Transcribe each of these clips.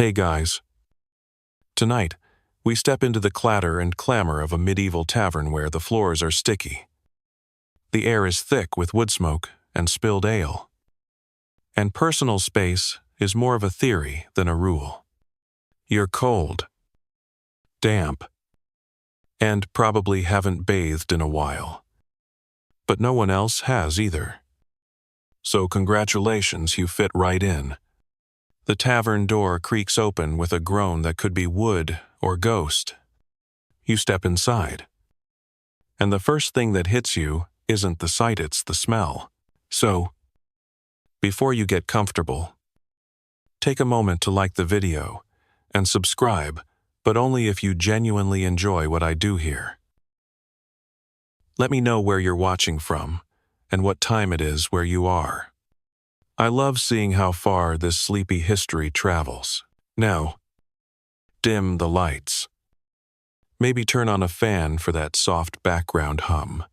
Hey guys. Tonight, we step into the clatter and clamor of a medieval tavern where the floors are sticky. The air is thick with wood smoke and spilled ale. And personal space is more of a theory than a rule. You're cold, damp, and probably haven't bathed in a while. But no one else has either. So congratulations, you fit right in. The tavern door creaks open with a groan that could be wood or ghost. You step inside. And the first thing that hits you isn't the sight, it's the smell. So, before you get comfortable, take a moment to like the video and subscribe, but only if you genuinely enjoy what I do here. Let me know where you're watching from and what time it is where you are. I love seeing how far this sleepy history travels. Now, dim the lights. Maybe turn on a fan for that soft background hum.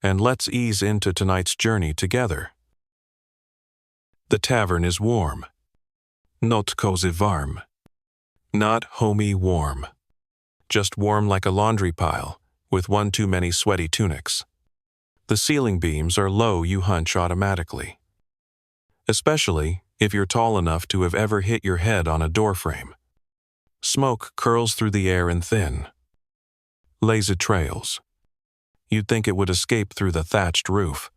And let's ease into tonight's journey together. The tavern is warm. Not cozy warm. Not homey warm. Just warm like a laundry pile, with one too many sweaty tunics. The ceiling beams are low, you hunch automatically. Especially if you're tall enough to have ever hit your head on a doorframe. Smoke curls through the air in thin, lazy trails. You'd think it would escape through the thatched roof.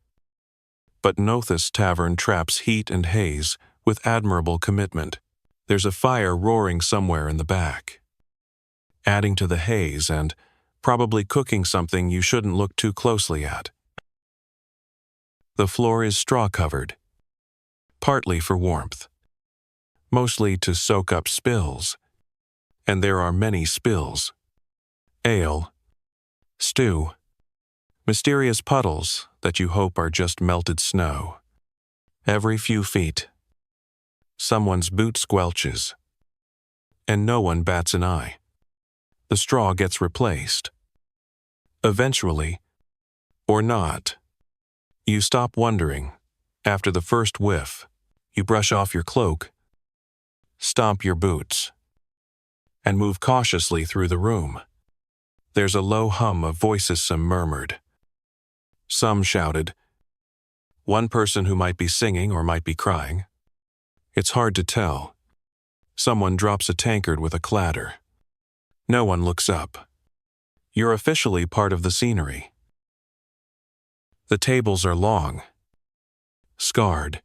But no, this tavern traps heat and haze with admirable commitment. There's a fire roaring somewhere in the back, adding to the haze and probably cooking something you shouldn't look too closely at. The floor is straw-covered, partly for warmth, mostly to soak up spills. And there are many spills. Ale, stew, mysterious puddles that you hope are just melted snow. Every few feet, someone's boot squelches, and no one bats an eye. The straw gets replaced. Eventually, or not, you stop wondering. After the first whiff, you brush off your cloak, stomp your boots, and move cautiously through the room. There's a low hum of voices, some murmured. Some shouted. One person who might be singing or might be crying. It's hard to tell. Someone drops a tankard with a clatter. No one looks up. You're officially part of the scenery. The tables are long, scarred,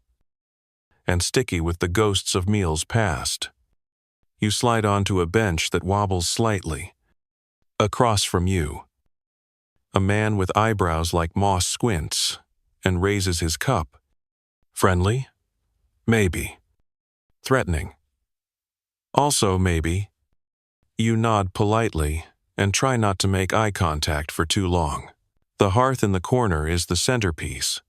and sticky with the ghosts of meals past. You slide onto a bench that wobbles slightly. Across from you, a man with eyebrows like moss squints and raises his cup. Friendly? Maybe. Threatening? Also maybe. You nod politely and try not to make eye contact for too long. The hearth in the corner is the centerpiece,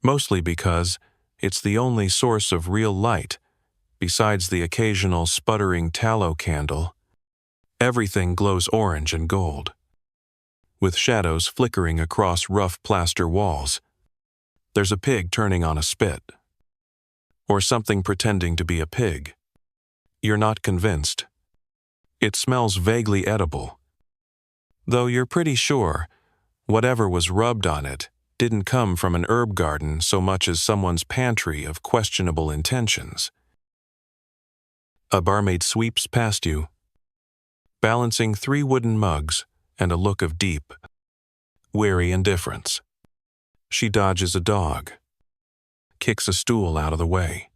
mostly because it's the only source of real light, besides the occasional sputtering tallow candle. Everything glows orange and gold, with shadows flickering across rough plaster walls. There's a pig turning on a spit, or something pretending to be a pig. You're not convinced. It smells vaguely edible, though you're pretty sure whatever was rubbed on it didn't come from an herb garden so much as someone's pantry of questionable intentions. A barmaid sweeps past you, balancing 3 wooden mugs and a look of deep, weary indifference. She dodges a dog, kicks a stool out of the way,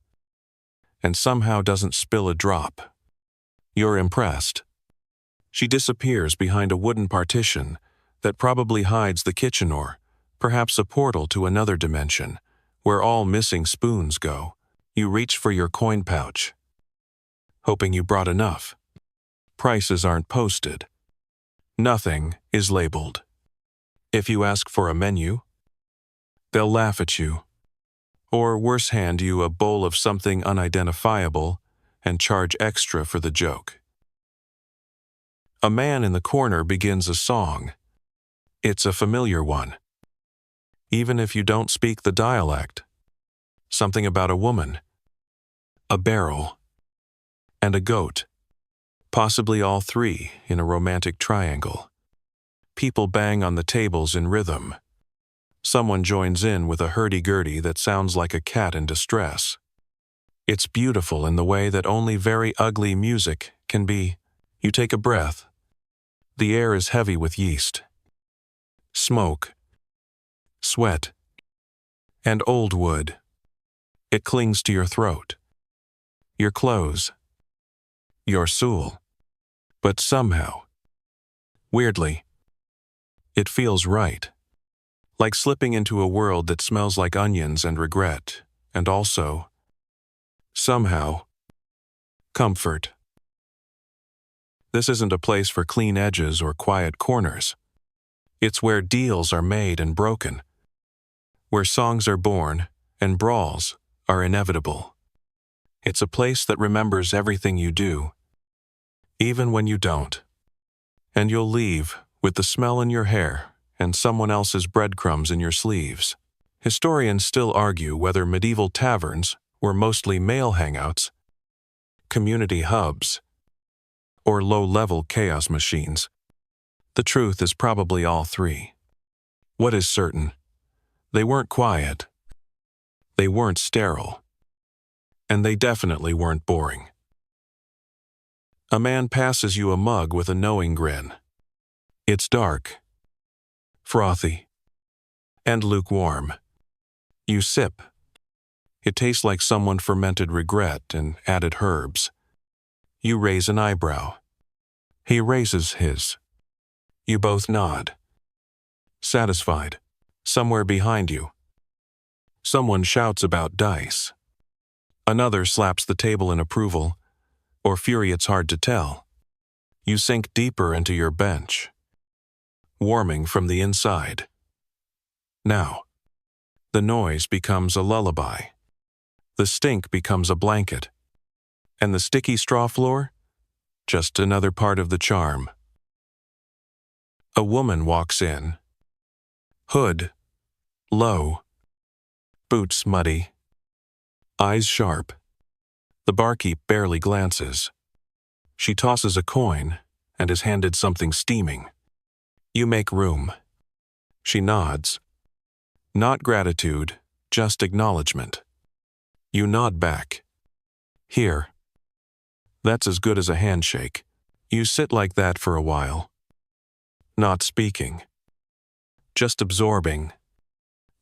and somehow doesn't spill a drop. You're impressed. She disappears behind a wooden partition that probably hides the kitchen or perhaps a portal to another dimension where all missing spoons go. You reach for your coin pouch, hoping you brought enough. Prices aren't posted. Nothing is labeled. If you ask for a menu, they'll laugh at you, or worse, hand you a bowl of something unidentifiable and charge extra for the joke. A man in the corner begins a song. It's a familiar one, even if you don't speak the dialect. Something about a woman, a barrel, and a goat, possibly all three in a romantic triangle. People bang on the tables in rhythm. Someone joins in with a hurdy-gurdy that sounds like a cat in distress. It's beautiful in the way that only very ugly music can be. You take a breath. The air is heavy with yeast, smoke, sweat, and old wood. It clings to your throat, your clothes, your soul. But somehow, weirdly, it feels right. Like slipping into a world that smells like onions and regret, and also, somehow, comfort. This isn't a place for clean edges or quiet corners. It's where deals are made and broken, where songs are born and brawls are inevitable. It's a place that remembers everything you do, even when you don't. And you'll leave with the smell in your hair and someone else's breadcrumbs in your sleeves. Historians still argue whether medieval taverns were mostly male hangouts, community hubs, or low-level chaos machines. The truth is probably all three. What is certain? They weren't quiet, they weren't sterile, and they definitely weren't boring. A man passes you a mug with a knowing grin. It's dark, frothy, and lukewarm. You sip. It tastes like someone fermented regret and added herbs. You raise an eyebrow. He raises his. You both nod. Satisfied. Somewhere behind you, someone shouts about dice. Another slaps the table in approval, or fury, it's hard to tell. You sink deeper into your bench, warming from the inside. Now, the noise becomes a lullaby. The stink becomes a blanket. And the sticky straw floor? Just another part of the charm. A woman walks in. Hood low, boots muddy, eyes sharp. The barkeep barely glances. She tosses a coin and is handed something steaming. You make room. She nods. Not gratitude, just acknowledgement. You nod back. Here. That's as good as a handshake. You sit like that for a while. Not speaking. Just absorbing.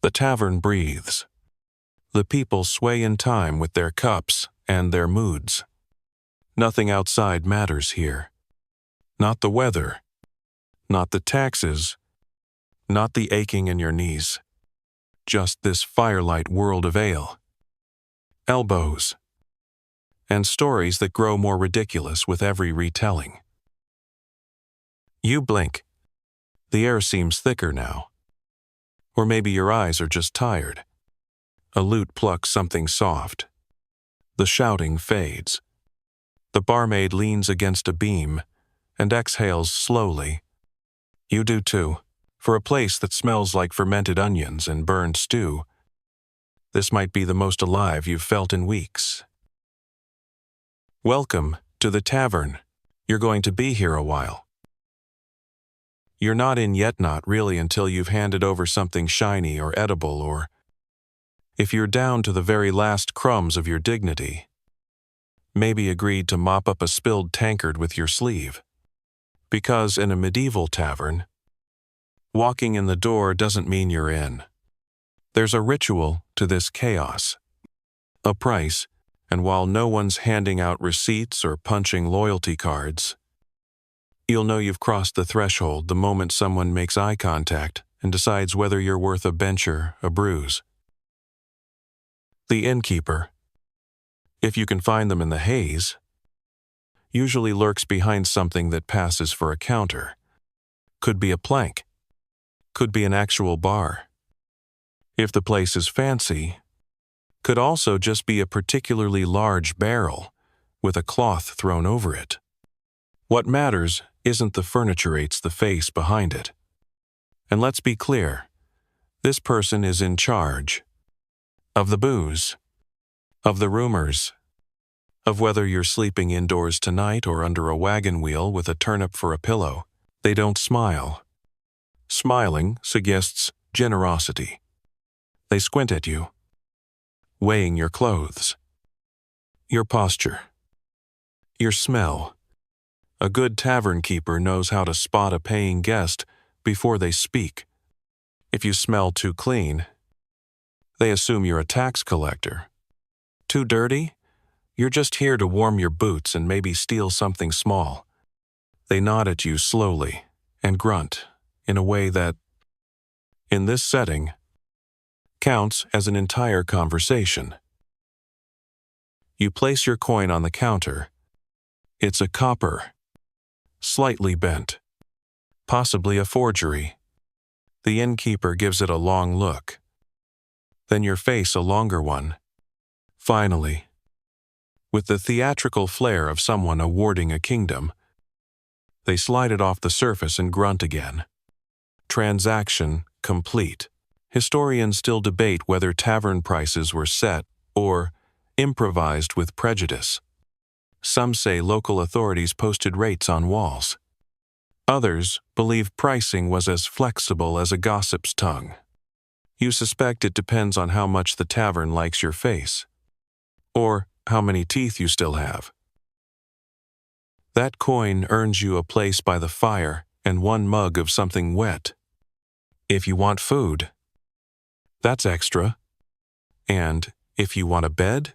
The tavern breathes. The people sway in time with their cups and their moods. Nothing outside matters here. Not the weather. Not the taxes. Not the aching in your knees. Just this firelight world of ale. Elbows. And stories that grow more ridiculous with every retelling. You blink. The air seems thicker now. Or maybe your eyes are just tired. A lute plucks something soft. The shouting fades. The barmaid leans against a beam and exhales slowly. You do too. For a place that smells like fermented onions and burned stew, this might be the most alive you've felt in weeks. Welcome to the tavern. You're going to be here a while. You're not in yet, not really, until you've handed over something shiny or edible, or if you're down to the very last crumbs of your dignity, maybe agreed to mop up a spilled tankard with your sleeve. Because in a medieval tavern, walking in the door doesn't mean you're in. There's a ritual to this chaos, a price, and while no one's handing out receipts or punching loyalty cards, you'll know you've crossed the threshold the moment someone makes eye contact and decides whether you're worth a bench or a bruise. The innkeeper, if you can find them in the haze, usually lurks behind something that passes for a counter. Could be a plank. Could be an actual bar. If the place is fancy, could also just be a particularly large barrel with a cloth thrown over it. What matters isn't the furniture, it's the face behind it. And let's be clear, this person is in charge of the booze, of the rumors, Of whether you're sleeping indoors tonight or under a wagon wheel with a turnip for a pillow, they don't smile. Smiling suggests generosity. They squint at you, weighing your clothes, your posture, your smell. A good tavern keeper knows how to spot a paying guest before they speak. If you smell too clean, they assume you're a tax collector. Too dirty? You're just here to warm your boots and maybe steal something small. They nod at you slowly and grunt in a way that, in this setting, counts as an entire conversation. You place your coin on the counter. It's a copper, slightly bent, possibly a forgery. The innkeeper gives it a long look, then your face a longer one. Finally, with the theatrical flair of someone awarding a kingdom, they slide it off the surface and grunt again. Transaction complete. Historians still debate whether tavern prices were set or improvised with prejudice. Some say local authorities posted rates on walls. Others believe pricing was as flexible as a gossip's tongue. You suspect it depends on how much the tavern likes your face, or how many teeth you still have. That coin earns you a place by the fire and one mug of something wet. If you want food, that's extra. And if you want a bed,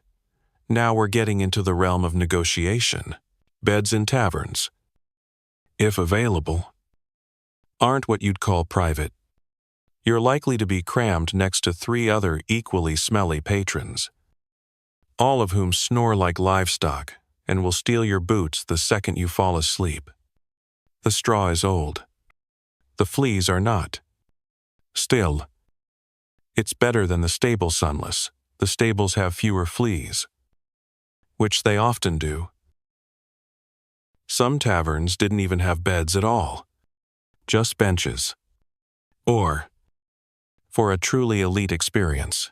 now we're getting into the realm of negotiation. Beds in taverns, if available, aren't what you'd call private. You're likely to be crammed next to 3 other equally smelly patrons, all of whom snore like livestock and will steal your boots the second you fall asleep. The straw is old. The fleas are not. Still, it's better than the stable sunless. The stables have fewer fleas, which they often do. Some taverns didn't even have beds at all, just benches. Or, for a truly elite experience,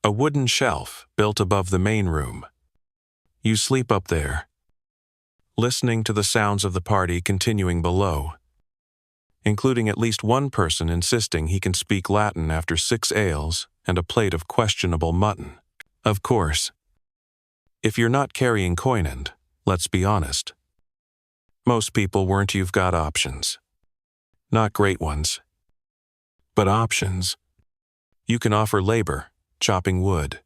a wooden shelf built above the main room. You sleep up there, listening to the sounds of the party continuing below, including at least one person insisting he can speak Latin after 6 ales and a plate of questionable mutton. Of course, if you're not carrying coinand, let's be honest, most people weren't. You've got options. Not great ones, but options. You can offer labor, chopping wood,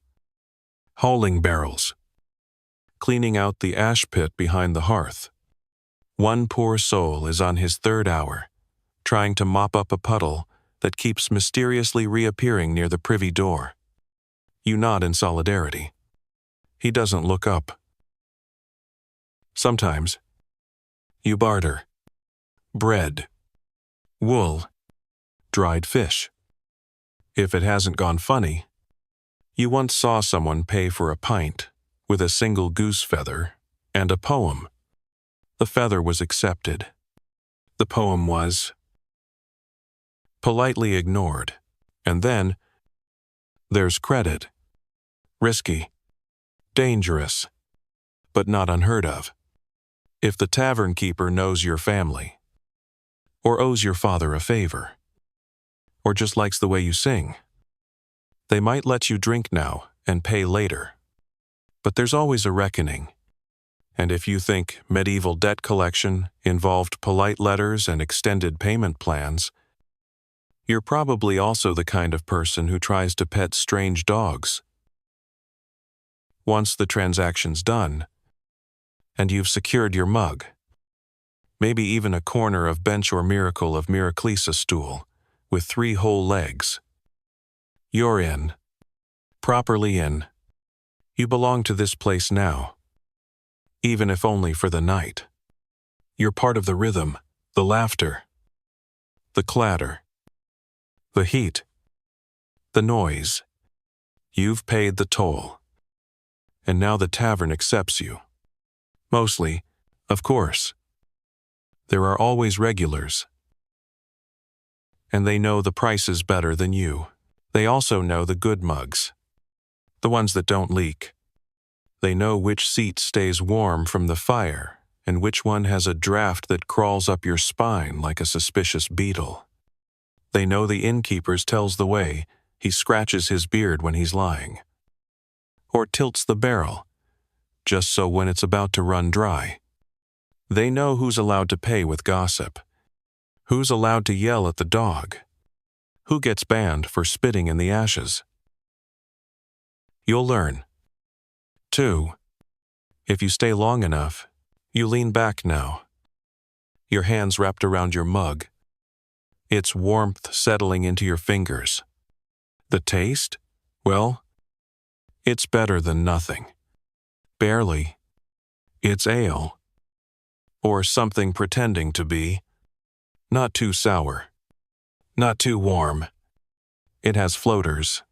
hauling barrels, cleaning out the ash pit behind the hearth. One poor soul is on his 3rd hour, trying to mop up a puddle that keeps mysteriously reappearing near the privy door. You nod in solidarity. He doesn't look up. Sometimes, you barter. Bread, wool, dried fish. If it hasn't gone funny, you once saw someone pay for a pint with a single goose feather and a poem. The feather was accepted. The poem was politely ignored. And then, there's credit. Risky, dangerous, but not unheard of. If the tavern keeper knows your family, or owes your father a favor, or just likes the way you sing, they might let you drink now and pay later. But there's always a reckoning. And if you think medieval debt collection involved polite letters and extended payment plans, you're probably also the kind of person who tries to pet strange dogs. Once the transaction's done, and you've secured your mug, maybe even a corner of bench or miracle of Miraclisa stool with 3 whole legs, you're in, properly in. You belong to this place now, even if only for the night. You're part of the rhythm, the laughter, the clatter, the heat, the noise. You've paid the toll, and now the tavern accepts you. Mostly, of course. There are always regulars, and they know the prices better than you. They also know the good mugs, the ones that don't leak, They know which seat stays warm from the fire and which one has a draft that crawls up your spine like a suspicious beetle. They know the innkeeper tells the way. He scratches his beard when he's lying, or tilts the barrel, just so when it's about to run dry. They know who's allowed to pay with gossip, who's allowed to yell at the dog, who gets banned for spitting in the ashes. You'll learn. 2. If you stay long enough, you lean back now, your hands wrapped around your mug, its warmth settling into your fingers. The taste? Well, it's better than nothing. Barely. It's ale. Or something pretending to be. Not too sour. Not too warm. It has floaters.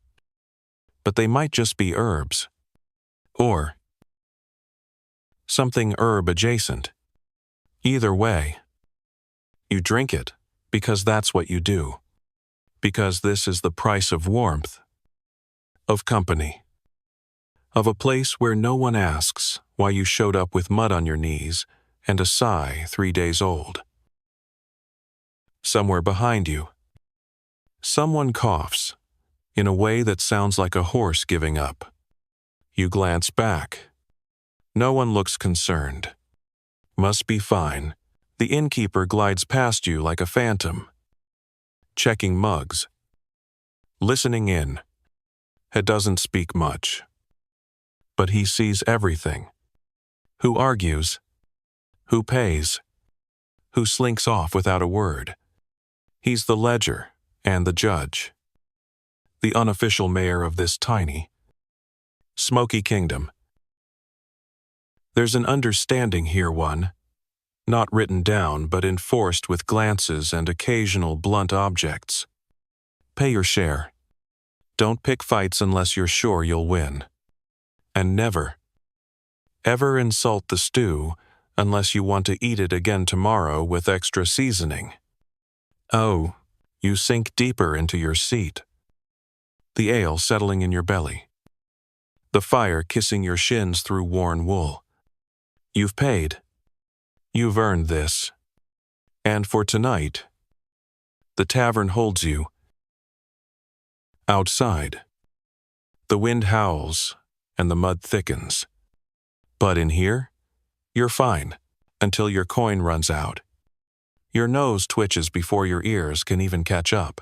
But they might just be herbs. Or something herb adjacent. Either way, you drink it because that's what you do. Because this is the price of warmth, of company, of a place where no one asks why you showed up with mud on your knees and a sigh 3 days old. Somewhere behind you, someone coughs in a way that sounds like a horse giving up. You glance back. No one looks concerned. Must be fine. The innkeeper glides past you like a phantom, checking mugs, listening in. He doesn't speak much, but he sees everything. Who argues? Who pays? Who slinks off without a word? He's the ledger and the judge, the unofficial mayor of this tiny, smoky kingdom. There's an understanding here, not written down but enforced with glances and occasional blunt objects. Pay your share. Don't pick fights unless you're sure you'll win. And never, ever insult the stew unless you want to eat it again tomorrow with extra seasoning. Oh, you sink deeper into your seat. The ale settling in your belly. The fire kissing your shins through worn wool. You've paid. You've earned this. And for tonight, the tavern holds you. Outside, the wind howls and the mud thickens. But in here, you're fine until your coin runs out. Your nose twitches before your ears can even catch up.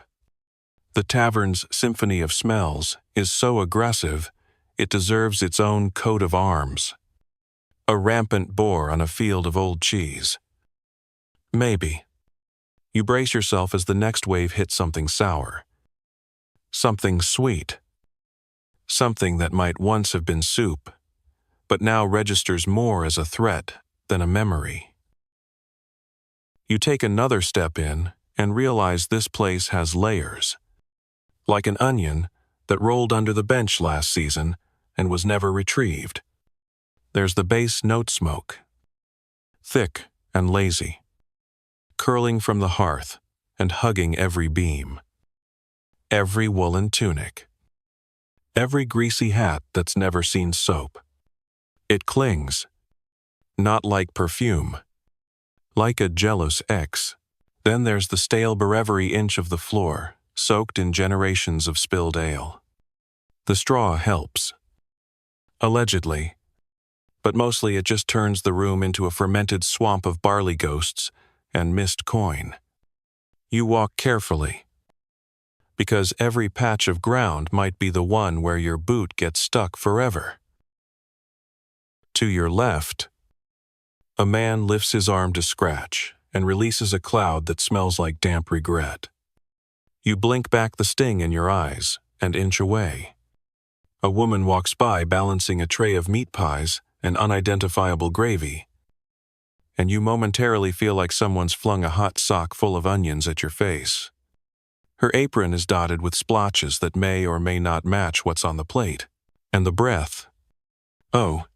The tavern's symphony of smells is so aggressive, it deserves its own coat of arms. A rampant boar on a field of old cheese. Maybe. You brace yourself as the next wave hits something sour. Something sweet. Something that might once have been soup, but now registers more as a threat than a memory. You take another step in and realize this place has layers. Like an onion that rolled under the bench last season and was never retrieved. There's the base note smoke, thick and lazy, curling from the hearth and hugging every beam, every woolen tunic, every greasy hat that's never seen soap. It clings, not like perfume, like a jealous ex. Then there's the stale every inch of the floor, soaked in generations of spilled ale. The straw helps, allegedly, but mostly it just turns the room into a fermented swamp of barley ghosts and missed coin. You walk carefully, because every patch of ground might be the one where your boot gets stuck forever. To your left, a man lifts his arm to scratch and releases a cloud that smells like damp regret. You blink back the sting in your eyes and inch away. A woman walks by balancing a tray of meat pies and unidentifiable gravy, and you momentarily feel like someone's flung a hot sock full of onions at your face. Her apron is dotted with splotches that may or may not match what's on the plate. And the breath. Oh,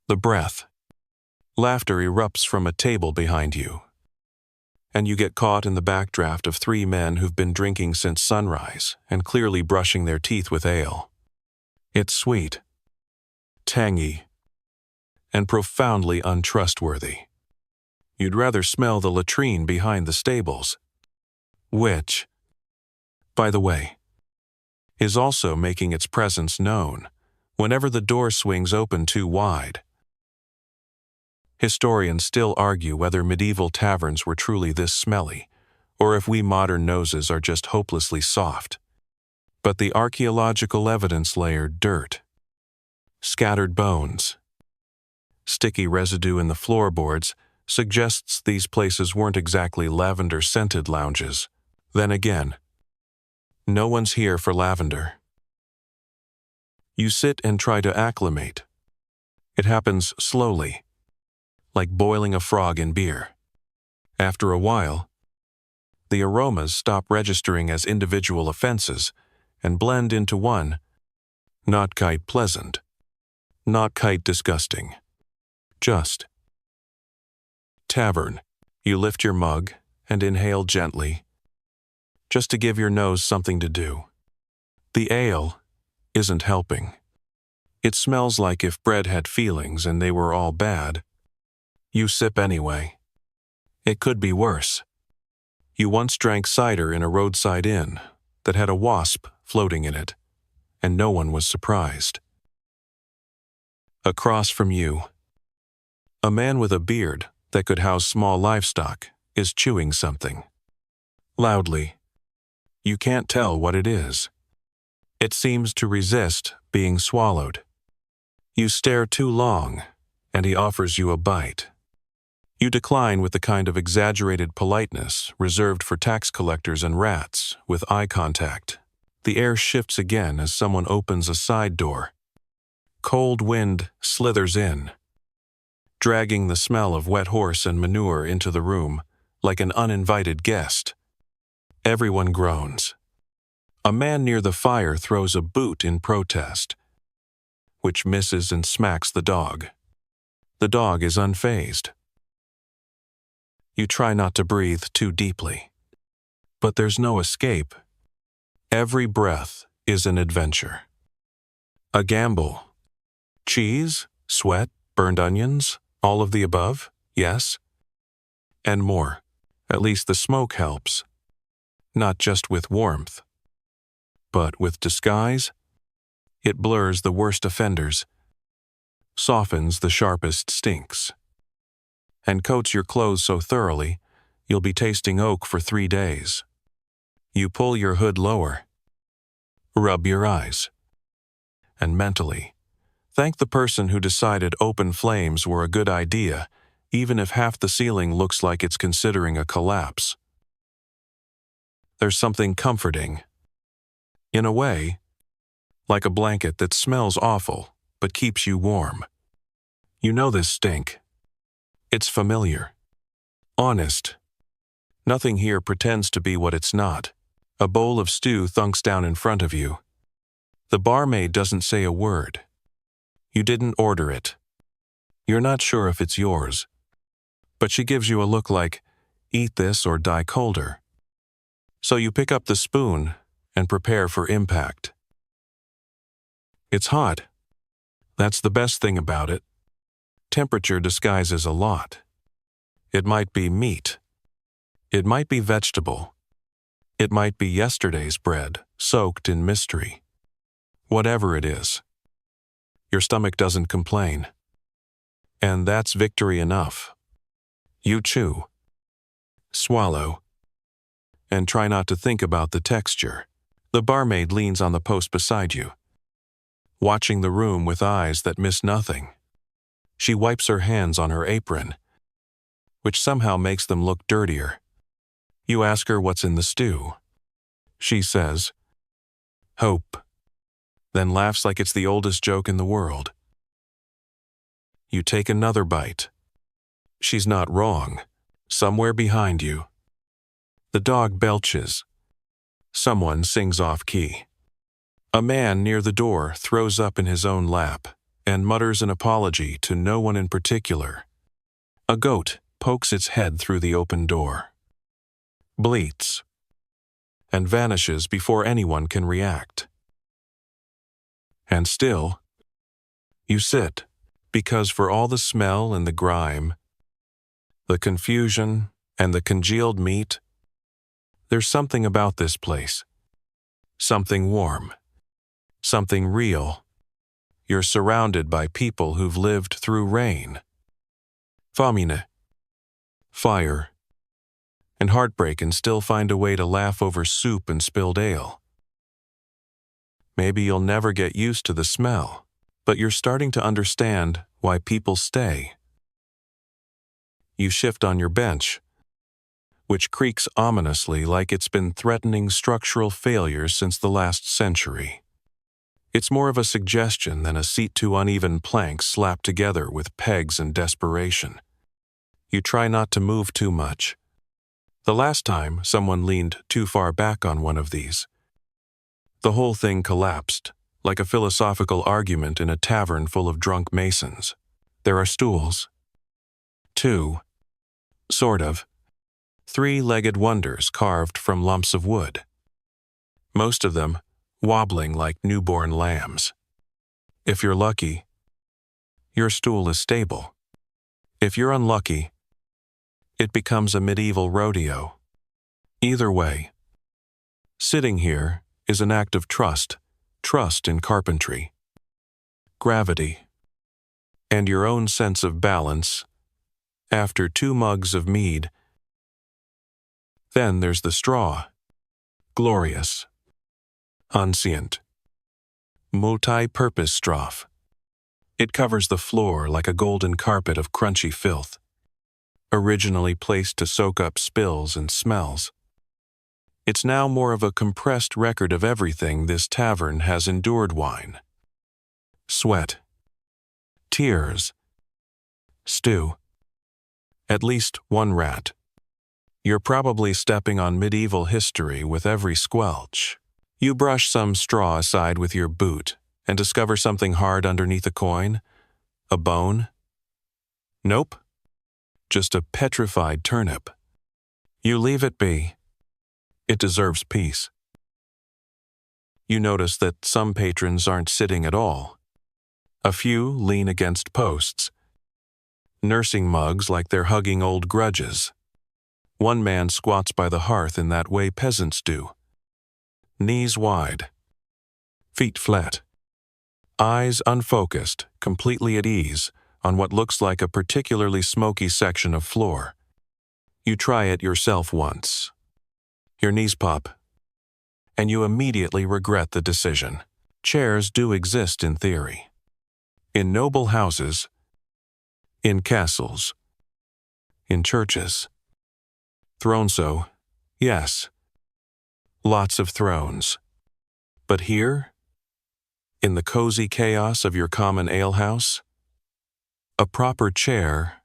the breath. Laughter erupts from a table behind you, and you get caught in the backdraft of 3 men who've been drinking since sunrise and clearly brushing their teeth with ale. It's sweet. tangy, and profoundly untrustworthy. You'd rather smell the latrine behind the stables, which, by the way, is also making its presence known whenever the door swings open too wide. Historians still argue whether medieval taverns were truly this smelly, or if we modern noses are just hopelessly soft. But the archaeological evidence layered dirt, scattered bones, sticky residue in the floorboards suggests these places weren't exactly lavender-scented lounges. Then again, no one's here for lavender. You sit and try to acclimate. It happens slowly, like boiling a frog in beer. After a while, the aromas stop registering as individual offenses and blend into one, not quite pleasant, not quite disgusting, just tavern. You lift your mug and inhale gently, just to give your nose something to do. The ale isn't helping. It smells like if bread had feelings and they were all bad. You sip anyway. It could be worse. You once drank cider in a roadside inn that had a wasp floating in it, and no one was surprised. Across from you, a man with a beard that could house small livestock is chewing something. Loudly. You can't tell what it is. It seems to resist being swallowed. You stare too long, and he offers you a bite. You decline with the kind of exaggerated politeness reserved for tax collectors and rats, with eye contact. The air shifts again as someone opens a side door. Cold wind slithers in, dragging the smell of wet horse and manure into the room like an uninvited guest. Everyone groans. A man near the fire throws a boot in protest, which misses and smacks the dog. The dog is unfazed. You try not to breathe too deeply, but there's no escape. Every breath is an adventure. A gamble. Cheese, sweat, burned onions, all of the above, yes. And more. At least the smoke helps. Not just with warmth, but with disguise. It blurs the worst offenders, softens the sharpest stinks, and coats your clothes so thoroughly you'll be tasting oak for 3 days. You pull your hood lower, rub your eyes, and mentally thank the person who decided open flames were a good idea, even if half the ceiling looks like it's considering a collapse. There's something comforting, in a way, like a blanket that smells awful but keeps you warm. You know this stink. It's familiar, honest. Nothing here pretends to be what it's not. A bowl of stew thunks down in front of you. The barmaid doesn't say a word. You didn't order it. You're not sure if it's yours, but she gives you a look like, eat this or die colder. So you pick up the spoon and prepare for impact. It's hot. That's the best thing about it. Temperature disguises a lot. It might be meat. It might be vegetable. It might be yesterday's bread, soaked in mystery. Whatever it is, your stomach doesn't complain. And that's victory enough. You chew, swallow, and try not to think about the texture. The barmaid leans on the post beside you, watching the room with eyes that miss nothing. She wipes her hands on her apron, which somehow makes them look dirtier. You ask her what's in the stew. She says, hope, then laughs like it's the oldest joke in the world. You take another bite. She's not wrong. Somewhere behind you, the dog belches. Someone sings off-key. A man near the door throws up in his own lap and mutters an apology to no one in particular. A goat pokes its head through the open door, bleats, and vanishes before anyone can react. And still, You sit, because for all the smell and the grime, the confusion and the congealed meat, there's something about this place. Something warm. Something real. You're surrounded by people who've lived through rain, famine, fire, and heartbreak and still find a way to laugh over soup and spilled ale. Maybe you'll never get used to the smell, but you're starting to understand why people stay. You shift on your bench, which creaks ominously like it's been threatening structural failure since the last century. It's more of a suggestion than a seat to uneven planks slapped together with pegs and desperation. You try not to move too much. The last time someone leaned too far back on one of these, the whole thing collapsed, like a philosophical argument in a tavern full of drunk masons. There are stools. 2, sort of, 3-legged wonders carved from lumps of wood. Most of them wobbling like newborn lambs. If you're lucky, your stool is stable. If you're unlucky, it becomes a medieval rodeo. Either way, sitting here is an act of trust in carpentry, gravity, and your own sense of balance after 2 mugs of mead. Then there's the straw. Glorious. Ancient. Multi-purpose straw. It covers the floor like a golden carpet of crunchy filth, originally placed to soak up spills and smells. It's now more of a compressed record of everything this tavern has endured: wine, sweat, tears, stew, at least 1 rat. You're probably stepping on medieval history with every squelch. You brush some straw aside with your boot and discover something hard underneath a coin, a bone. Nope, just a petrified turnip. You leave it be. It deserves peace. You notice that some patrons aren't sitting at all. A few lean against posts, nursing mugs like they're hugging old grudges. One man squats by the hearth in that way peasants do. Knees wide, feet flat, eyes unfocused, completely at ease on what looks like a particularly smoky section of floor. You try it yourself once. Your knees pop, and you immediately regret the decision. Chairs do exist in theory. In noble houses, in castles, in churches. Thrones, so, yes. Lots of thrones. But here, in the cozy chaos of your common alehouse, a proper chair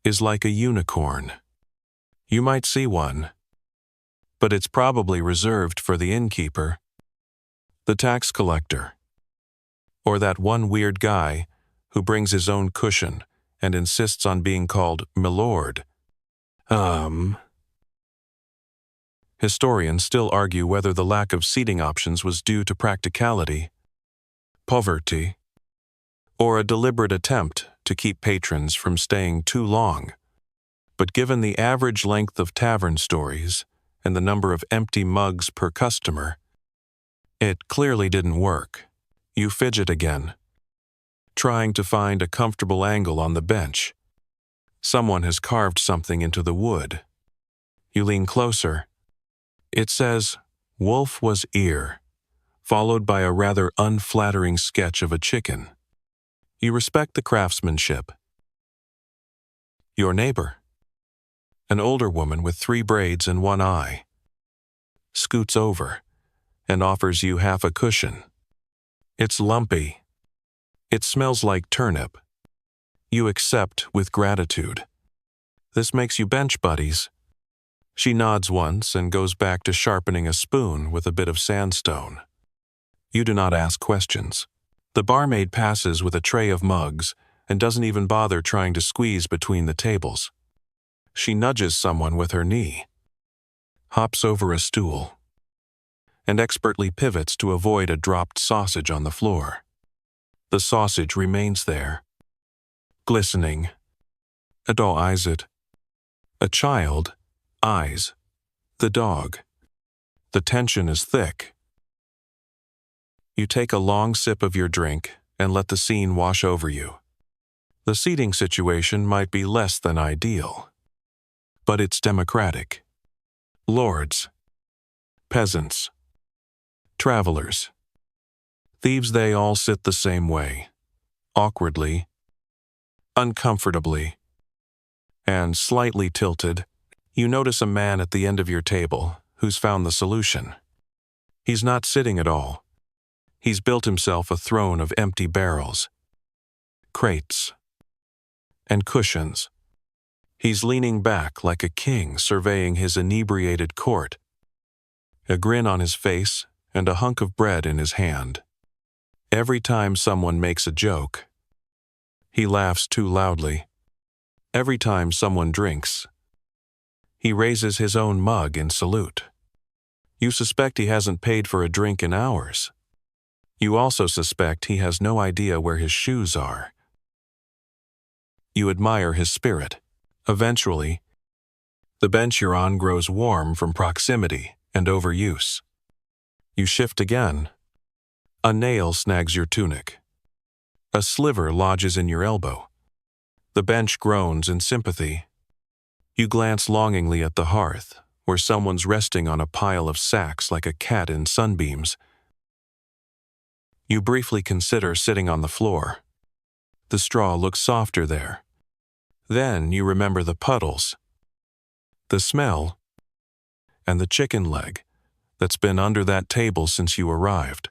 is like a unicorn. You might see one, but it's probably reserved for the innkeeper, the tax collector, or that one weird guy who brings his own cushion and insists on being called milord. Historians still argue whether the lack of seating options was due to practicality, poverty, or a deliberate attempt to keep patrons from staying too long. But given the average length of tavern stories and the number of empty mugs per customer, it clearly didn't work. You fidget again, trying to find a comfortable angle on the bench. Someone has carved something into the wood. You lean closer. It says, "Wolf was ear," followed by a rather unflattering sketch of a chicken. You respect the craftsmanship. Your neighbor, an older woman with 3 braids and 1 eye, scoots over and offers you half a cushion. It's lumpy. It smells like turnip. You accept with gratitude. This makes you bench buddies. She nods once and goes back to sharpening a spoon with a bit of sandstone. You do not ask questions. The barmaid passes with a tray of mugs and doesn't even bother trying to squeeze between the tables. She nudges someone with her knee, hops over a stool, and expertly pivots to avoid a dropped sausage on the floor. The sausage remains there, glistening. A dog eyes it. A child eyes the dog. The tension is thick. You take a long sip of your drink and let the scene wash over you. The seating situation might be less than ideal, but it's democratic. Lords, peasants, travelers, thieves, they all sit the same way, awkwardly, uncomfortably, and slightly tilted. You notice a man at the end of your table who's found the solution. He's not sitting at all. He's built himself a throne of empty barrels, crates, and cushions. He's leaning back like a king surveying his inebriated court, a grin on his face and a hunk of bread in his hand. Every time someone makes a joke, he laughs too loudly. Every time someone drinks, he raises his own mug in salute. You suspect he hasn't paid for a drink in hours. You also suspect he has no idea where his shoes are. You admire his spirit. Eventually, the bench you're on grows warm from proximity and overuse. You shift again. A nail snags your tunic. A sliver lodges in your elbow. The bench groans in sympathy. You glance longingly at the hearth, where someone's resting on a pile of sacks like a cat in sunbeams. You briefly consider sitting on the floor. The straw looks softer there. Then you remember the puddles, the smell, and the chicken leg that's been under that table since you arrived.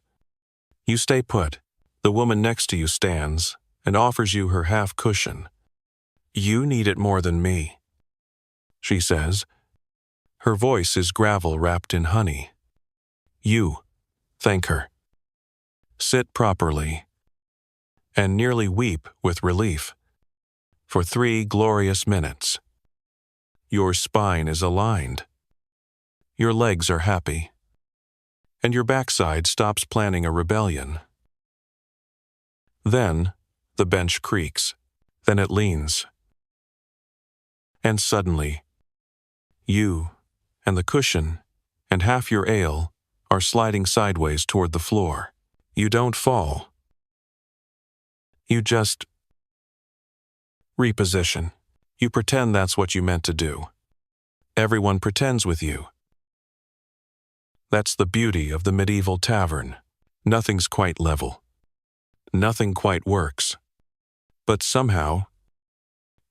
You stay put. The woman next to you stands and offers you her half cushion. "You need it more than me," she says. Her voice is gravel wrapped in honey. You thank her, sit properly, and nearly weep with relief. For 3 glorious minutes, your spine is aligned, your legs are happy, and your backside stops planning a rebellion. Then, the bench creaks, then it leans. And suddenly, you and the cushion and half your ale are sliding sideways toward the floor. You don't fall. You just reposition. You pretend that's what you meant to do. Everyone pretends with you. That's the beauty of the medieval tavern. Nothing's quite level. Nothing quite works. But somehow,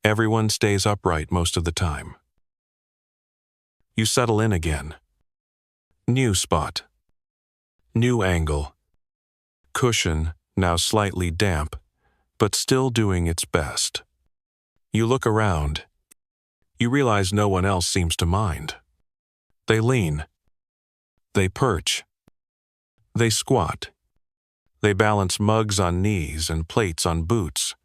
everyone stays upright most of the time. You settle in again. New spot. New angle. Cushion, now slightly damp, but still doing its best. You look around. You realize no one else seems to mind. They lean. They perch. They squat. They balance mugs on knees and plates on boots.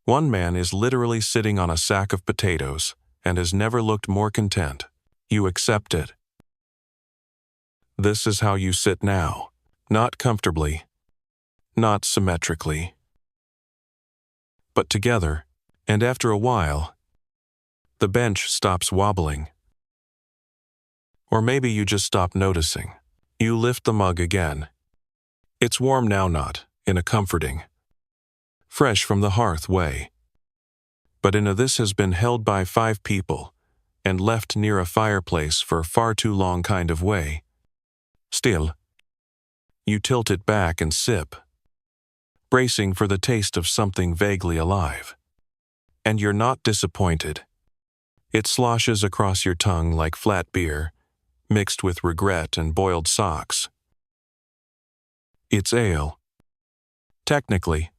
One man is literally sitting on a sack of potatoes and has never looked more content. You accept it. This is how you sit now. Not comfortably. Not symmetrically. But together. And after a while, the bench stops wobbling. Or maybe you just stop noticing. You lift the mug again. It's warm now, not in a comforting, fresh from the hearth way, but in a this has been held by 5 people and left near a fireplace for far too long kind of way. Still, you tilt it back and sip, bracing for the taste of something vaguely alive. And you're not disappointed. It sloshes across your tongue like flat beer, mixed with regret and boiled socks. It's ale. Technically,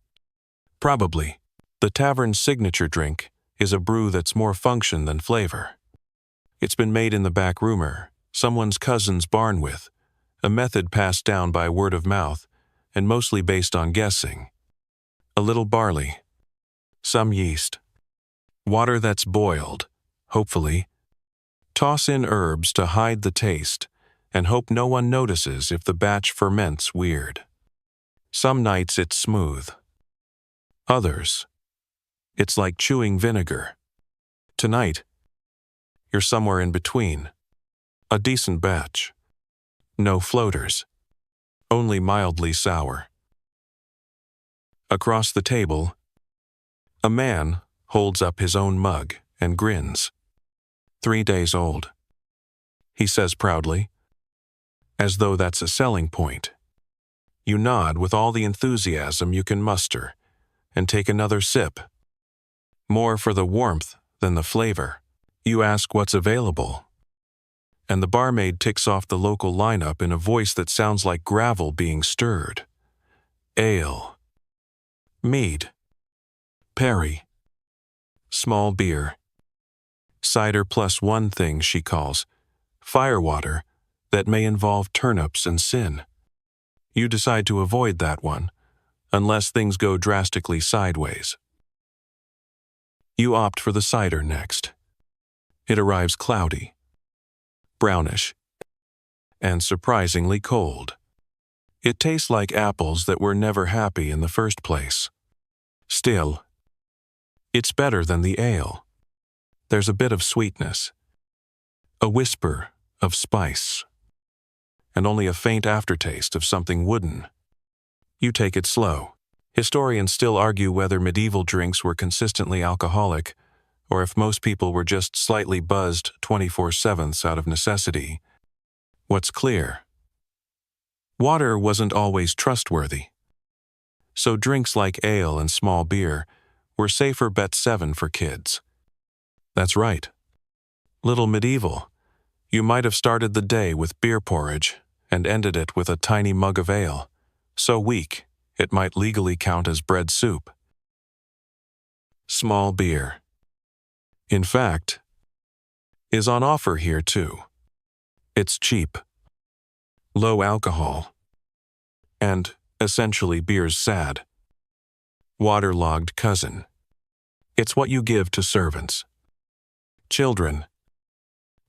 probably, the tavern's signature drink is a brew that's more function than flavor. It's been made in the back roomer, someone's cousin's barn with, a method passed down by word of mouth and mostly based on guessing. A little barley, some yeast, water that's boiled, hopefully. Toss in herbs to hide the taste and hope no one notices if the batch ferments weird. Some nights it's smooth, Others, it's like chewing vinegar. Tonight, you're somewhere in between. A decent batch. No floaters. Only mildly sour. Across the table, a man holds up his own mug and grins. 3 days old. He says proudly, as though that's a selling point. You nod with all the enthusiasm you can muster and take another sip. More for the warmth than the flavor. You ask what's available, and the barmaid ticks off the local lineup in a voice that sounds like gravel being stirred. Ale. Mead. Perry. Small beer. Cider plus one thing she calls firewater that may involve turnips and sin. You decide to avoid that one, unless things go drastically sideways. You opt for the cider next. It arrives cloudy, brownish, and surprisingly cold. It tastes like apples that were never happy in the first place. Still, it's better than the ale. There's a bit of sweetness, a whisper of spice, and only a faint aftertaste of something wooden. You take it slow. Historians still argue whether medieval drinks were consistently alcoholic, or if most people were just slightly buzzed 24/7 out of necessity. What's clear? Water wasn't always trustworthy. So drinks like ale and small beer were safer bet 7 for kids. That's right. Little medieval. You might have started the day with beer porridge and ended it with a tiny mug of ale, so weak it might legally count as bread soup. Small beer, in fact, is on offer here too. It's cheap, low alcohol, and essentially beer's sad, waterlogged cousin. It's what you give to servants, children,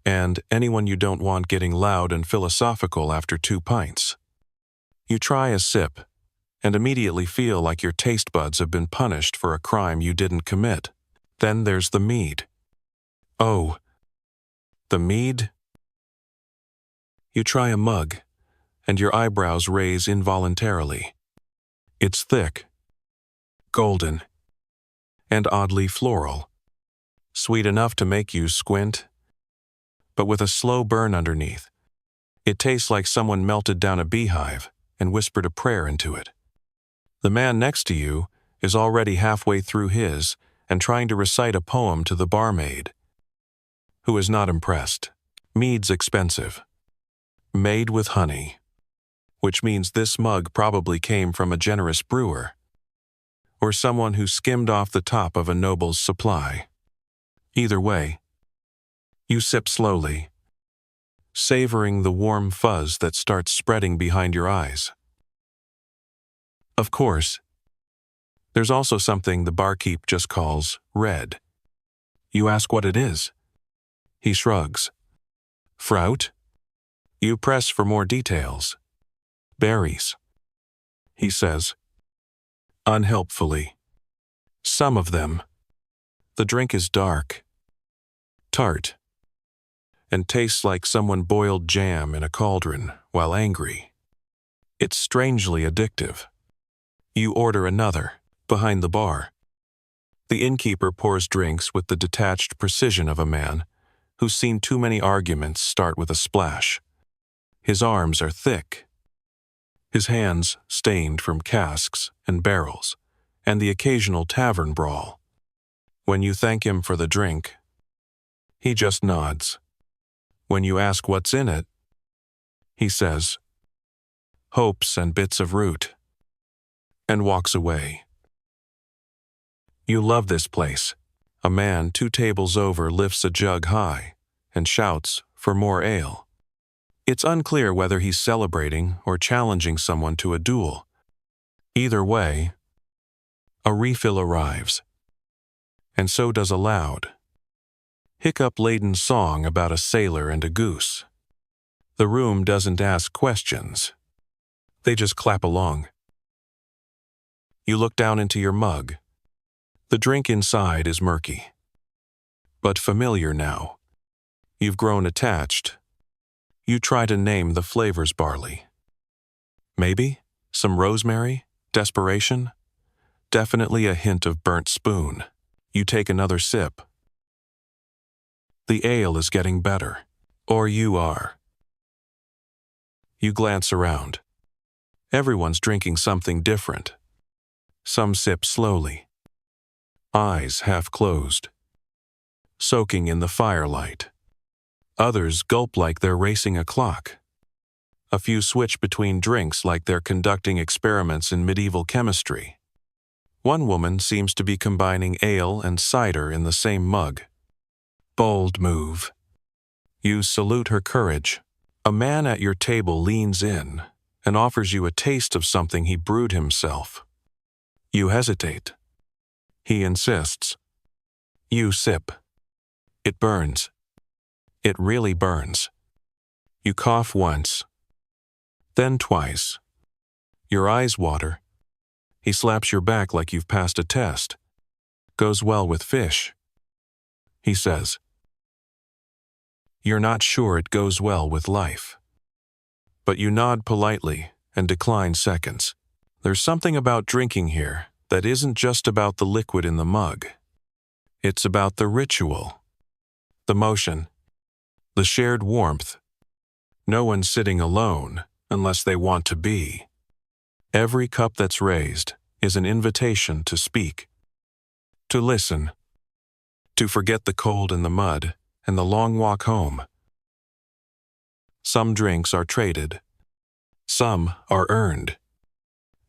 and anyone you don't want getting loud and philosophical after 2 pints. You try a sip and immediately feel like your taste buds have been punished for a crime you didn't commit. Then there's the mead. Oh, the mead? You try a mug, and your eyebrows raise involuntarily. It's thick, golden, and oddly floral. Sweet enough to make you squint, but with a slow burn underneath. It tastes like someone melted down a beehive and whispered a prayer into it. The man next to you is already halfway through his and trying to recite a poem to the barmaid, who is not impressed. Mead's expensive. Made with honey, which means this mug probably came from a generous brewer, or someone who skimmed off the top of a noble's supply. Either way, you sip slowly, savoring the warm fuzz that starts spreading behind your eyes. Of course, there's also something the barkeep just calls red. You ask what it is. He shrugs. Fruit? You press for more details. Berries, he says, unhelpfully. Some of them. The drink is dark, tart, and tastes like someone boiled jam in a cauldron while angry. It's strangely addictive. You order another, behind the bar. The innkeeper pours drinks with the detached precision of a man who's seen too many arguments start with a splash. His arms are thick, his hands stained from casks and barrels, and the occasional tavern brawl. When you thank him for the drink, he just nods. When you ask what's in it, he says, hopes and bits of root, and walks away. You love this place. A man 2 tables over lifts a jug high and shouts for more ale. It's unclear whether he's celebrating or challenging someone to a duel. Either way, a refill arrives, and so does a loud, hiccup-laden song about a sailor and a goose. The room doesn't ask questions. They just clap along. You look down into your mug The drink inside is murky, but familiar now. You've grown attached. You try to name the flavors barley. Maybe some rosemary, desperation, definitely a hint of burnt spoon. You take another sip. The ale is getting better, or you are. You glance around. Everyone's drinking something different. Some sip slowly, eyes half closed, soaking in the firelight. Others gulp like they're racing a clock. A few switch between drinks like they're conducting experiments in medieval chemistry. One woman seems to be combining ale and cider in the same mug. Bold move. You salute her courage. A man at your table leans in and offers you a taste of something he brewed himself. You hesitate. He insists. You sip. It burns. It really burns. You cough once, then twice. Your eyes water. He slaps your back like you've passed a test. Goes well with fish. He says. You're not sure it goes well with life. But you nod politely and decline seconds. There's something about drinking here that isn't just about the liquid in the mug. It's about the ritual, the motion, the shared warmth. No one's sitting alone unless they want to be. Every cup that's raised is an invitation to speak, to listen, to forget the cold and the mud and the long walk home. Some drinks are traded. Some are earned.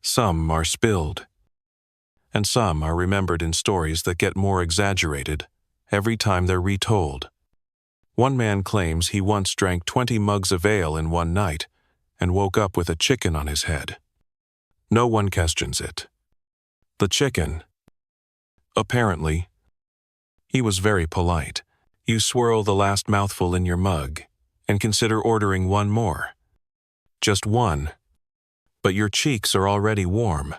Some are spilled. And some are remembered in stories that get more exaggerated every time they're retold. One man claims he once drank 20 mugs of ale in one night and woke up with a chicken on his head. No one questions it. The chicken. Apparently, he was very polite. You swirl the last mouthful in your mug and consider ordering one more. Just one. But your cheeks are already warm.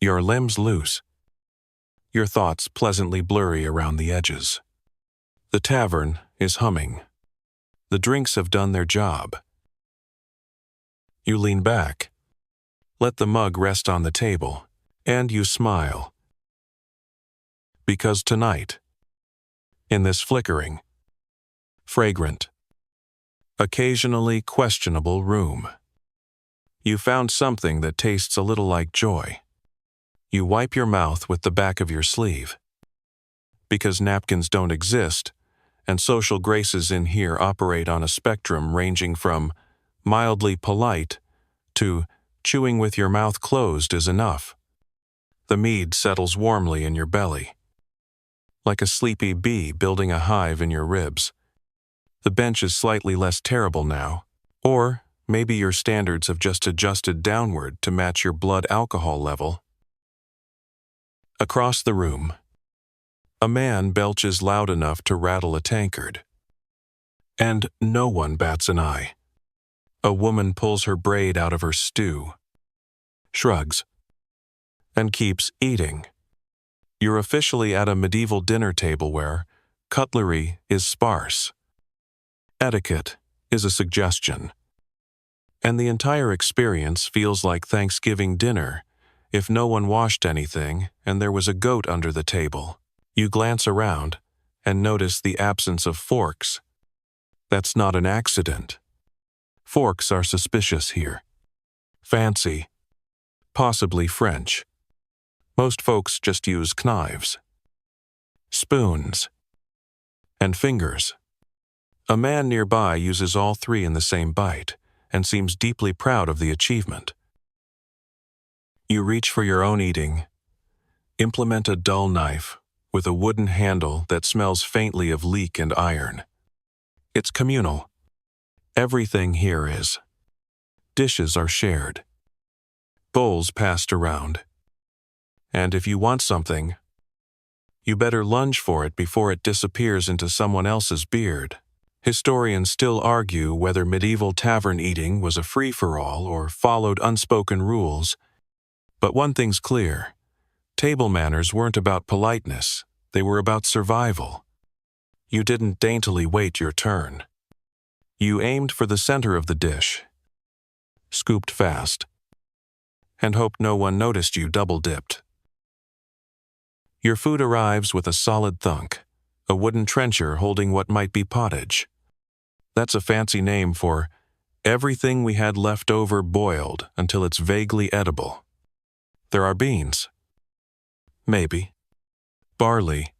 Your limbs loose. Your thoughts pleasantly blurry around the edges. The tavern is humming. The drinks have done their job. You lean back, let the mug rest on the table, and you smile. Because tonight, in this flickering, fragrant, occasionally questionable room, you found something that tastes a little like joy. You wipe your mouth with the back of your sleeve. Because napkins don't exist, and social graces in here operate on a spectrum ranging from mildly polite to chewing with your mouth closed is enough. The mead settles warmly in your belly, like a sleepy bee building a hive in your ribs. The bench is slightly less terrible now, or maybe your standards have just adjusted downward to match your blood alcohol level. Across the room, a man belches loud enough to rattle a tankard. And no one bats an eye. A woman pulls her braid out of her stew, shrugs, and keeps eating. You're officially at a medieval dinner table where cutlery is sparse. Etiquette is a suggestion. And the entire experience feels like Thanksgiving dinner if no one washed anything and there was a goat under the table. You glance around and notice the absence of forks. That's not an accident. Forks are suspicious here. Fancy. Possibly French. Most folks just use knives, spoons, and fingers. A man nearby uses all three in the same bite and seems deeply proud of the achievement. You reach for your own eating. Implement a dull knife with a wooden handle that smells faintly of leek and iron. It's communal. Everything here is. Dishes are shared. Bowls passed around. And if you want something, you better lunge for it before it disappears into someone else's beard. Historians still argue whether medieval tavern eating was a free-for-all or followed unspoken rules. But one thing's clear. Table manners weren't about politeness, they were about survival. You didn't daintily wait your turn. You aimed for the center of the dish, scooped fast, and hoped no one noticed you double-dipped. Your food arrives with a solid thunk, a wooden trencher holding what might be pottage. That's a fancy name for everything we had left over boiled until it's vaguely edible. There are beans. Maybe. Barley.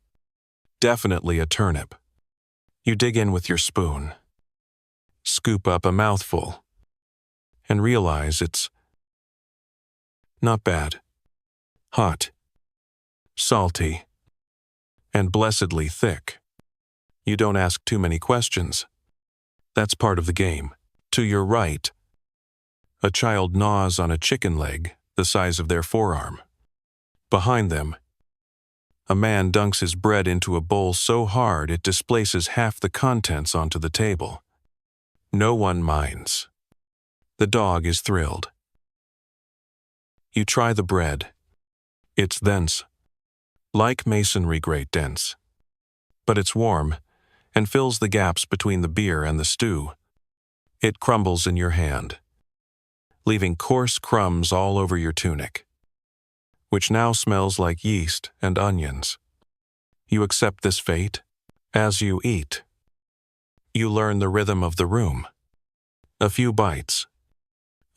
Definitely a turnip. You dig in with your spoon, scoop up a mouthful, and realize it's not bad. Hot, salty, and blessedly thick. You don't ask too many questions. That's part of the game. To your right, a child gnaws on a chicken leg the size of their forearm. Behind them, a man dunks his bread into a bowl so hard it displaces half the contents onto the table. No one minds. The dog is thrilled. You try the bread. It's dense, like masonry grate dense. But it's warm and fills the gaps between the beer and the stew. It crumbles in your hand, leaving coarse crumbs all over your tunic, which now smells like yeast and onions. You accept this fate. As you eat, you learn the rhythm of the room. A few bites,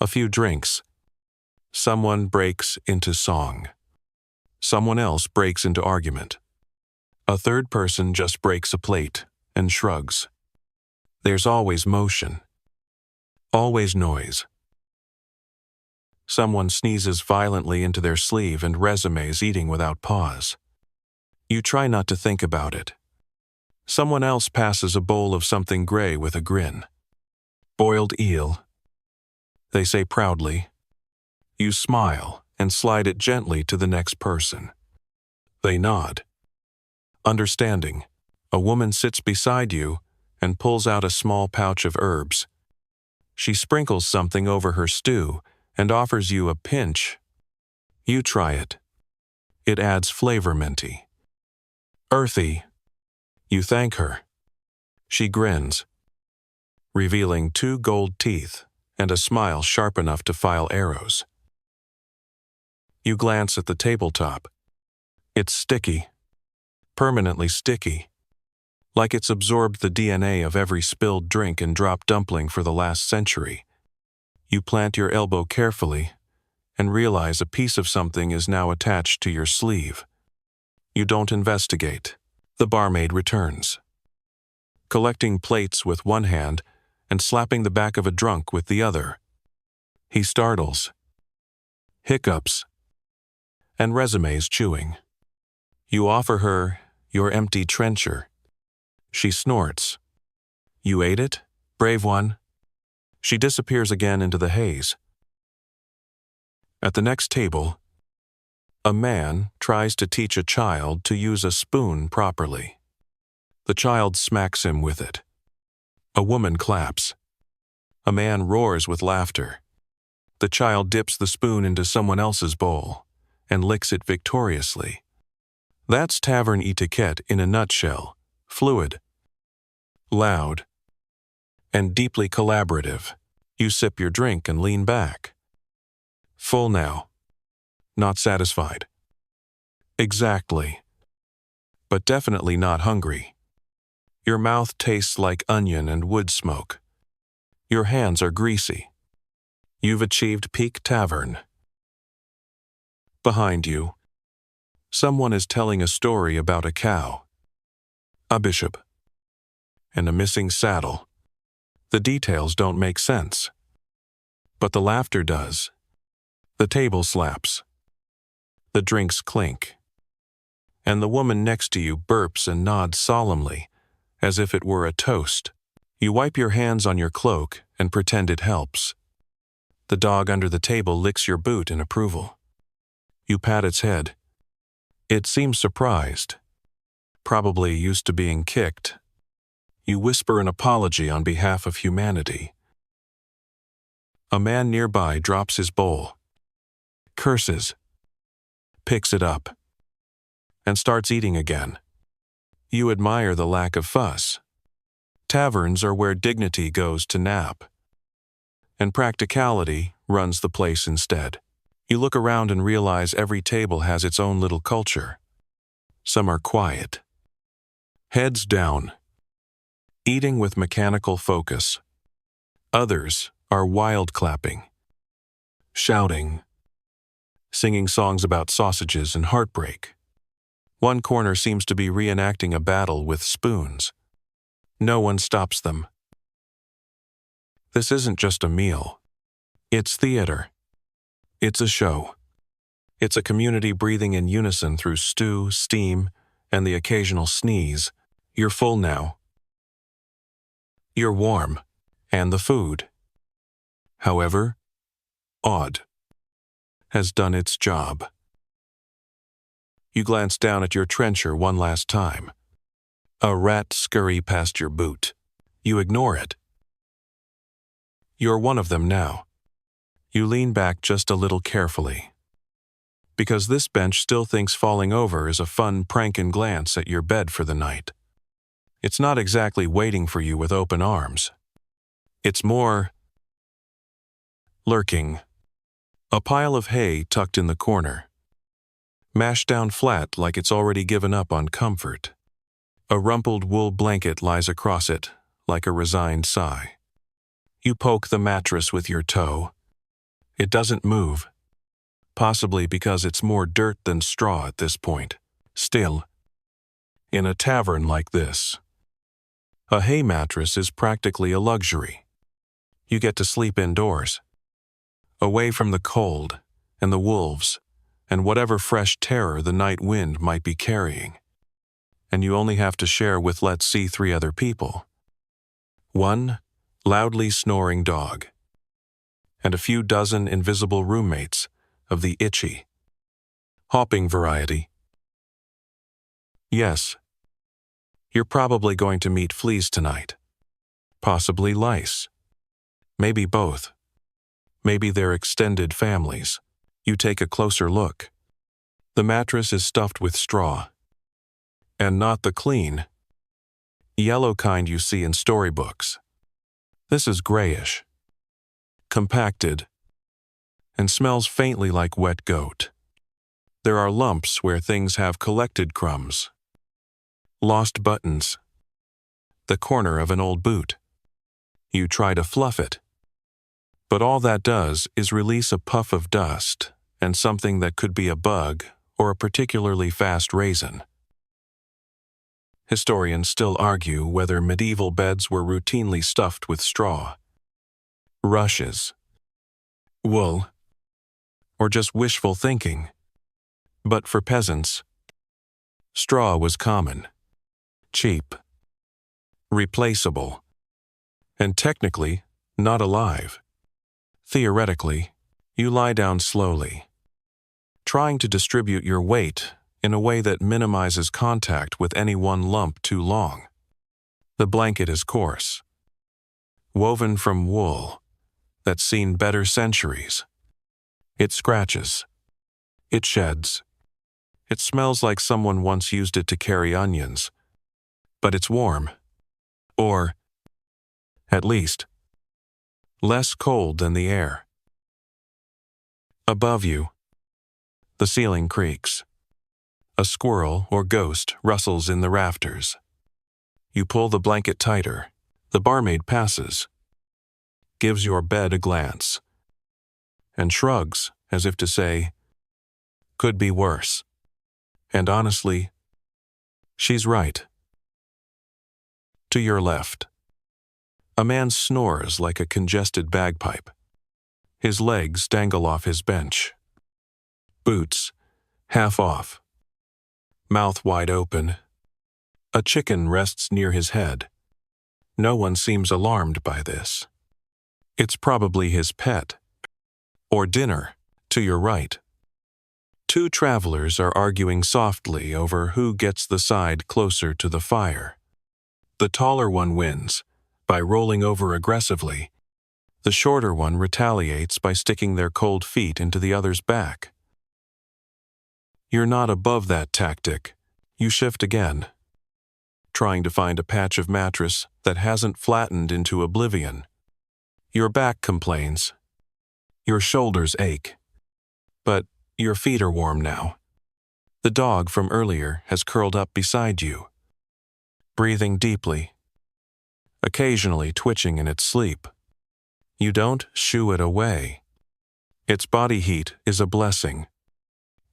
a few drinks. Someone breaks into song. Someone else breaks into argument. A third person just breaks a plate and shrugs. There's always motion, always noise. Someone sneezes violently into their sleeve and resumes eating without pause. You try not to think about it. Someone else passes a bowl of something gray with a grin. Boiled eel, they say proudly. You smile and slide it gently to the next person. They nod. Understanding, a woman sits beside you and pulls out a small pouch of herbs. She sprinkles something over her stew and offers you a pinch. You try it. It adds flavor minty. Earthy. You thank her. She grins, revealing 2 gold teeth and a smile sharp enough to file arrows. You glance at the tabletop. It's sticky, permanently sticky, like it's absorbed the DNA of every spilled drink and dropped dumpling for the last century. You plant your elbow carefully and realize a piece of something is now attached to your sleeve. You don't investigate. The barmaid returns, collecting plates with one hand and slapping the back of a drunk with the other. He startles, hiccups, and resumes chewing. You offer her your empty trencher. She snorts. You ate it, brave one? She disappears again into the haze. At the next table, a man tries to teach a child to use a spoon properly. The child smacks him with it. A woman claps. A man roars with laughter. The child dips the spoon into someone else's bowl and licks it victoriously. That's tavern etiquette in a nutshell. Fluid, loud, and deeply collaborative. You sip your drink and lean back. Full now. Not satisfied. Exactly. But definitely not hungry. Your mouth tastes like onion and wood smoke. Your hands are greasy. You've achieved peak tavern. Behind you, someone is telling a story about a cow, a bishop, and a missing saddle. The details don't make sense. But the laughter does. The table slaps. The drinks clink. And the woman next to you burps and nods solemnly, as if it were a toast. You wipe your hands on your cloak and pretend it helps. The dog under the table licks your boot in approval. You pat its head. It seems surprised, probably used to being kicked. You whisper an apology on behalf of humanity. A man nearby drops his bowl, curses, picks it up, and starts eating again. You admire the lack of fuss. Taverns are where dignity goes to nap, and practicality runs the place instead. You look around and realize every table has its own little culture. Some are quiet, heads down, eating with mechanical focus. Others are wild clapping, shouting, singing songs about sausages and heartbreak. One corner seems to be reenacting a battle with spoons. No one stops them. This isn't just a meal. It's theater. It's a show. It's a community breathing in unison through stew, steam, and the occasional sneeze. You're full now. You're warm. And the food, however odd, has done its job. You glance down at your trencher one last time. A rat scurry past your boot. You ignore it. You're one of them now. You lean back just a little carefully, because this bench still thinks falling over is a fun prank and glance at your bed for the night. It's not exactly waiting for you with open arms. It's more lurking. A pile of hay tucked in the corner, mashed down flat like it's already given up on comfort. A rumpled wool blanket lies across it like a resigned sigh. You poke the mattress with your toe. It doesn't move, possibly because it's more dirt than straw at this point. Still, in a tavern like this, a hay mattress is practically a luxury. You get to sleep indoors, away from the cold and the wolves and whatever fresh terror the night wind might be carrying. And you only have to share with, let's see, 3 other people. One loudly snoring dog, and a few dozen invisible roommates of the itchy, hopping variety. Yes, you're probably going to meet fleas tonight, possibly lice. Maybe both. Maybe they're extended families. You take a closer look. The mattress is stuffed with straw, and not the clean, yellow kind you see in storybooks. This is grayish, compacted, and smells faintly like wet goat. There are lumps where things have collected crumbs, lost buttons, the corner of an old boot. You try to fluff it, but all that does is release a puff of dust and something that could be a bug or a particularly fast raisin. Historians still argue whether medieval beds were routinely stuffed with straw, rushes, wool, or just wishful thinking. But for peasants, straw was common, cheap, replaceable, and technically not alive. Theoretically, you lie down slowly, trying to distribute your weight in a way that minimizes contact with any one lump too long. The blanket is coarse, woven from wool that's seen better centuries. It scratches. It sheds. It smells like someone once used it to carry onions. But it's warm. Or, at least, less cold than the air. Above you, the ceiling creaks. A squirrel or ghost rustles in the rafters. You pull the blanket tighter. The barmaid passes, gives your bed a glance, and shrugs as if to say, could be worse. And honestly, she's right. To your left, a man snores like a congested bagpipe. His legs dangle off his bench. Boots, half off. Mouth wide open. A chicken rests near his head. No one seems alarmed by this. It's probably his pet. Or dinner, to your right. 2 travelers are arguing softly over who gets the side closer to the fire. The taller one wins by rolling over aggressively. The shorter one retaliates by sticking their cold feet into the other's back. You're not above that tactic. You shift again, trying to find a patch of mattress that hasn't flattened into oblivion. Your back complains. Your shoulders ache. But your feet are warm now. The dog from earlier has curled up beside you, breathing deeply, occasionally twitching in its sleep. You don't shoo it away. Its body heat is a blessing,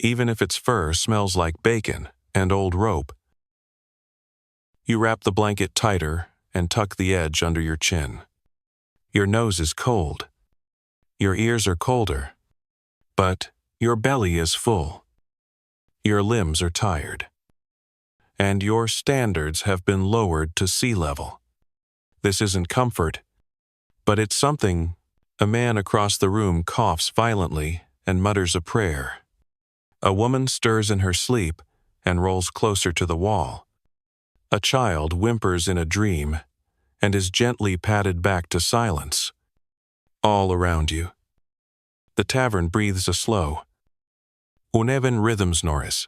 even if its fur smells like bacon and old rope. You wrap the blanket tighter and tuck the edge under your chin. Your nose is cold. Your ears are colder. But your belly is full. Your limbs are tired. And your standards have been lowered to sea level. This isn't comfort, but it's something. A man across the room coughs violently and mutters a prayer. A woman stirs in her sleep and rolls closer to the wall. A child whimpers in a dream and is gently patted back to silence. All around you. The tavern breathes a slow, uneven rhythms Norris.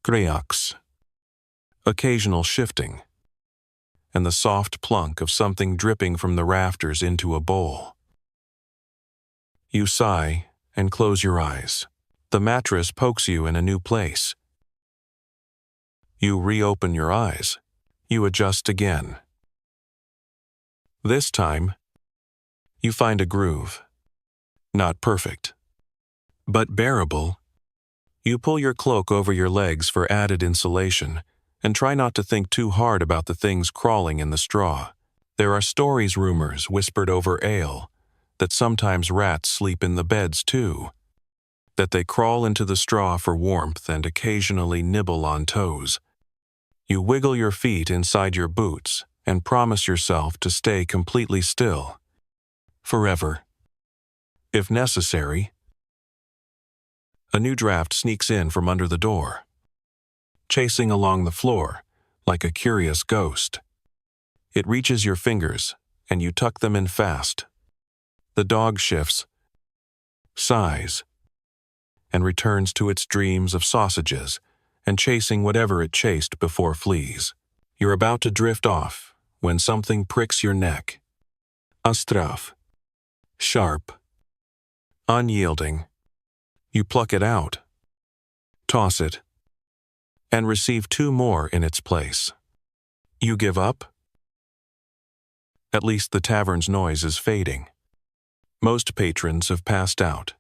Creox. Occasional shifting, and the soft plunk of something dripping from the rafters into a bowl. You sigh and close your eyes. The mattress pokes you in a new place. You reopen your eyes. You adjust again. This time, you find a groove. Not perfect, but bearable. You pull your cloak over your legs for added insulation and try not to think too hard about the things crawling in the straw. There are rumors whispered over ale, that sometimes rats sleep in the beds too, that they crawl into the straw for warmth and occasionally nibble on toes. You wiggle your feet inside your boots and promise yourself to stay completely still. Forever. If necessary. A new draft sneaks in from under the door, chasing along the floor like a curious ghost. It reaches your fingers, and you tuck them in fast. The dog shifts, sighs, and returns to its dreams of sausages and chasing whatever it chased before fleas. You're about to drift off when something pricks your neck. Astraf. Sharp. Unyielding. You pluck it out, toss it, and receive two more in its place. You give up? At least the tavern's noise is fading. Most patrons have passed out.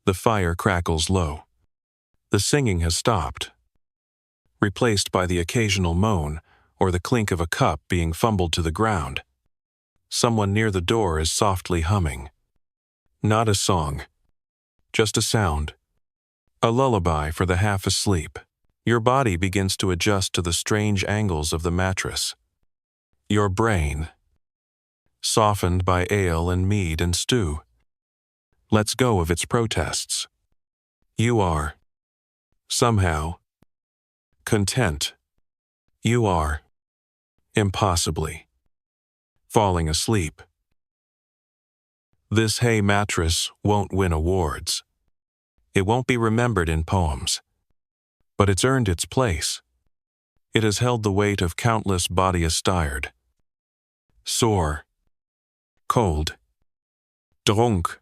The fire crackles low. The singing has stopped, replaced by the occasional moan or the clink of a cup being fumbled to the ground. Someone near the door is softly humming. Not a song, just a sound. A lullaby for the half-asleep. Your body begins to adjust to the strange angles of the mattress. Your brain, softened by ale and mead and stew, lets go of its protests. You are, somehow, content. You are, impossibly, falling asleep. This hay mattress won't win awards. It won't be remembered in poems. But it's earned its place. It has held the weight of countless bodies tired, sore, cold, drunk,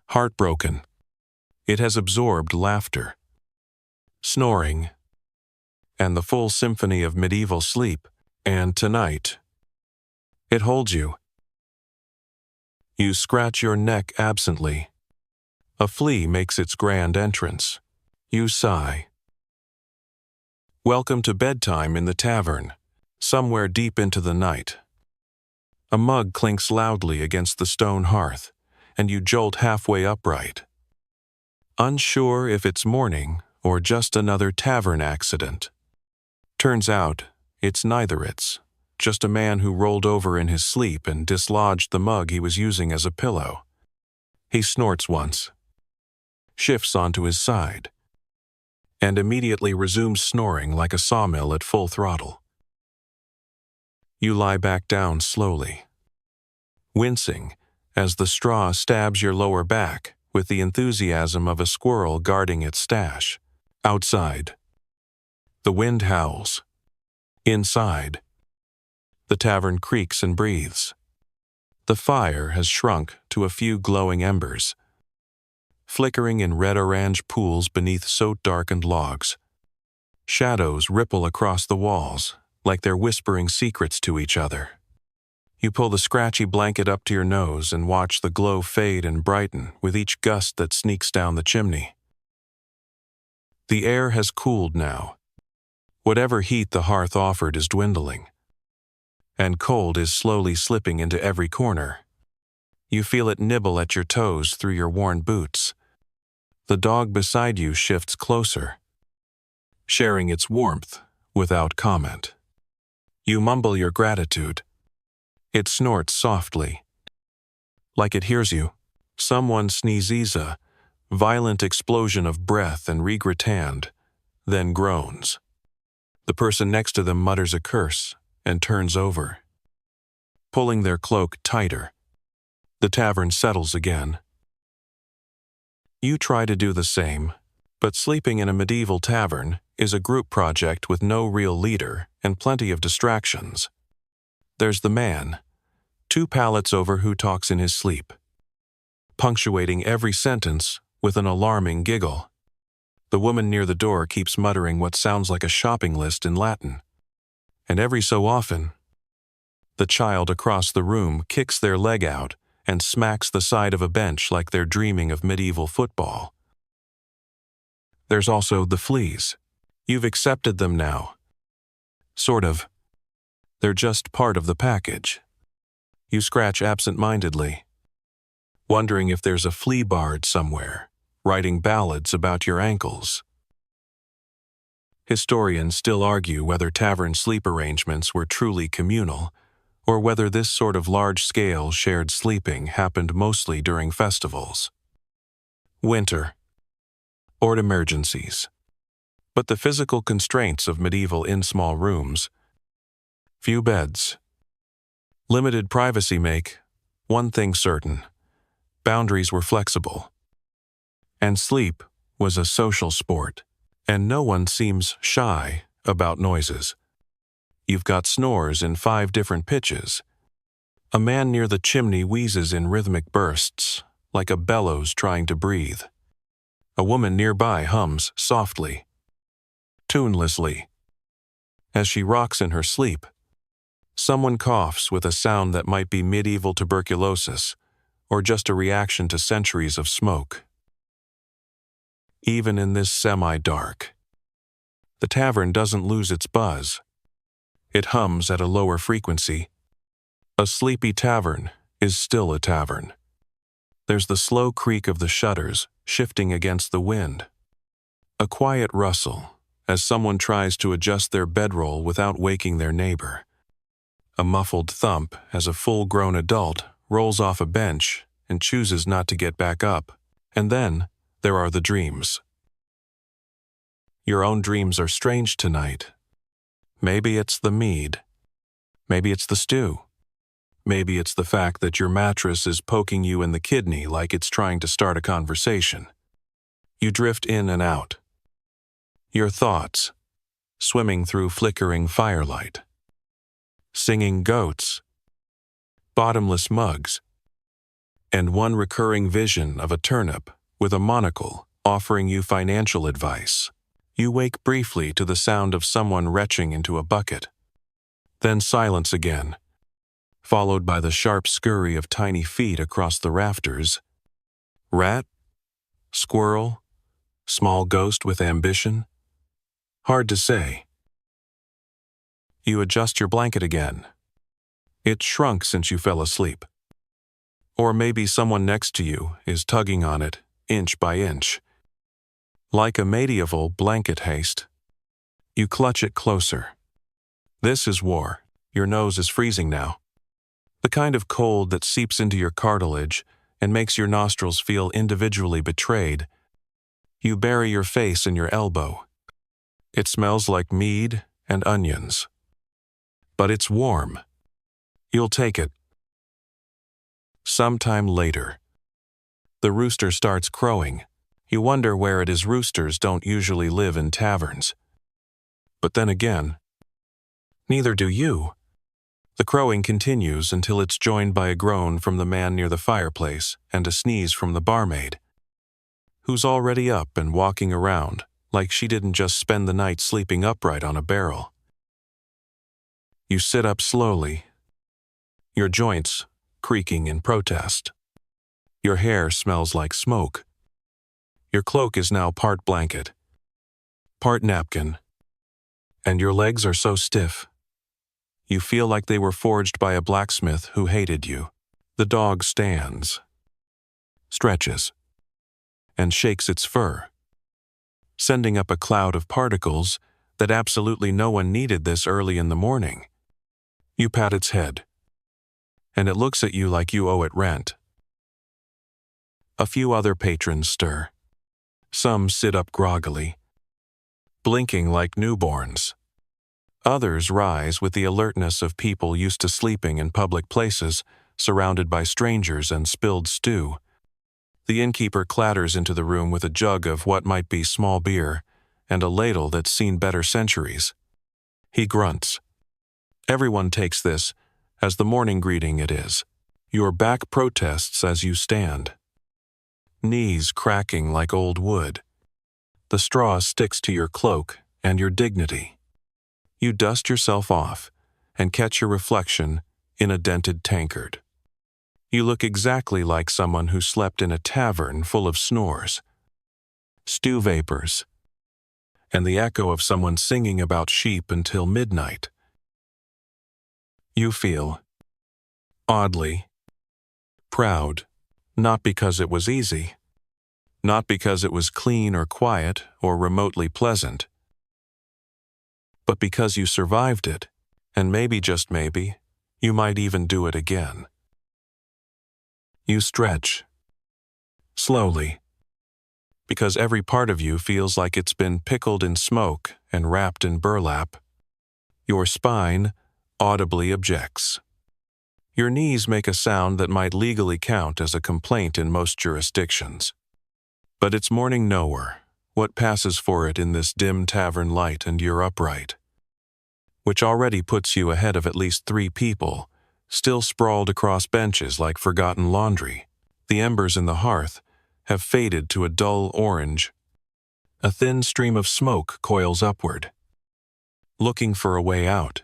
heartbroken. It has absorbed laughter, snoring, and the full symphony of medieval sleep. And tonight, it holds you. You scratch your neck absently. A flea makes its grand entrance. You sigh. Welcome to bedtime in the tavern, somewhere deep into the night. A mug clinks loudly against the stone hearth, and you jolt halfway upright, unsure if it's morning or just another tavern accident. Turns out, it's neither. It's just a man who rolled over in his sleep and dislodged the mug he was using as a pillow. He snorts once, shifts onto his side, and immediately resumes snoring like a sawmill at full throttle. You lie back down slowly, wincing as the straw stabs your lower back with the enthusiasm of a squirrel guarding its stash. Outside, the wind howls. Inside, the tavern creaks and breathes. The fire has shrunk to a few glowing embers, flickering in red-orange pools beneath soot-darkened logs. Shadows ripple across the walls, like they're whispering secrets to each other. You pull the scratchy blanket up to your nose and watch the glow fade and brighten with each gust that sneaks down the chimney. The air has cooled now. Whatever heat the hearth offered is dwindling, and cold is slowly slipping into every corner. You feel it nibble at your toes through your worn boots. The dog beside you shifts closer, sharing its warmth without comment. You mumble your gratitude. It snorts softly, like it hears you. Someone sneezes, a violent explosion of breath and regretand, then groans. The person next to them mutters a curse and turns over, pulling their cloak tighter. The tavern settles again. You try to do the same, but sleeping in a medieval tavern is a group project with no real leader and plenty of distractions. There's the man, 2 pallets over, who talks in his sleep, punctuating every sentence with an alarming giggle. The woman near the door keeps muttering what sounds like a shopping list in Latin. And every so often, the child across the room kicks their leg out and smacks the side of a bench like they're dreaming of medieval football. There's also the fleas. You've accepted them now. Sort of. They're just part of the package. You scratch absent-mindedly, wondering if there's a flea bard somewhere, writing ballads about your ankles. Historians still argue whether tavern sleep arrangements were truly communal, or whether this sort of large-scale shared sleeping happened mostly during festivals, winter, or emergencies. But the physical constraints of medieval in-small rooms, few beds, limited privacy make one thing certain: boundaries were flexible. And sleep was a social sport, and no one seems shy about noises. You've got snores in 5 different pitches. A man near the chimney wheezes in rhythmic bursts, like a bellows trying to breathe. A woman nearby hums softly, tunelessly. As she rocks in her sleep, someone coughs with a sound that might be medieval tuberculosis, or just a reaction to centuries of smoke. Even in this semi-dark, the tavern doesn't lose its buzz. It hums at a lower frequency. A sleepy tavern is still a tavern. There's the slow creak of the shutters shifting against the wind. A quiet rustle as someone tries to adjust their bedroll without waking their neighbor. A muffled thump as a full-grown adult rolls off a bench and chooses not to get back up. And then there are the dreams. Your own dreams are strange tonight. Maybe it's the mead. Maybe it's the stew. Maybe it's the fact that your mattress is poking you in the kidney like it's trying to start a conversation. You drift in and out, your thoughts swimming through flickering firelight, singing goats, bottomless mugs, and one recurring vision of a turnip with a monocle offering you financial advice. You wake briefly to the sound of someone retching into a bucket. Then silence again, followed by the sharp scurry of tiny feet across the rafters. Rat? Squirrel? Small ghost with ambition? Hard to say. You adjust your blanket again. It's shrunk since you fell asleep. Or maybe someone next to you is tugging on it, inch by inch. Like a medieval blanket haste, you clutch it closer. This is war. Your nose is freezing now. The kind of cold that seeps into your cartilage and makes your nostrils feel individually betrayed. You bury your face in your elbow. It smells like mead and onions. But it's warm. You'll take it. Sometime later, the rooster starts crowing, You wonder where it is roosters don't usually live in taverns. But then again, neither do you. The crowing continues until it's joined by a groan from the man near the fireplace and a sneeze from the barmaid, who's already up and walking around like she didn't just spend the night sleeping upright on a barrel. You sit up slowly, your joints creaking in protest. Your hair smells like smoke. Your cloak is now part blanket, part napkin, and your legs are so stiff. You feel like they were forged by a blacksmith who hated you. The dog stands, stretches, and shakes its fur, sending up a cloud of particles that absolutely no one needed this early in the morning. You pat its head, and it looks at you like you owe it rent. A few other patrons stir. Some sit up groggily, blinking like newborns. Others rise with the alertness of people used to sleeping in public places, surrounded by strangers and spilled stew. The innkeeper clatters into the room with a jug of what might be small beer and a ladle that's seen better centuries. He grunts. Everyone takes this as the morning greeting it is. Your back protests as you stand, knees cracking like old wood. The straw sticks to your cloak and your dignity. You dust yourself off and catch your reflection in a dented tankard. You look exactly like someone who slept in a tavern full of snores, stew vapors, and the echo of someone singing about sheep until midnight. You feel, oddly, proud, not because it was easy, not because it was clean or quiet or remotely pleasant, but because you survived it, and maybe, just maybe, you might even do it again. You stretch, slowly, because every part of you feels like it's been pickled in smoke and wrapped in burlap. Your spine audibly objects. Your knees make a sound that might legally count as a complaint in most jurisdictions. But it's morning nowhere, what passes for it in this dim tavern light, and you're upright, which already puts you ahead of at least 3 people, still sprawled across benches like forgotten laundry. The embers in the hearth have faded to a dull orange. A thin stream of smoke coils upward, looking for a way out.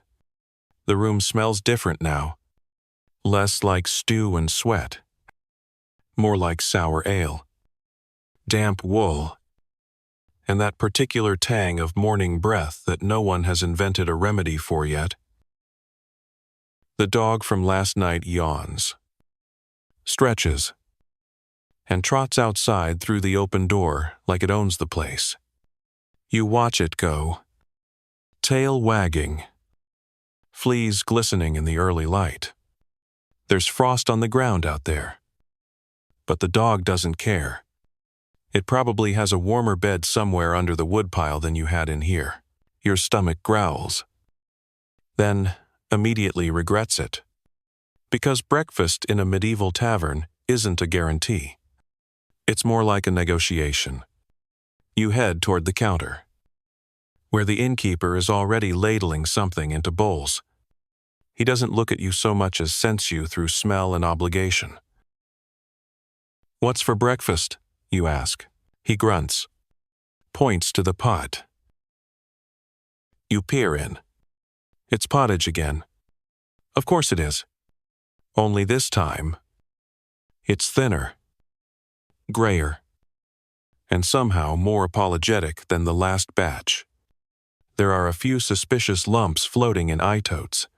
The room smells different now, less like stew and sweat, more like sour ale, damp wool, and that particular tang of morning breath that no one has invented a remedy for yet. The dog from last night yawns, stretches, and trots outside through the open door like it owns the place. You watch it go, tail wagging, fleas glistening in the early light. There's frost on the ground out there, but the dog doesn't care. It probably has a warmer bed somewhere under the woodpile than you had in here. Your stomach growls, then immediately regrets it. Because breakfast in a medieval tavern isn't a guarantee. It's more like a negotiation. You head toward the counter, where the innkeeper is already ladling something into bowls. He doesn't look at you so much as sense you through smell and obligation. "What's for breakfast?" you ask. He grunts, points to the pot. You peer in. It's pottage again. Of course it is. Only this time, it's thinner, grayer, and somehow more apologetic than the last batch. There are a few suspicious lumps floating in eye-totes.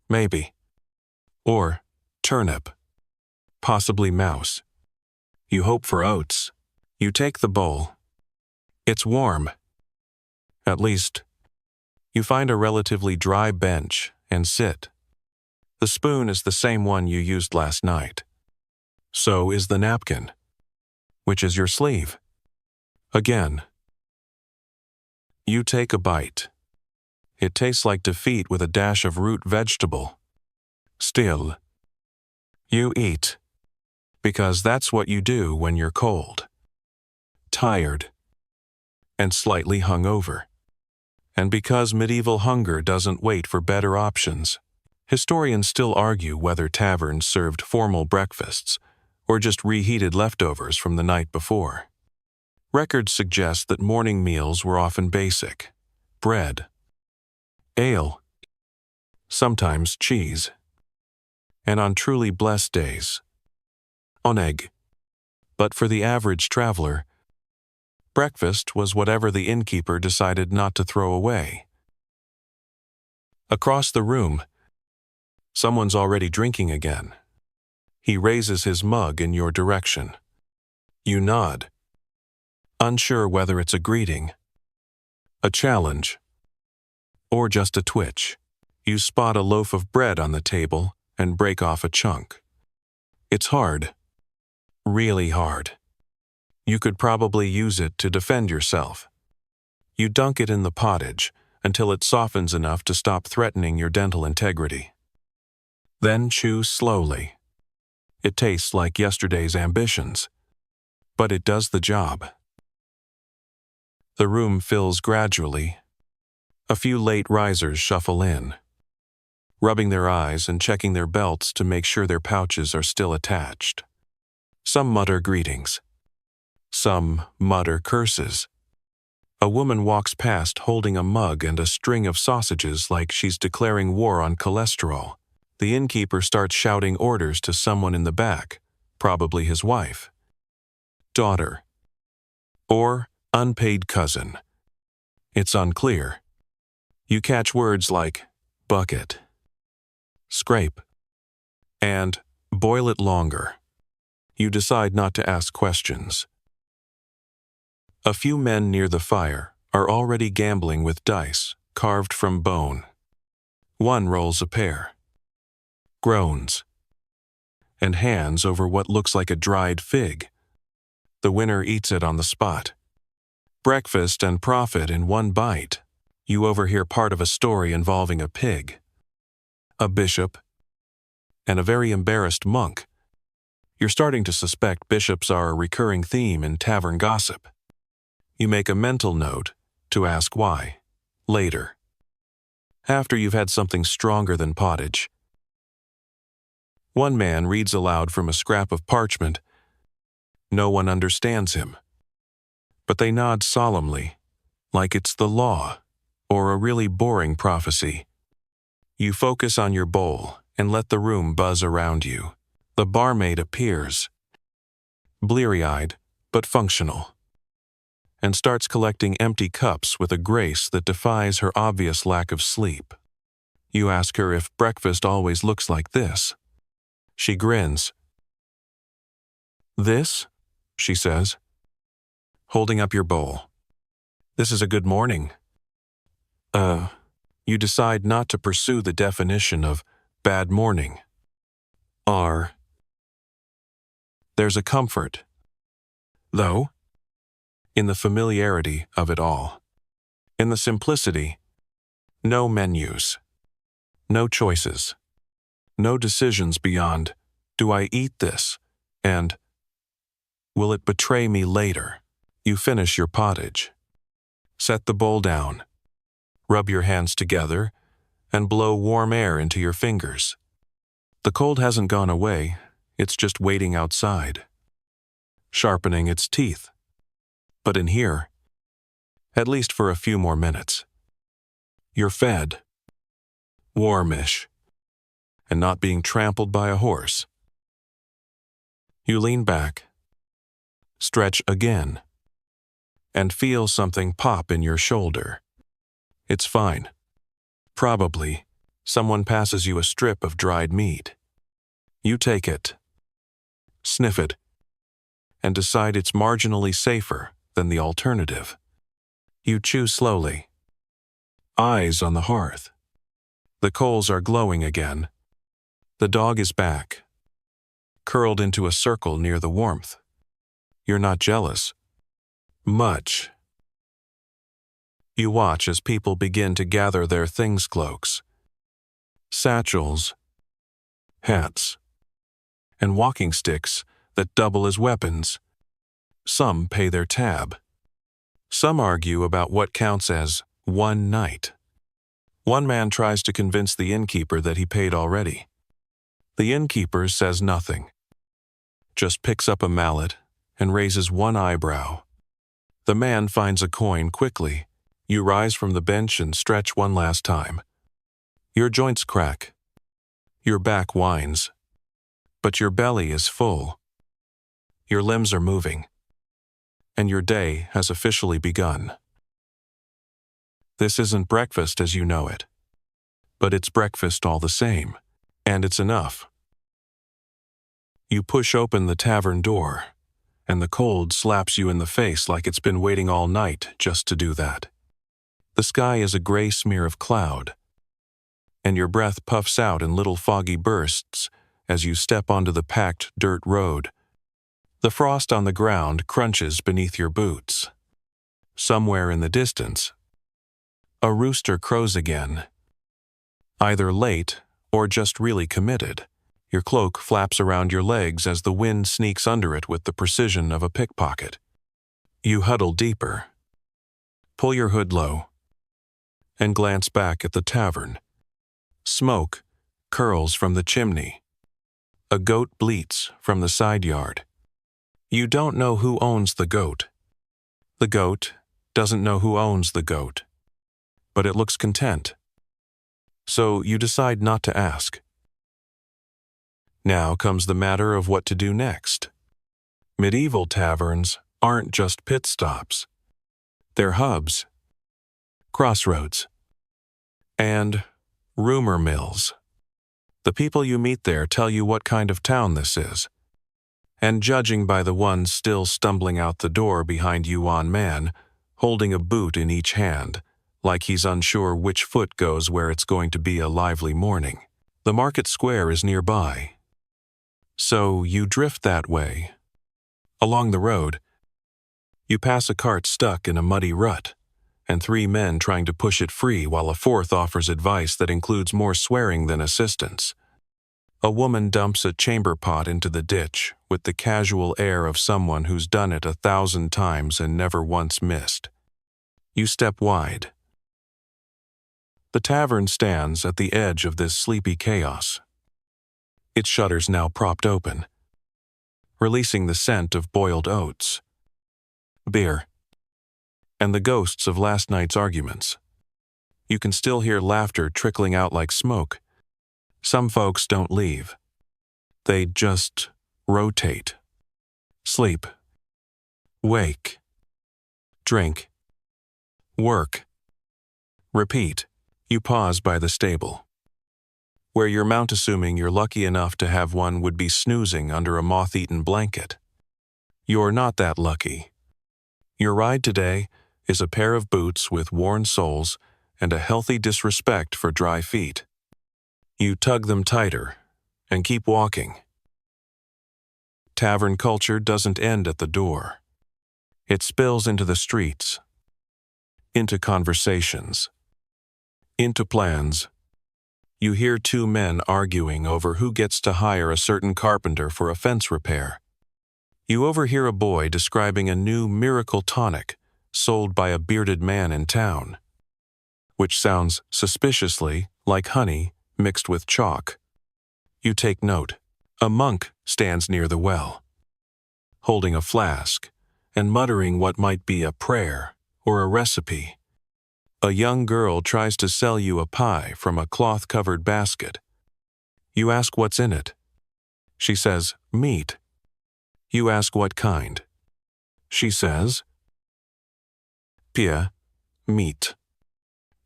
Maybe. Or turnip. Possibly mouse. You hope for oats. You take the bowl. It's warm. At least, you find a relatively dry bench and sit. The spoon is the same one you used last night. So is the napkin, which is your sleeve. Again. You take a bite. It tastes like defeat with a dash of root vegetable. Still, you eat, because that's what you do when you're cold. tired, and slightly hungover. And because medieval hunger doesn't wait for better options, historians still argue whether taverns served formal breakfasts or just reheated leftovers from the night before. Records suggest that morning meals were often basic: bread, ale, sometimes cheese, and on truly blessed days, an egg. But for the average traveler, breakfast was whatever the innkeeper decided not to throw away. Across the room, someone's already drinking again. He raises his mug in your direction. You nod, unsure whether it's a greeting, a challenge, or just a twitch. You spot a loaf of bread on the table and break off a chunk. It's hard, really hard. You could probably use it to defend yourself. You dunk it in the pottage until it softens enough to stop threatening your dental integrity. Then chew slowly. It tastes like yesterday's ambitions, but it does the job. The room fills gradually. A few late risers shuffle in, rubbing their eyes and checking their belts to make sure their pouches are still attached. Some mutter greetings. Some mutter curses. A woman walks past holding a mug and a string of sausages like she's declaring war on cholesterol. The innkeeper starts shouting orders to someone in the back, probably his wife, daughter, or unpaid cousin. It's unclear. You catch words like bucket, scrape, and boil it longer. You decide not to ask questions. A few men near the fire are already gambling with dice carved from bone. One rolls a pair, groans, and hands over what looks like a dried fig. The winner eats it on the spot. Breakfast and profit in one bite. You overhear part of a story involving a pig, a bishop, and a very embarrassed monk. You're starting to suspect bishops are a recurring theme in tavern gossip. You make a mental note to ask why, later, after you've had something stronger than pottage. One man reads aloud from a scrap of parchment. No one understands him, but they nod solemnly, like it's the law or a really boring prophecy. You focus on your bowl and let the room buzz around you. The barmaid appears, bleary-eyed but functional, and starts collecting empty cups with a grace that defies her obvious lack of sleep. You ask her if breakfast always looks like this. She grins. "This?" she says, holding up your bowl. "This is a good morning." You decide not to pursue the definition of bad morning. There's a comfort, though, in the familiarity of it all. In the simplicity, no menus, no choices, no decisions beyond, do I eat this, and will it betray me later? You finish your pottage. Set the bowl down. Rub your hands together and blow warm air into your fingers. The cold hasn't gone away, it's just waiting outside, sharpening its teeth. But in here, at least for a few more minutes, you're fed, warmish, and not being trampled by a horse. You lean back, stretch again, and feel something pop in your shoulder. It's fine. Probably, someone passes you a strip of dried meat. You take it, sniff it, and decide it's marginally safer than the alternative. You chew slowly, eyes on the hearth. The coals are glowing again. The dog is back, curled into a circle near the warmth. You're not jealous. Much. You watch as people begin to gather their things: cloaks, satchels, hats, and walking sticks that double as weapons. Some pay their tab. Some argue about what counts as one night. One man tries to convince the innkeeper that he paid already. The innkeeper says nothing, just picks up a mallet and raises one eyebrow. The man finds a coin quickly. You rise from the bench and stretch one last time. Your joints crack. Your back whines. But your belly is full. Your limbs are moving. And your day has officially begun. This isn't breakfast as you know it. But it's breakfast all the same. And it's enough. You push open the tavern door, and the cold slaps you in the face like it's been waiting all night just to do that. The sky is a gray smear of cloud, and your breath puffs out in little foggy bursts as you step onto the packed dirt road. The frost on the ground crunches beneath your boots. Somewhere in the distance, a rooster crows again. Either late or just really committed. Your cloak flaps around your legs as the wind sneaks under it with the precision of a pickpocket. You huddle deeper, pull your hood low, and glance back at the tavern. Smoke curls from the chimney. A goat bleats from the side yard. You don't know who owns the goat. The goat doesn't know who owns the goat, but it looks content. So you decide not to ask. Now comes the matter of what to do next. Medieval taverns aren't just pit stops. They're hubs, crossroads, and rumor mills. The people you meet there tell you what kind of town this is. And judging by the one still stumbling out the door behind you on man, holding a boot in each hand, like he's unsure which foot goes where it's going to be a lively morning. The market square is nearby. So you drift that way. Along the road, you pass a cart stuck in a muddy rut, and 3 men trying to push it free while a 4th offers advice that includes more swearing than assistance. A woman dumps a chamber pot into the ditch with the casual air of someone who's done it 1,000 times and never once missed. You step wide. The tavern stands at the edge of this sleepy chaos. Its shutters now propped open, releasing the scent of boiled oats, beer, and the ghosts of last night's arguments. You can still hear laughter trickling out like smoke. Some folks don't leave. They just rotate. Sleep. Wake. Drink. Work. Repeat. You pause by the stable, where you're mount assuming you're lucky enough to have one would be snoozing under a moth-eaten blanket. You're not that lucky. Your ride today is a pair of boots with worn soles and a healthy disrespect for dry feet. You tug them tighter and keep walking. Tavern culture doesn't end at the door. It spills into the streets, into conversations, into plans. You hear 2 men arguing over who gets to hire a certain carpenter for a fence repair. You overhear a boy describing a new miracle tonic sold by a bearded man in town, which sounds suspiciously like honey mixed with chalk. You take note. A monk stands near the well, holding a flask and muttering what might be a prayer or a recipe. A young girl tries to sell you a pie from a cloth-covered basket. You ask what's in it. She says, meat. You ask what kind. She says, pia, meat.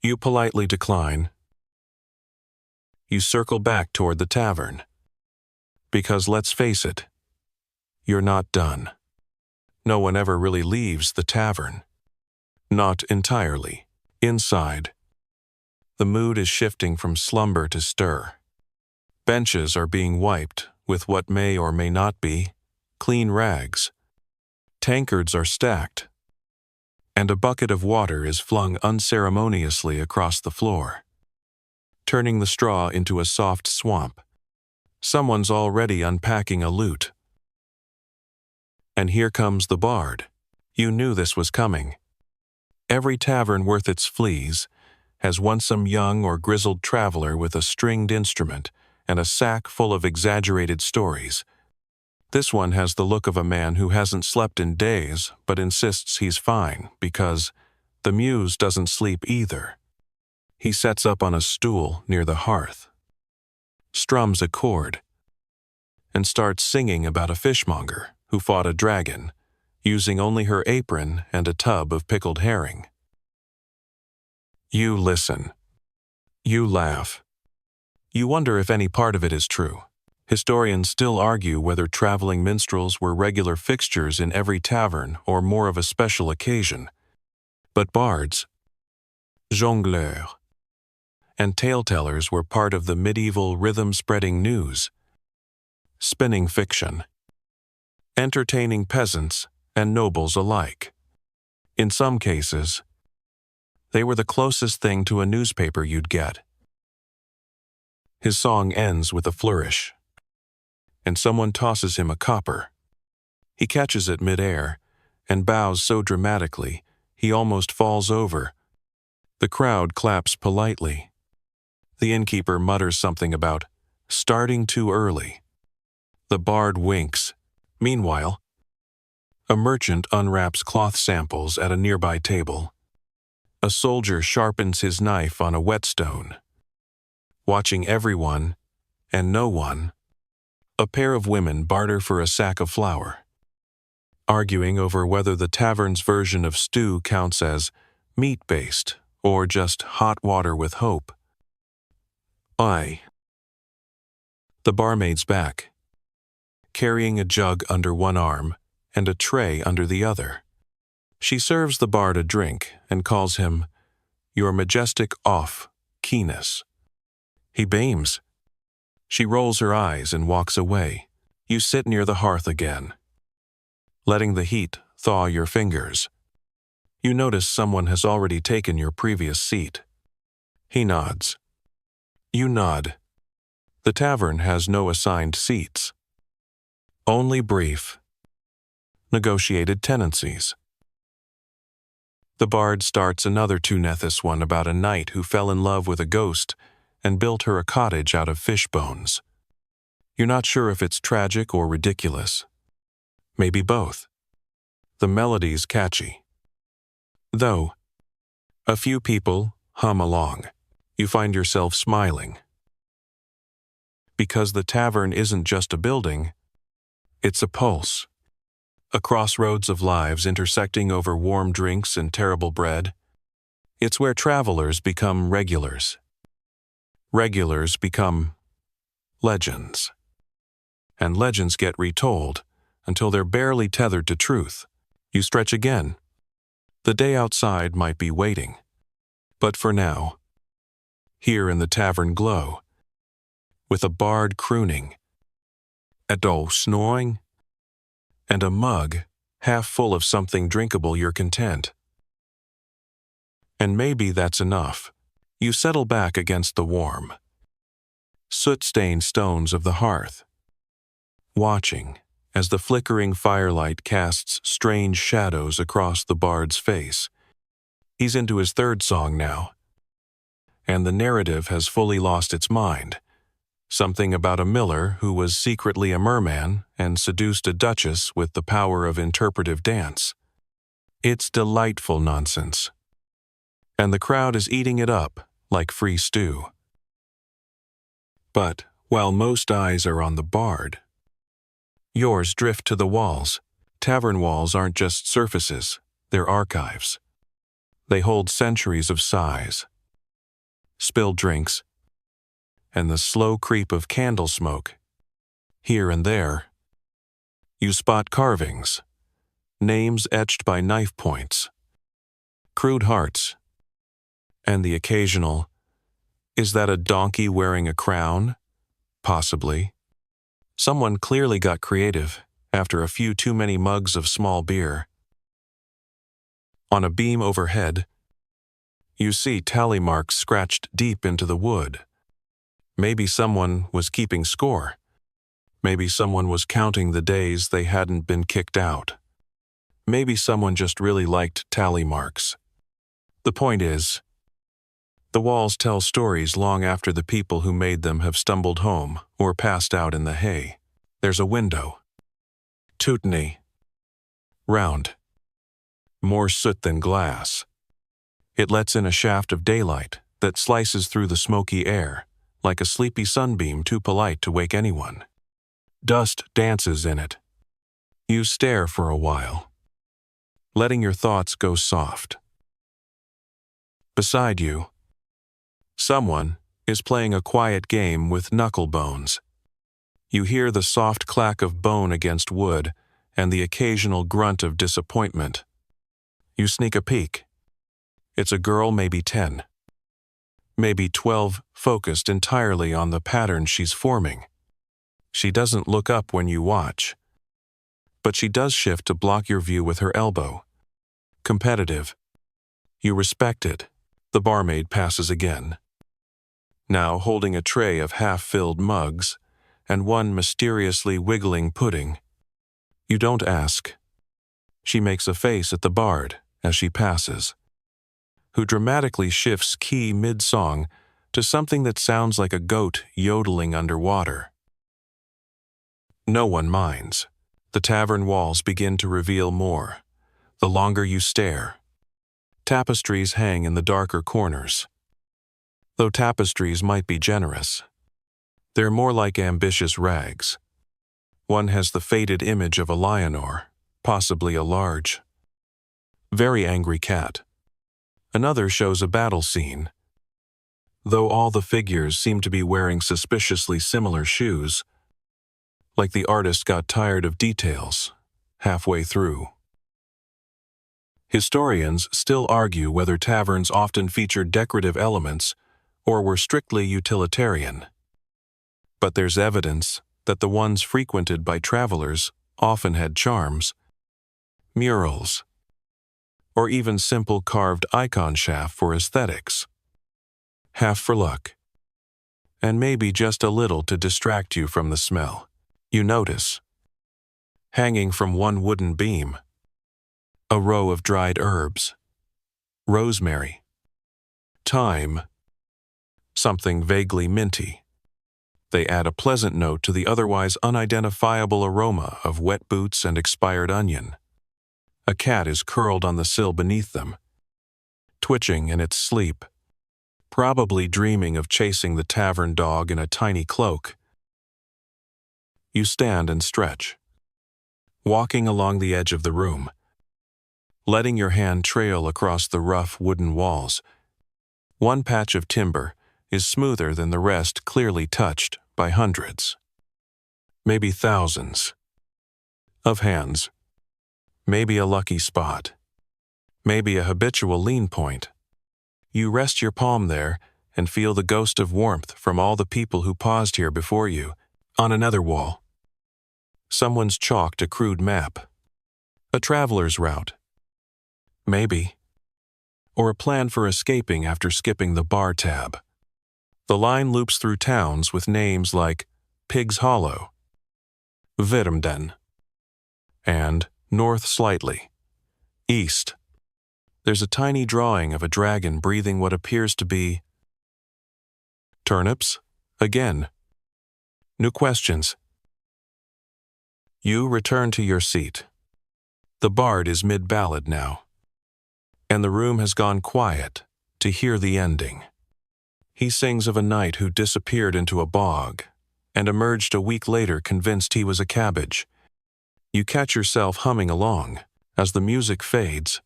You politely decline. You circle back toward the tavern. Because let's face it, you're not done. No one ever really leaves the tavern. Not entirely. Inside, the mood is shifting from slumber to stir. Benches are being wiped with what may or may not be clean rags. Tankards are stacked, and a bucket of water is flung unceremoniously across the floor, turning the straw into a soft swamp. Someone's already unpacking a loot. And here comes the bard. You knew this was coming. Every tavern worth its fleas has once some young or grizzled traveler with a stringed instrument and a sack full of exaggerated stories. This one has the look of a man who hasn't slept in days but insists he's fine because the muse doesn't sleep either. He sets up on a stool near the hearth, strums a chord, and starts singing about a fishmonger who fought a dragon, using only her apron and a tub of pickled herring. You listen. You laugh. You wonder if any part of it is true. Historians still argue whether traveling minstrels were regular fixtures in every tavern or more of a special occasion. But bards, jongleurs, and tale-tellers were part of the medieval rhythm-spreading news, spinning fiction, entertaining peasants and nobles alike. In some cases, they were the closest thing to a newspaper you'd get. His song ends with a flourish, and someone tosses him a copper. He catches it mid-air and bows so dramatically he almost falls over. The crowd claps politely. The innkeeper mutters something about starting too early. The bard winks. Meanwhile, a merchant unwraps cloth samples at a nearby table. A soldier sharpens his knife on a whetstone. Watching everyone and no one, a pair of women barter for a sack of flour, arguing over whether the tavern's version of stew counts as meat-based or just hot water with hope. The barmaid's back, carrying a jug under one arm and a tray under the other. She serves the bard a drink and calls him Your Majestic Off-Keenness. He beams. She rolls her eyes and walks away. You sit near the hearth again, letting the heat thaw your fingers. You notice someone has already taken your previous seat. He nods. You nod. The tavern has no assigned seats. Only brief, negotiated tenancies. The bard starts another tunethus one about a knight who fell in love with a ghost and built her a cottage out of fish bones. You're not sure if it's tragic or ridiculous. Maybe both. The melody's catchy. Though a few people hum along, you find yourself smiling. Because the tavern isn't just a building, it's a pulse. A crossroads of lives intersecting over warm drinks and terrible bread. It's where travelers become regulars. Regulars become legends. And legends get retold until they're barely tethered to truth. You stretch again. The day outside might be waiting. But for now, here in the tavern glow, with a bard crooning, a doe snoring, and a mug half full of something drinkable, you're content. And maybe that's enough. You settle back against the warm, soot-stained stones of the hearth, watching as the flickering firelight casts strange shadows across the bard's face. He's into his third song now, and the narrative has fully lost its mind. Something about a miller who was secretly a merman and seduced a duchess with the power of interpretive dance. It's delightful nonsense. And the crowd is eating it up like free stew. But while most eyes are on the bard, yours drift to the walls. Tavern walls aren't just surfaces, they're archives. They hold centuries of sighs, spilled drinks, and the slow creep of candle smoke. Here and there, you spot carvings, names etched by knife points, crude hearts, and the occasional, is that a donkey wearing a crown? Possibly. Someone clearly got creative after a few too many mugs of small beer. On a beam overhead, you see tally marks scratched deep into the wood. Maybe someone was keeping score. Maybe someone was counting the days they hadn't been kicked out. Maybe someone just really liked tally marks. The point is, the walls tell stories long after the people who made them have stumbled home or passed out in the hay. There's a window. Tutney. Round. More soot than glass. It lets in a shaft of daylight that slices through the smoky air, like a sleepy sunbeam too polite to wake anyone. Dust dances in it. You stare for a while, letting your thoughts go soft. Beside you, someone is playing a quiet game with knuckle bones. You hear the soft clack of bone against wood and the occasional grunt of disappointment. You sneak a peek. It's a girl, maybe 10, maybe 12, focused entirely on the pattern she's forming. She doesn't look up when you watch, but she does shift to block your view with her elbow. Competitive. You respect it. The barmaid passes again, now holding a tray of half-filled mugs and one mysteriously wiggling pudding. You don't ask. She makes a face at the bard as she passes, who dramatically shifts key mid-song to something that sounds like a goat yodeling underwater. No one minds. The tavern walls begin to reveal more, the longer you stare. Tapestries hang in the darker corners. Though tapestries might be generous, they're more like ambitious rags. One has the faded image of a Lionor, possibly a large, very angry cat. Another shows a battle scene. Though all the figures seem to be wearing suspiciously similar shoes, like the artist got tired of details halfway through. Historians still argue whether taverns often featured decorative elements or were strictly utilitarian. But there's evidence that the ones frequented by travelers often had charms, murals, or even simple carved icon shaft for aesthetics. Half for luck, and maybe just a little to distract you from the smell. You notice, hanging from one wooden beam, a row of dried herbs, rosemary, thyme, something vaguely minty. They add a pleasant note to the otherwise unidentifiable aroma of wet boots and expired onion. A cat is curled on the sill beneath them, twitching in its sleep, probably dreaming of chasing the tavern dog in a tiny cloak. You stand and stretch, walking along the edge of the room, letting your hand trail across the rough wooden walls. One patch of timber is smoother than the rest, clearly touched by hundreds, maybe thousands, of hands. Maybe a lucky spot, maybe a habitual lean point. You rest your palm there and feel the ghost of warmth from all the people who paused here before you. On another wall, someone's chalked a crude map, a traveler's route, maybe, or a plan for escaping after skipping the bar tab. The line loops through towns with names like Pig's Hollow, Virmden, and north slightly, east. There's a tiny drawing of a dragon breathing what appears to be turnips. Again. New questions. You return to your seat. The bard is mid-ballad now, and the room has gone quiet to hear the ending. He sings of a knight who disappeared into a bog and emerged a week later convinced he was a cabbage. You catch yourself humming along as the music fades.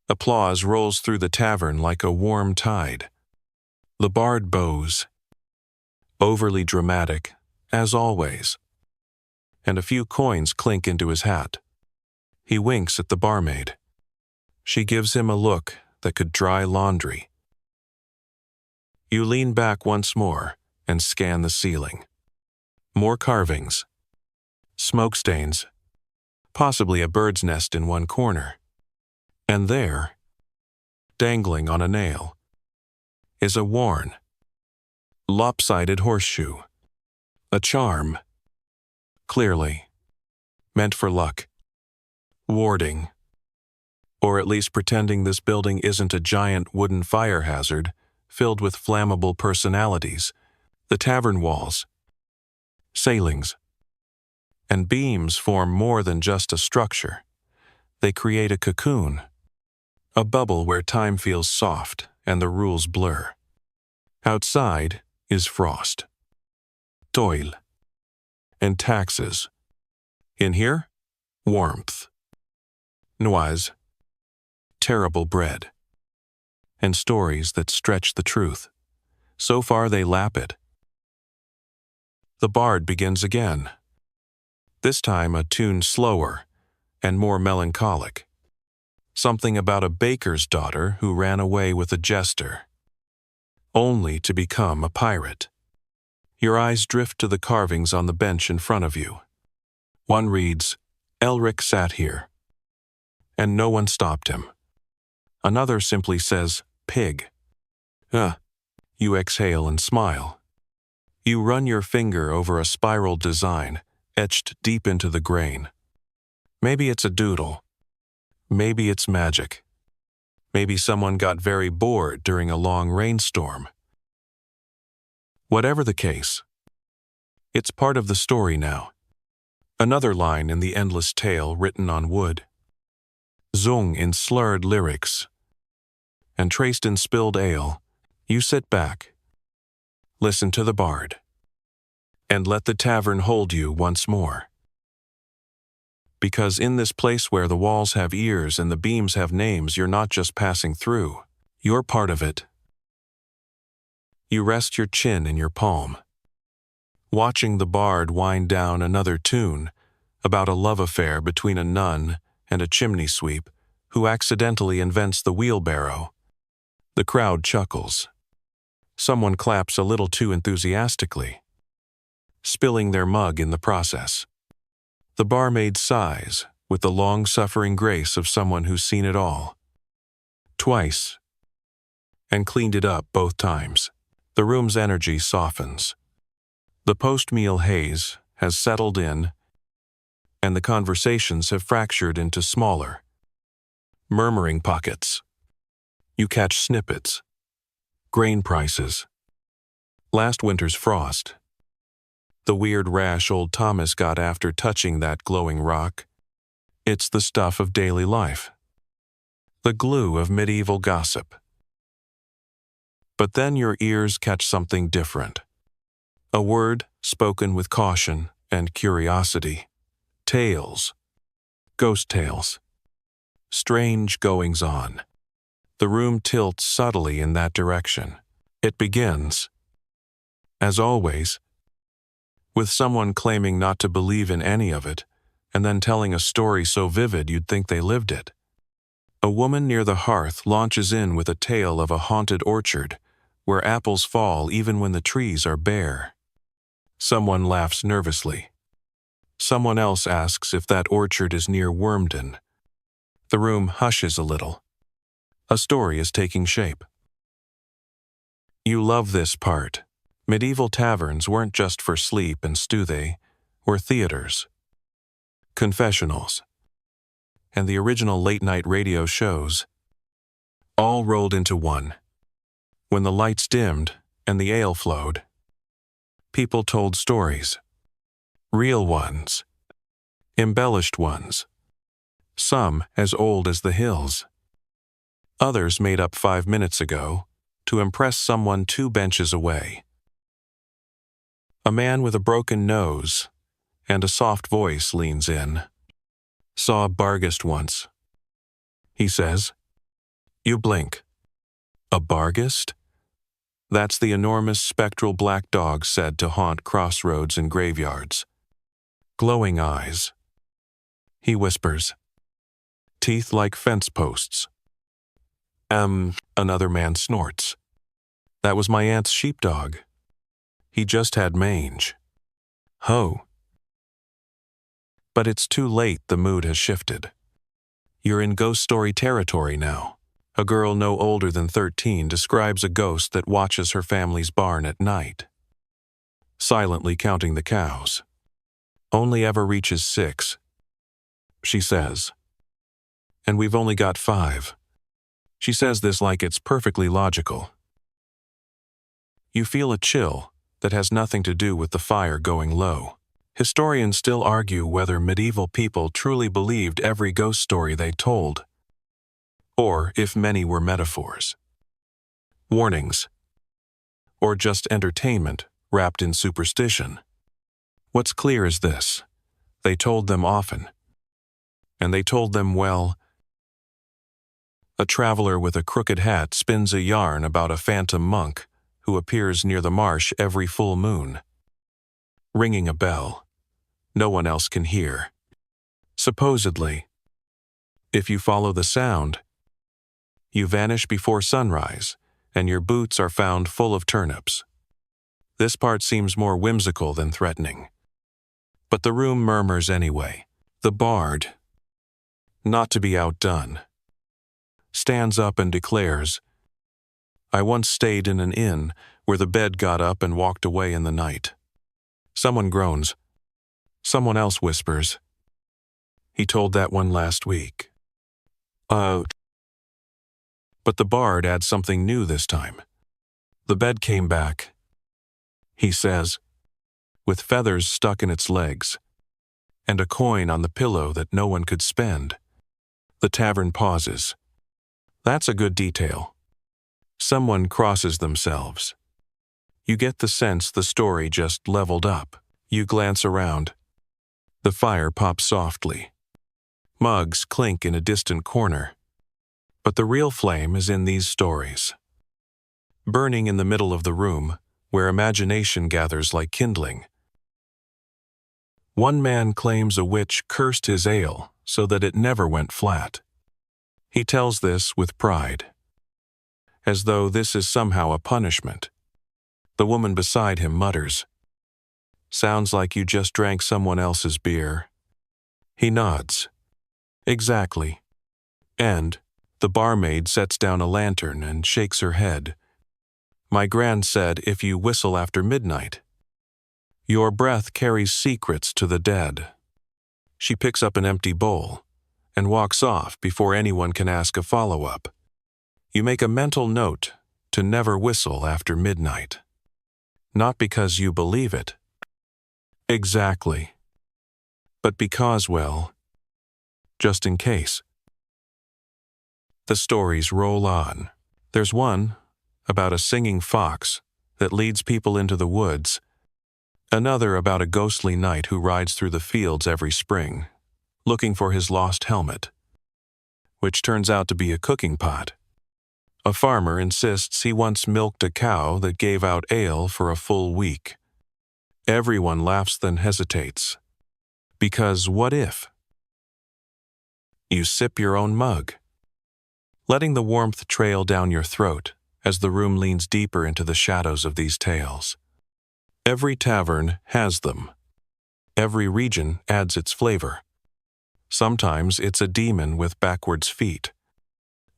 Applause rolls through the tavern like a warm tide. The bard bows, overly dramatic, as always, and a few coins clink into his hat. He winks at the barmaid. She gives him a look that could dry laundry. You lean back once more and scan the ceiling. More carvings, smoke stains, possibly a bird's nest in one corner. And there, dangling on a nail, is a worn, lopsided horseshoe, a charm Clearly. Meant for luck. Warding. Or at least pretending this building isn't a giant wooden fire hazard filled with flammable personalities. The tavern walls, ceilings, and beams form more than just a structure. They create a cocoon, a bubble where time feels soft and the rules blur. Outside is frost, toil, and taxes. In here, warmth, noise, terrible bread, and stories that stretch the truth. So far they lap it. The bard begins again, this time a tune slower and more melancholic. Something about a baker's daughter who ran away with a jester, only to become a pirate. Your eyes drift to the carvings on the bench in front of you. One reads, "Elric sat here," and no one stopped him. Another simply says, "Pig." You exhale and smile. You run your finger over a spiral design, etched deep into the grain. Maybe it's a doodle. Maybe it's magic. Maybe someone got very bored during a long rainstorm. Whatever the case, it's part of the story now. Another line in the endless tale written on wood. Zung in slurred lyrics. And traced in spilled ale. You sit back. Listen to the bard. And let the tavern hold you once more. Because in this place where the walls have ears and the beams have names, you're not just passing through. You're part of it. You rest your chin in your palm, watching the bard wind down another tune about a love affair between a nun and a chimney sweep who accidentally invents the wheelbarrow. The crowd chuckles. Someone claps a little too enthusiastically, spilling their mug in the process. The barmaid sighs with the long-suffering grace of someone who's seen it all. Twice. And cleaned it up both times. The room's energy softens. The post-meal haze has settled in, and the conversations have fractured into smaller, murmuring pockets. You catch snippets. Grain prices. Last winter's frost. The weird rash old Thomas got after touching that glowing rock. It's the stuff of daily life. The glue of medieval gossip. But then your ears catch something different. A word spoken with caution and curiosity. Tales. Ghost tales. Strange goings-on. The room tilts subtly in that direction. It begins, as always, with someone claiming not to believe in any of it, and then telling a story so vivid you'd think they lived it. A woman near the hearth launches in with a tale of a haunted orchard, where apples fall even when the trees are bare. Someone laughs nervously. Someone else asks if that orchard is near Wormden. The room hushes a little. A story is taking shape. You love this part. Medieval taverns weren't just for sleep and stew, they were theaters, confessionals, and the original late-night radio shows, all rolled into one. When the lights dimmed and the ale flowed, people told stories. Real ones, embellished ones, some as old as the hills. Others made up 5 minutes ago to impress someone 2 benches away. A man with a broken nose and a soft voice leans in. Saw a barghest once. He says, You blink. A barghest? That's the enormous spectral black dog said to haunt crossroads and graveyards. Glowing eyes. He whispers. Teeth like fence posts. Another man snorts. That was my aunt's sheepdog. He just had mange. Ho. But it's too late, the mood has shifted. You're in ghost story territory now. A girl no older than 13 describes a ghost that watches her family's barn at night, silently counting the cows. only ever reaches 6, she says. And we've only got 5. She says this like it's perfectly logical. You feel a chill that has nothing to do with the fire going low. Historians still argue whether medieval people truly believed every ghost story they told, or if many were metaphors, warnings, or just entertainment wrapped in superstition. What's clear is this: they told them often, and they told them well. A traveler with a crooked hat spins a yarn about a phantom monk who appears near the marsh every full moon, ringing a bell no one else can hear. Supposedly, if you follow the sound, you vanish before sunrise, and your boots are found full of turnips. This part seems more whimsical than threatening. But the room murmurs anyway. The bard, not to be outdone, stands up and declares, "I once stayed in an inn where the bed got up and walked away in the night." Someone groans. Someone else whispers, "He told that one last week." But the bard adds something new this time. The bed came back, he says, with feathers stuck in its legs, and a coin on the pillow that no one could spend. The tavern pauses. That's a good detail. Someone crosses themselves. You get the sense the story just leveled up. You glance around. The fire pops softly. Mugs clink in a distant corner. But the real flame is in these stories. Burning in the middle of the room, where imagination gathers like kindling. One man claims a witch cursed his ale so that it never went flat. He tells this with pride, as though this is somehow a punishment. The woman beside him mutters, "Sounds like you just drank someone else's beer." He nods. Exactly. And the barmaid sets down a lantern and shakes her head. "My gran said if you whistle after midnight, your breath carries secrets to the dead." She picks up an empty bowl and walks off before anyone can ask a follow-up. You make a mental note to never whistle after midnight. Not because you believe it. Exactly. But because, well, just in case. The stories roll on. There's one about a singing fox that leads people into the woods, another about a ghostly knight who rides through the fields every spring, looking for his lost helmet, which turns out to be a cooking pot. A farmer insists he once milked a cow that gave out ale for a full week. Everyone laughs then hesitates. Because what if? You sip your own mug, letting the warmth trail down your throat as the room leans deeper into the shadows of these tales. Every tavern has them. Every region adds its flavor. Sometimes it's a demon with backwards feet.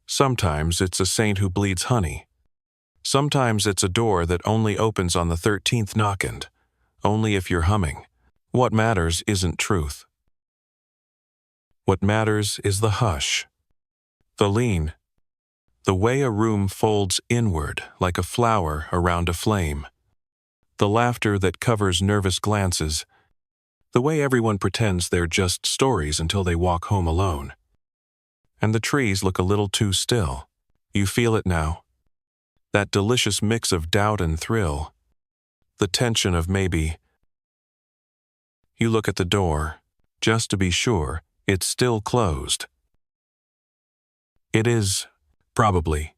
Sometimes it's a saint who bleeds honey. Sometimes it's a door that only opens on the 13th knock-and, only if you're humming. What matters isn't truth. What matters is the hush, the lean, the way a room folds inward like a flower around a flame, the laughter that covers nervous glances, the way everyone pretends they're just stories until they walk home alone. And the trees look a little too still. You feel it now. That delicious mix of doubt and thrill. The tension of maybe. You look at the door, just to be sure it's still closed. It is, probably.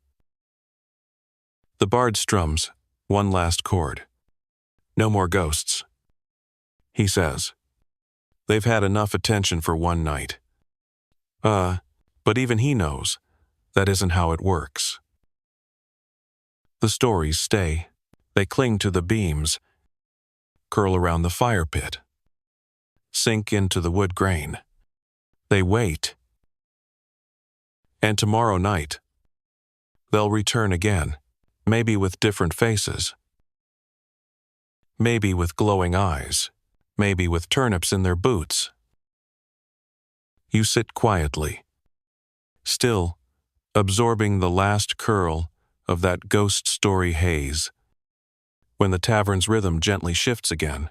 The bard strums one last chord. No more ghosts, he says. They've had enough attention for one night. But even he knows that isn't how it works. The stories stay. They cling to the beams, curl around the fire pit, sink into the wood grain. They wait. And tomorrow night, they'll return again, maybe with different faces, maybe with glowing eyes, maybe with turnips in their boots. You sit quietly, still absorbing the last curl of that ghost story haze, when the tavern's rhythm gently shifts again.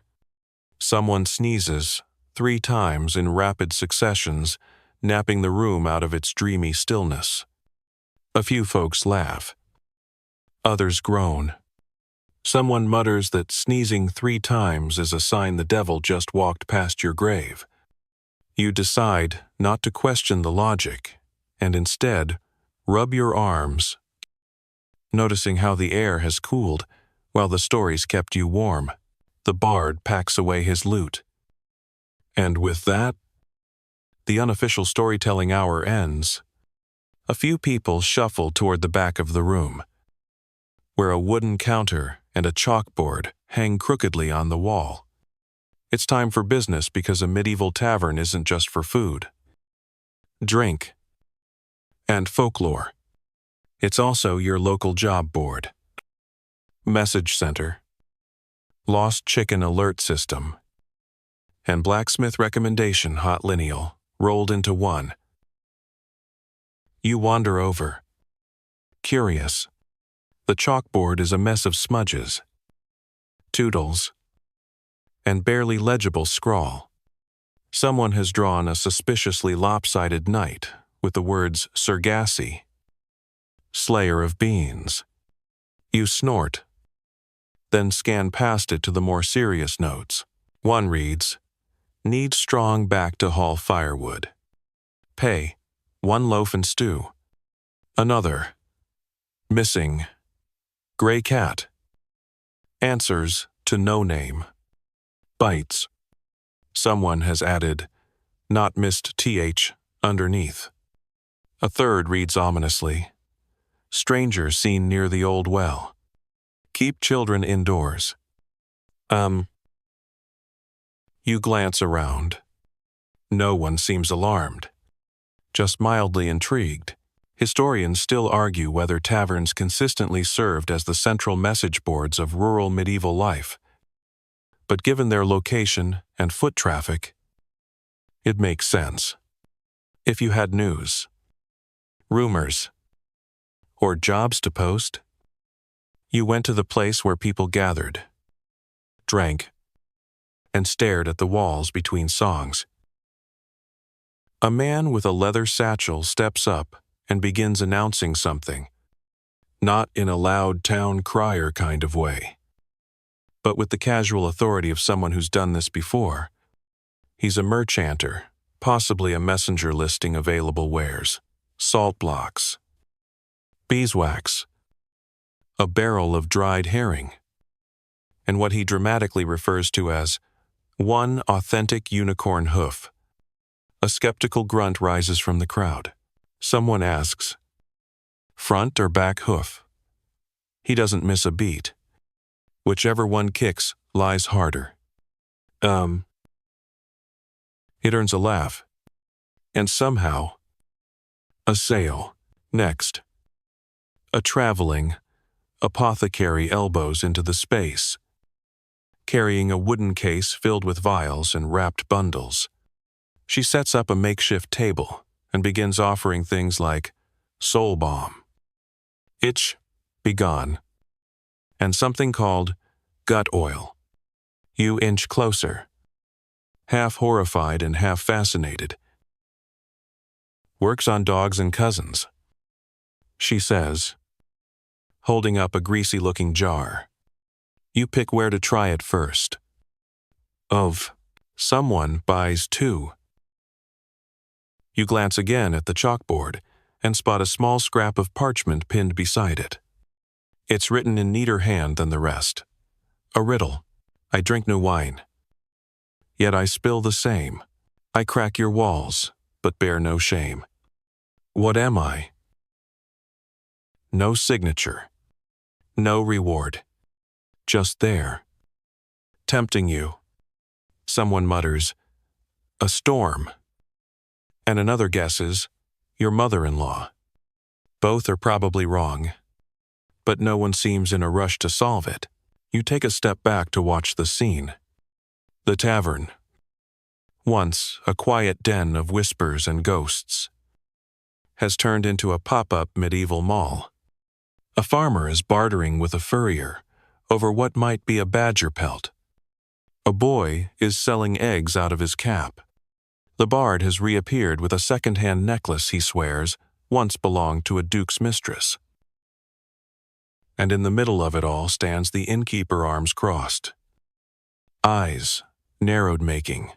Someone sneezes 3 times in rapid successions, napping the room out of its dreamy stillness. A few folks laugh. Others groan. Someone mutters that sneezing 3 times is a sign the devil just walked past your grave. You decide not to question the logic, and instead rub your arms, noticing how the air has cooled while the stories kept you warm. The bard packs away his lute. And with that, the unofficial storytelling hour ends. A few people shuffle toward the back of the room, where a wooden counter and a chalkboard hang crookedly on the wall. It's time for business, because a medieval tavern isn't just for food, drink, and folklore. It's also your local job board, message center, lost chicken alert system, and blacksmith recommendation hot lineal rolled into one. You wander over, curious. The chalkboard is a mess of smudges, toodles, and barely legible scrawl. Someone has drawn a suspiciously lopsided knight with the words Sargassi, Slayer of Beans. You snort, then scan past it to the more serious notes. One reads, "Need strong back to haul firewood. Pay, 1 loaf and stew." Another, "Missing, gray cat. Answers to no name. Bites." Someone has added, "Not missed th" underneath. A third reads ominously, "Stranger seen near the old well. Keep children indoors." You glance around. No one seems alarmed, just mildly intrigued. Historians still argue whether taverns consistently served as the central message boards of rural medieval life. But given their location and foot traffic, it makes sense. If you had news, rumors, or jobs to post, you went to the place where people gathered, drank, and stared at the walls between songs. A man with a leather satchel steps up and begins announcing something, not in a loud town crier kind of way, but with the casual authority of someone who's done this before. He's a merchanter, possibly a messenger listing available wares, salt blocks, beeswax, a barrel of dried herring, and what he dramatically refers to as 1 authentic unicorn hoof. A skeptical grunt rises from the crowd. Someone asks, "Front or back hoof?" He doesn't miss a beat. Whichever one kicks lies harder. It earns a laugh. And somehow, a sale. Next, a traveling apothecary elbows into the space, carrying a wooden case filled with vials and wrapped bundles. She sets up a makeshift table and begins offering things like soul balm, itch, begone, and something called gut oil. You inch closer, half horrified and half fascinated. "Works on dogs and cousins," she says, holding up a greasy-looking jar. You pick where to try it first. Someone buys 2. You glance again at the chalkboard and spot a small scrap of parchment pinned beside it. It's written in neater hand than the rest. A riddle. "I drink no wine, yet I spill the same. I crack your walls, but bear no shame. What am I?" No signature. No reward. Just there, tempting you. Someone mutters, "A storm." And another guesses, "Your mother-in-law." Both are probably wrong, but no one seems in a rush to solve it. You take a step back to watch the scene. The Tavern. Once a quiet den of whispers and ghosts has turned into a pop-up medieval mall. A farmer is bartering with a furrier over what might be a badger pelt. A boy is selling eggs out of his cap. The bard has reappeared with a second-hand necklace he swears once belonged to a duke's mistress. And in the middle of it all stands the innkeeper, arms crossed. Eyes narrowed, making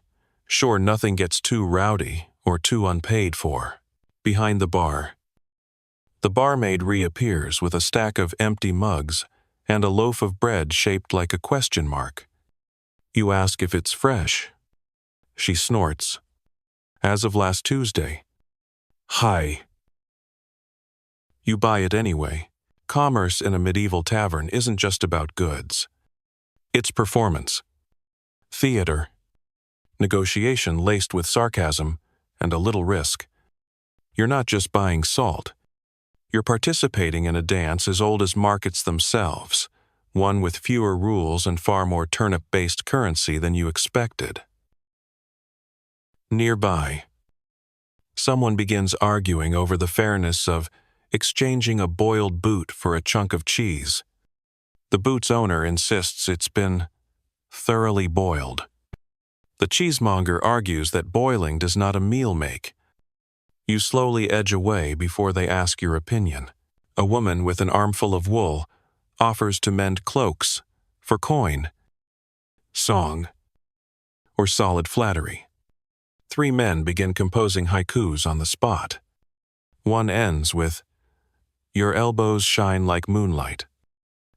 sure nothing gets too rowdy or too unpaid for. Behind the bar, the barmaid reappears with a stack of empty mugs and a loaf of bread shaped like a question mark. You ask if it's fresh. She snorts. As of last Tuesday. Hi. You buy it anyway. Commerce in a medieval tavern isn't just about goods. It's performance. Theater. Negotiation laced with sarcasm and a little risk. You're not just buying salt. You're participating in a dance as old as markets themselves, one with fewer rules and far more turnip-based currency than you expected. Nearby, someone begins arguing over the fairness of exchanging a boiled boot for a chunk of cheese. The boot's owner insists it's been thoroughly boiled. The cheesemonger argues that boiling does not a meal make. You slowly edge away before they ask your opinion. A woman with an armful of wool offers to mend cloaks for coin, song, or solid flattery. 3 men begin composing haikus on the spot. One ends with, "Your elbows shine like moonlight."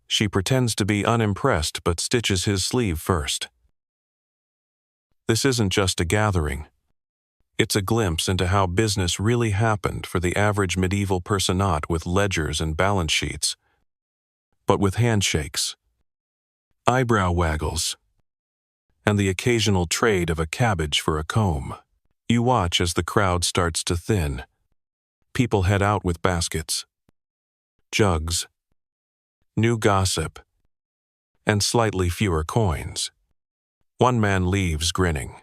She pretends to be unimpressed but stitches his sleeve first. This isn't just a gathering. It's a glimpse into how business really happened for the average medieval person, not with ledgers and balance sheets, but with handshakes, eyebrow waggles, and the occasional trade of a cabbage for a comb. You watch as the crowd starts to thin. People head out with baskets, jugs, new gossip, and slightly fewer coins. One man leaves grinning,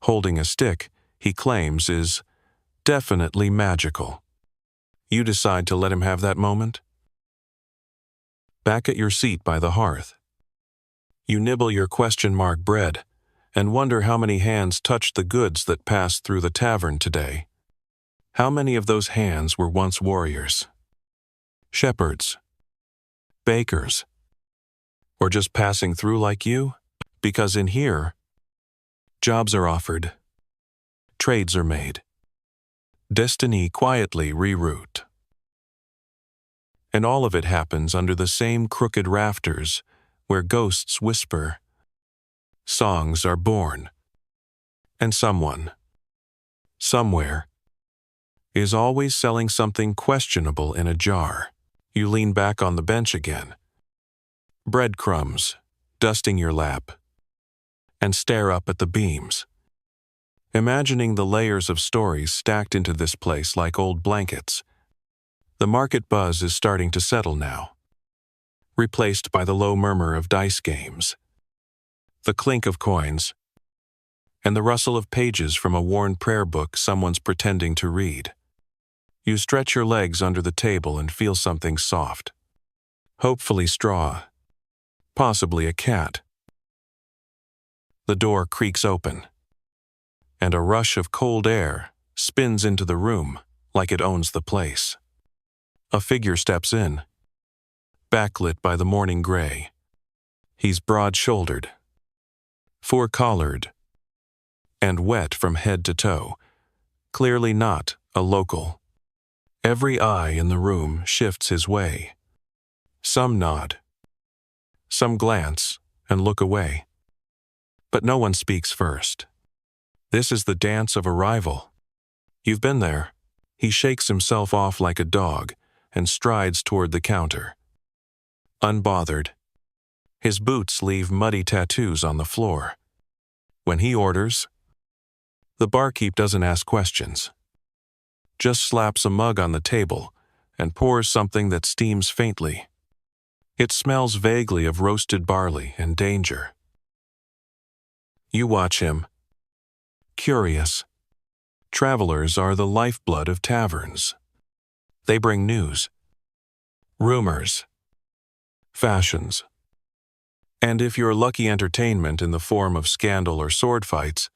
holding a stick he claims is definitely magical. You decide to let him have that moment? Back at your seat by the hearth, you nibble your question mark bread and wonder how many hands touched the goods that passed through the tavern today. How many of those hands were once warriors, shepherds, bakers, or just passing through like you? Because in here, jobs are offered, trades are made, destiny quietly reroute. And all of it happens under the same crooked rafters where ghosts whisper, songs are born, and someone, somewhere, is always selling something questionable in a jar. You lean back on the bench again, breadcrumbs dusting your lap, and stare up at the beams, imagining the layers of stories stacked into this place like old blankets. The market buzz is starting to settle now, replaced by the low murmur of dice games, the clink of coins, and the rustle of pages from a worn prayer book someone's pretending to read. You stretch your legs under the table and feel something soft. Hopefully straw, possibly a cat. The door creaks open, and a rush of cold air spins into the room like it owns the place. A figure steps in, backlit by the morning gray. He's broad-shouldered, four-collared, and wet from head to toe, clearly not a local. Every eye in the room shifts his way. Some nod, some glance and look away. But no one speaks first. This is the dance of arrival. You've been there. He shakes himself off like a dog and strides toward the counter. Unbothered. His boots leave muddy tattoos on the floor. When he orders, the barkeep doesn't ask questions. Just slaps a mug on the table and pours something that steams faintly. It smells vaguely of roasted barley and danger. You watch him, curious. Travelers are the lifeblood of taverns. They bring news, rumors, fashions, and if you're lucky entertainment in the form of scandal or sword fights,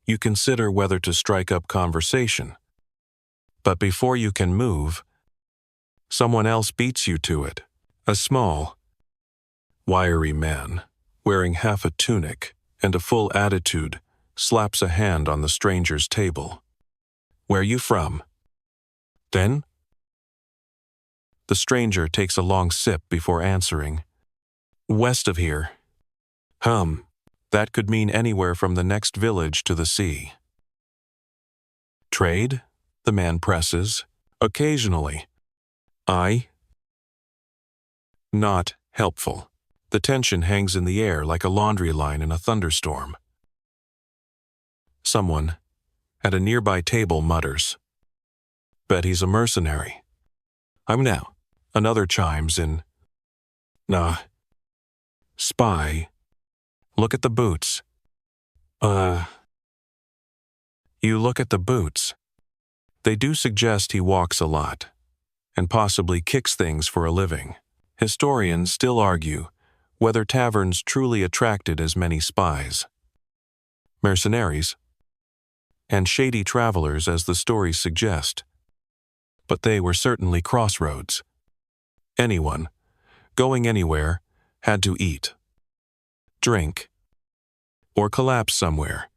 you consider whether to strike up conversation. But before you can move, someone else beats you to it. A small, wiry man, wearing half a tunic and a full attitude, slaps a hand on the stranger's table. Where you from? Then? The stranger takes a long sip before answering. West of here. That could mean anywhere from the next village to the sea. Trade? The man presses. Occasionally. I? Not helpful. The tension hangs in the air like a laundry line in a thunderstorm. Someone, at a nearby table, mutters. Bet he's a mercenary. I'm now. Another chimes in. Nah. Spy. Look at the boots. You look at the boots. They do suggest he walks a lot, and possibly kicks things for a living. Historians still argue whether taverns truly attracted as many spies, mercenaries, and shady travelers as the stories suggest. But they were certainly crossroads. Anyone, going anywhere, had to eat, drink, or collapse somewhere.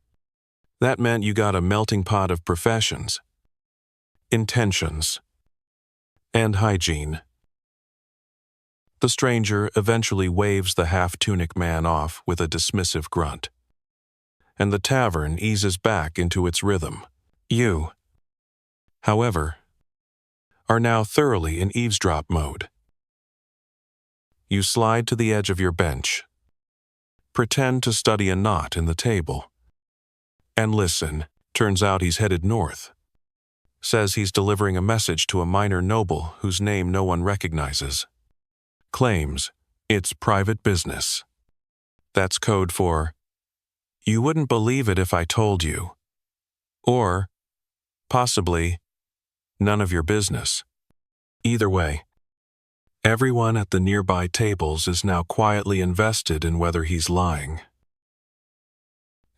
That meant you got a melting pot of professions, intentions, and hygiene. The stranger eventually waves the half-tunic man off with a dismissive grunt, and the tavern eases back into its rhythm. You, however, are now thoroughly in eavesdrop mode. You slide to the edge of your bench, pretend to study a knot in the table, and listen. Turns out he's headed north. Says he's delivering a message to a minor noble whose name no one recognizes. Claims it's private business. That's code for, you wouldn't believe it if I told you. Or, possibly, none of your business. Either way, everyone at the nearby tables is now quietly invested in whether he's lying.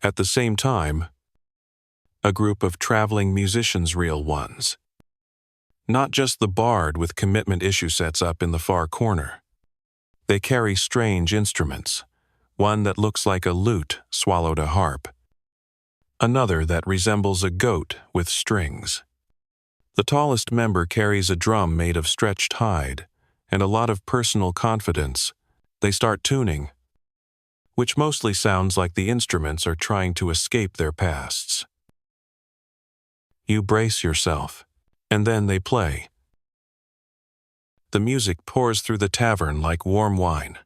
At the same time, a group of traveling musicians, real ones. Not just the bard with commitment issue sets up in the far corner. They carry strange instruments, one that looks like a lute swallowed a harp, another that resembles a goat with strings. The tallest member carries a drum made of stretched hide and a lot of personal confidence. They start tuning, which mostly sounds like the instruments are trying to escape their pasts. You brace yourself, and then they play. The music pours through the tavern like warm wine.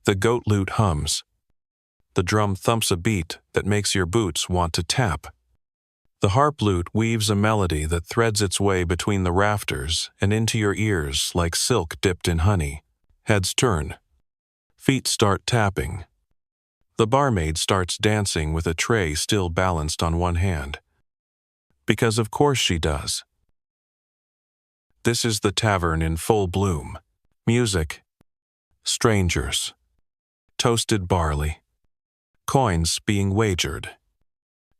The goat lute hums. The drum thumps a beat that makes your boots want to tap. The harp lute weaves a melody that threads its way between the rafters and into your ears like silk dipped in honey. Heads turn. Feet start tapping. The barmaid starts dancing with a tray still balanced on one hand. Because of course she does. This is the tavern in full bloom. Music, strangers, toasted barley, coins being wagered,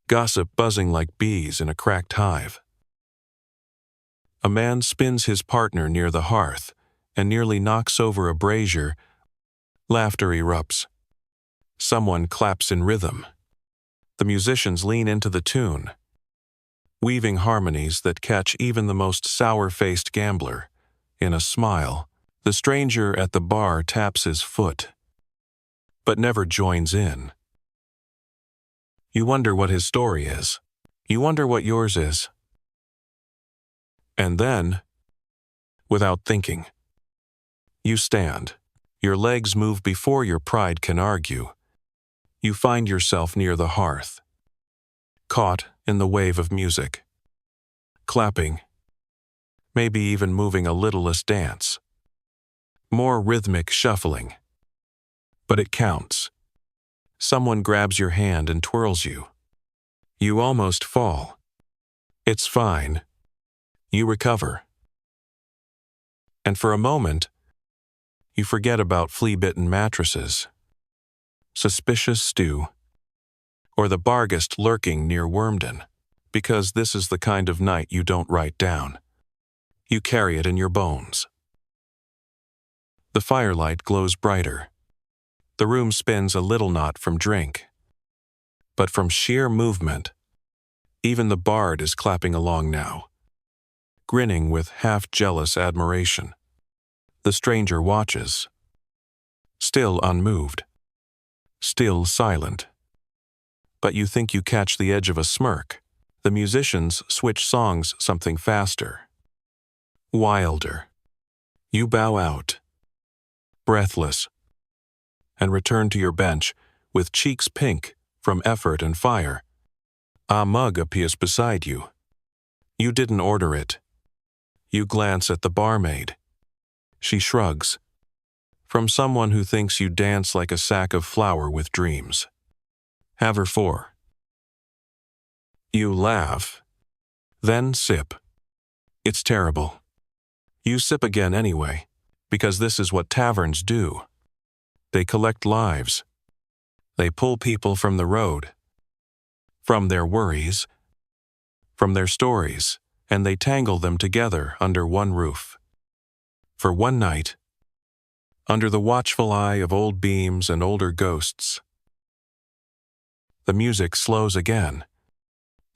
gossip buzzing like bees in a cracked hive. A man spins his partner near the hearth and nearly knocks over a brazier. Laughter erupts. Someone claps in rhythm. The musicians lean into the tune, weaving harmonies that catch even the most sour-faced gambler. In a smile, the stranger at the bar taps his foot, but never joins in. You wonder what his story is. You wonder what yours is. And then, without thinking, you stand. Your legs move before your pride can argue. You find yourself near the hearth, caught in the wave of music, clapping, maybe even moving a littlest dance. More rhythmic shuffling. But it counts. Someone grabs your hand and twirls you. You almost fall. It's fine. You recover. And for a moment, you forget about flea-bitten mattresses, suspicious stew, or the Barghest lurking near Wormden, because this is the kind of night you don't write down. You carry it in your bones. The firelight glows brighter. The room spins a little not from drink, but from sheer movement. Even the bard is clapping along now, grinning with half-jealous admiration. The stranger watches, still unmoved, still silent. But you think you catch the edge of a smirk. The musicians switch songs something faster, wilder. You bow out, breathless, and return to your bench with cheeks pink from effort and fire. A mug appears beside you. You didn't order it. You glance at the barmaid. She shrugs. From someone who thinks you dance like a sack of flour with dreams. Have her 4. You laugh, then sip. It's terrible. You sip again anyway, because this is what taverns do. They collect lives. They pull people from the road, from their worries, from their stories, and they tangle them together under one roof. For one night, under the watchful eye of old beams and older ghosts. The music slows again.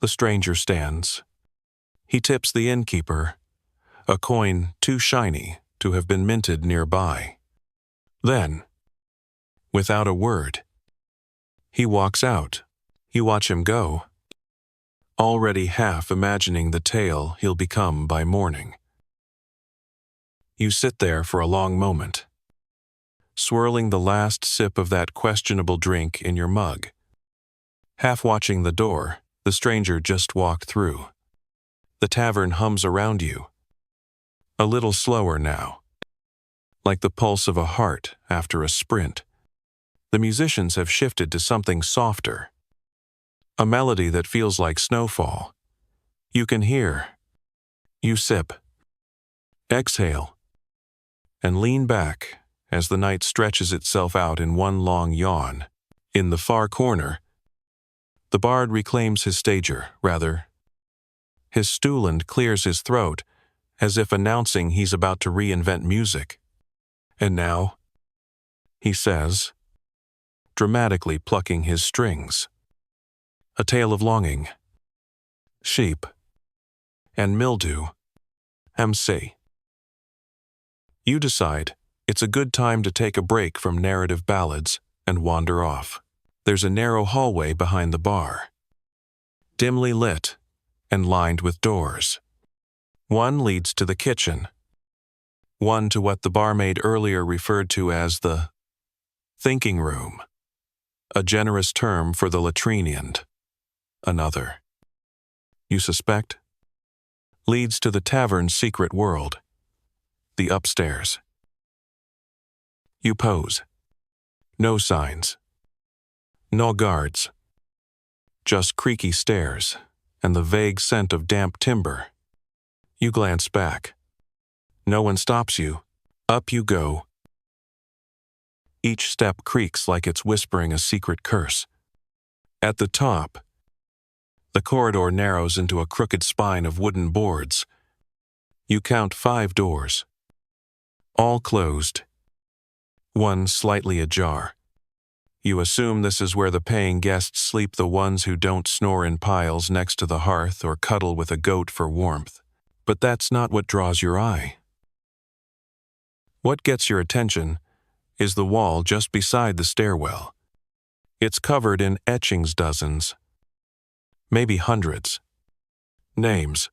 The stranger stands. He tips the innkeeper, a coin too shiny to have been minted nearby. Then, without a word, he walks out. You watch him go, already half imagining the tale he'll become by morning. You sit there for a long moment, swirling the last sip of that questionable drink in your mug, half watching the door the stranger just walked through. The tavern hums around you, a little slower now, like the pulse of a heart after a sprint. The musicians have shifted to something softer, a melody that feels like snowfall. You can hear. You sip, exhale, and lean back as the night stretches itself out in one long yawn. In the far corner, the bard reclaims his stager, his stool, and clears his throat, as if announcing he's about to reinvent music. And now, he says, dramatically plucking his strings, a tale of longing, sheep, and mildew. MC. You decide it's a good time to take a break from narrative ballads and wander off. There's a narrow hallway behind the bar, dimly lit and lined with doors. One leads to the kitchen, one to what the barmaid earlier referred to as the thinking room, a generous term for the latrine, and another, you suspect, leads to the tavern's secret world, the upstairs. You pose. No signs. No guards. Just creaky stairs and the vague scent of damp timber. You glance back. No one stops you. Up you go. Each step creaks like it's whispering a secret curse. At the top, the corridor narrows into a crooked spine of wooden boards. You count 5 doors, all closed, one slightly ajar. You assume this is where the paying guests sleep, the ones who don't snore in piles next to the hearth or cuddle with a goat for warmth. But that's not what draws your eye. What gets your attention is the wall just beside the stairwell. It's covered in etchings, dozens, maybe hundreds. Names,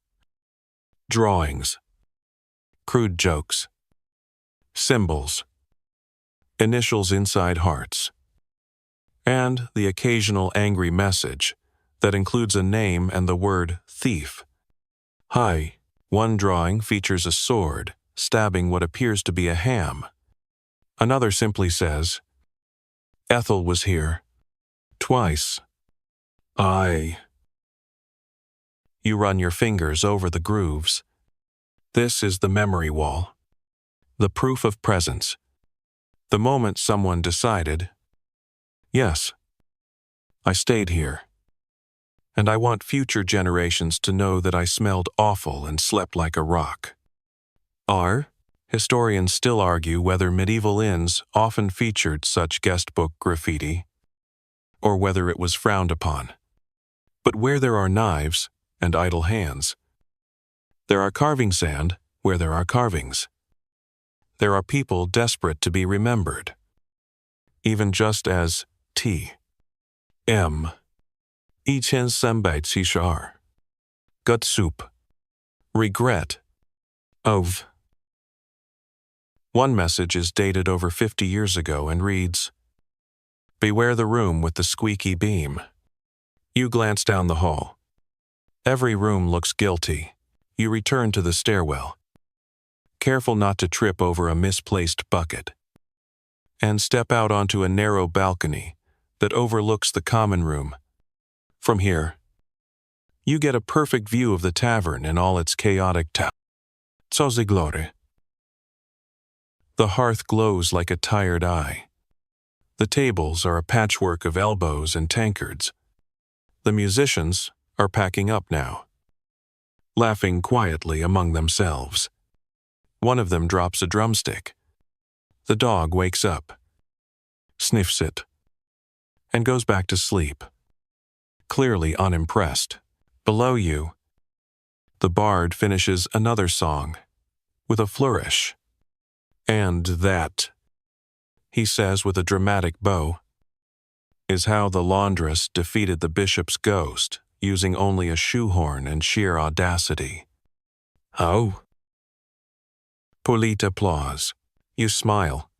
drawings, crude jokes, symbols, initials inside hearts, and the occasional angry message that includes a name and the word thief. Hi. One drawing features a sword stabbing what appears to be a ham. Another simply says, Ethel was here, Twice. Aye. You run your fingers over the grooves. This is the memory wall. The proof of presence. The moment someone decided, yes, I stayed here. And I want future generations to know that I smelled awful and slept like a rock. Historians still argue whether medieval inns often featured such guestbook graffiti, or whether it was frowned upon. But where there are knives and idle hands, there are carving sand where there are carvings. There are people desperate to be remembered, even just as T.M. 1374. Gut soup. Regret. Of. One message is dated over 50 years ago and reads, "Beware the room with the squeaky beam." You glance down the hall. Every room looks guilty. You return to the stairwell, careful not to trip over a misplaced bucket, and step out onto a narrow balcony that overlooks the common room. From here, you get a perfect view of the tavern in all its chaotic glory. The hearth glows like a tired eye. The tables are a patchwork of elbows and tankards. The musicians are packing up now, laughing quietly among themselves. One of them drops a drumstick. The dog wakes up, sniffs it, and goes back to sleep, clearly unimpressed. Below you, the bard finishes another song with a flourish. "And that," he says with a dramatic bow, "is how the laundress defeated the bishop's ghost, using only a shoehorn and sheer audacity." Oh. Polite applause. You smile.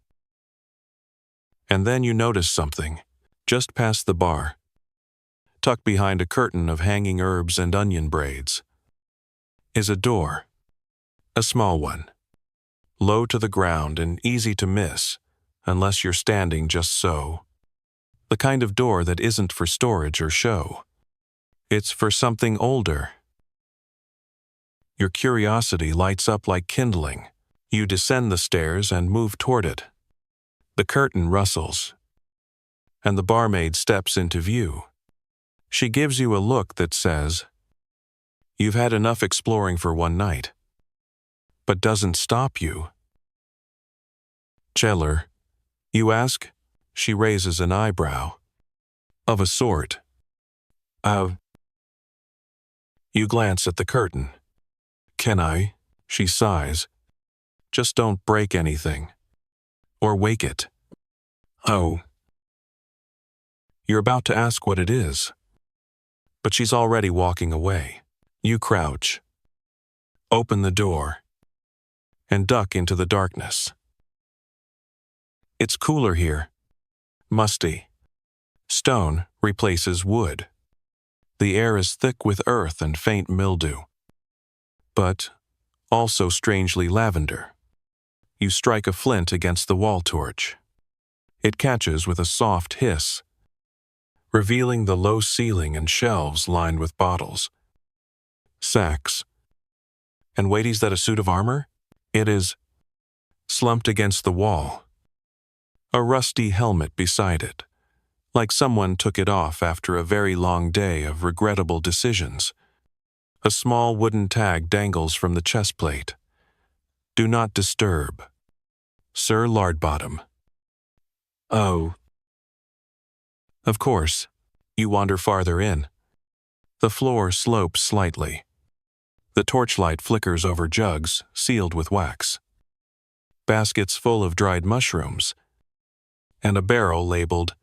And then you notice something, just past the bar, tucked behind a curtain of hanging herbs and onion braids, is a door, a small one, low to the ground and easy to miss, unless you're standing just so. The kind of door that isn't for storage or show. It's for something older. Your curiosity lights up like kindling. You descend the stairs and move toward it. The curtain rustles, and the barmaid steps into view. She gives you a look that says, "You've had enough exploring for one night," but doesn't stop you. "Cellar?" you ask. She raises an eyebrow. "Of a sort." You glance at the curtain. "Can I?" she sighs. "Just don't break anything. Or wake it." "Oh." You're about to ask what it is, but she's already walking away. You crouch, open the door, and duck into the darkness. It's cooler here. Musty. Stone replaces wood. The air is thick with earth and faint mildew, but also strangely lavender. You strike a flint against the wall torch. It catches with a soft hiss, revealing the low ceiling and shelves lined with bottles, sacks, and wait, is that a suit of armor? It is, slumped against the wall. A rusty helmet beside it, like someone took it off after a very long day of regrettable decisions. A small wooden tag dangles from the chest plate. "Do not disturb. Sir Lardbottom." Oh. Of course, you wander farther in. The floor slopes slightly. The torchlight flickers over jugs sealed with wax, baskets full of dried mushrooms, and a barrel labeled,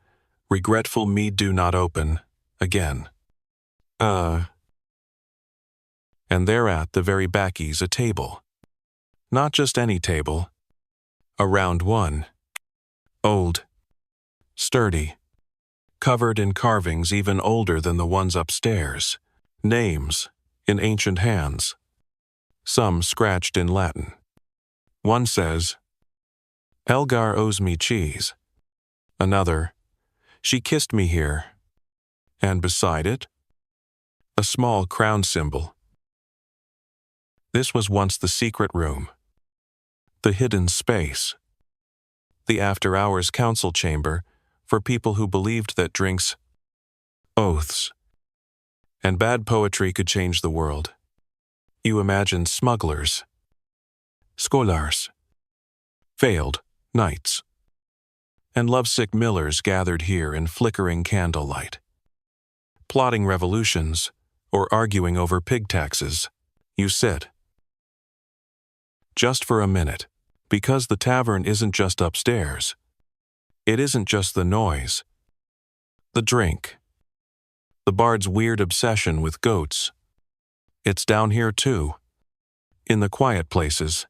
"Regretful me do not open, again." And there at the very backy's a table. Not just any table. A round one. Old. Sturdy. Covered in carvings even older than the ones upstairs. Names in ancient hands. Some scratched in Latin. One says, "Elgar owes me cheese." Another, "She kissed me here, and beside it, a small crown symbol. This was once the secret room, the hidden space, the after-hours council chamber for people who believed that drinks, oaths, and bad poetry could change the world. You imagined smugglers, scholars, failed knights, and lovesick millers gathered here in flickering candlelight, plotting revolutions or arguing over pig taxes. You said, just for a minute, because the tavern isn't just upstairs. It isn't just the noise, the drink, the bard's weird obsession with goats. It's down here too, in the quiet places,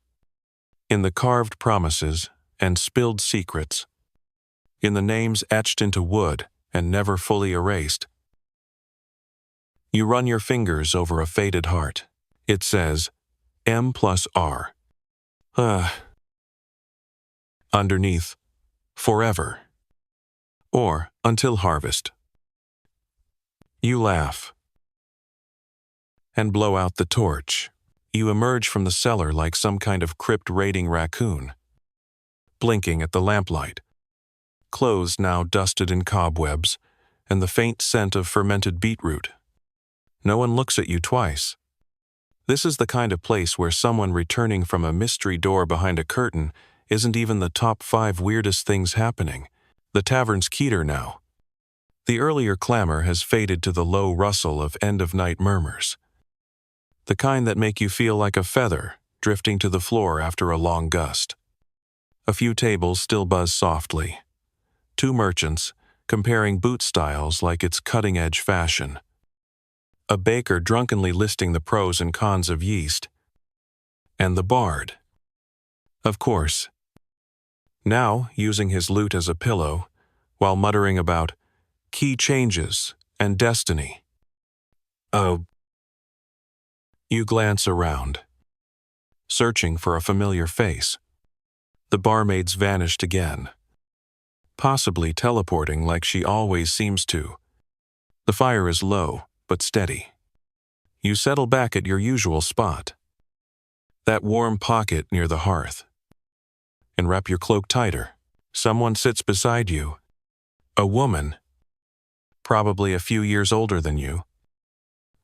in the carved promises and spilled secrets, in the names etched into wood and never fully erased. You run your fingers over a faded heart. It says, M+R. Underneath, forever. Or until harvest. You laugh and blow out the torch. You emerge from the cellar like some kind of crypt-raiding raccoon, blinking at the lamplight, clothes now dusted in cobwebs, and the faint scent of fermented beetroot. No one looks at you twice. This is the kind of place where someone returning from a mystery door behind a curtain isn't even the top 5 weirdest things happening. The tavern's Keter now. The earlier clamor has faded to the low rustle of end-of-night murmurs, the kind that make you feel like a feather drifting to the floor after a long gust. A few tables still buzz softly. 2 merchants comparing boot styles like it's cutting-edge fashion. A baker drunkenly listing the pros and cons of yeast. And the bard, of course, now using his lute as a pillow while muttering about key changes and destiny. Oh. You glance around, searching for a familiar face. The barmaid's vanished again, possibly teleporting like she always seems to. The fire is low, but steady. You settle back at your usual spot, that warm pocket near the hearth, and wrap your cloak tighter. Someone sits beside you. A woman, probably a few years older than you,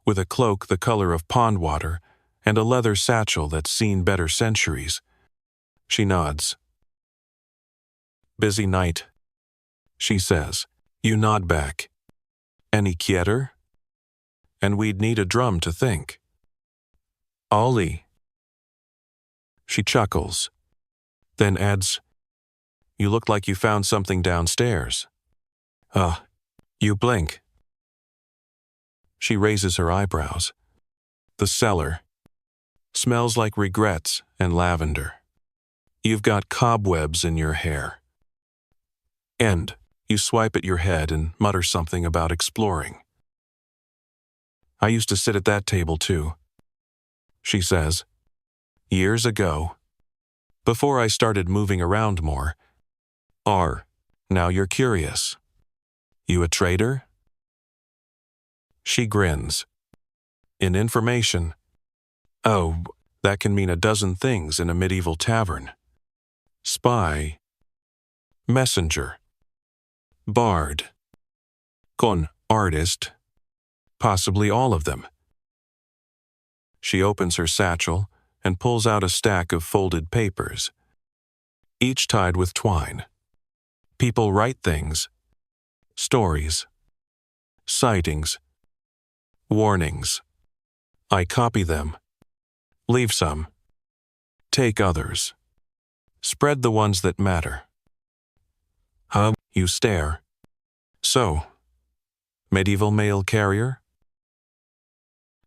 with a cloak the color of pond water and a leather satchel that's seen better centuries. She nods. Busy night, she says. You nod back. Any quieter? And we'd need a drum to think. Ollie. She chuckles, then adds, you look like you found something downstairs. You blink. She raises her eyebrows. The cellar smells like regrets and lavender. You've got cobwebs in your hair. And you swipe at your head and mutter something about exploring. I used to sit at that table too, she says. Years ago, before I started moving around more. Now you're curious. You a trader? She grins. In information. Oh, that can mean a dozen things in a medieval tavern. Spy. Messenger. Bard. Con artist. Possibly all of them. She opens her satchel and pulls out a stack of folded papers, each tied with twine. People write things, stories, sightings, warnings. I copy them, leave some, take others, spread the ones that matter. You stare. So, medieval mail carrier?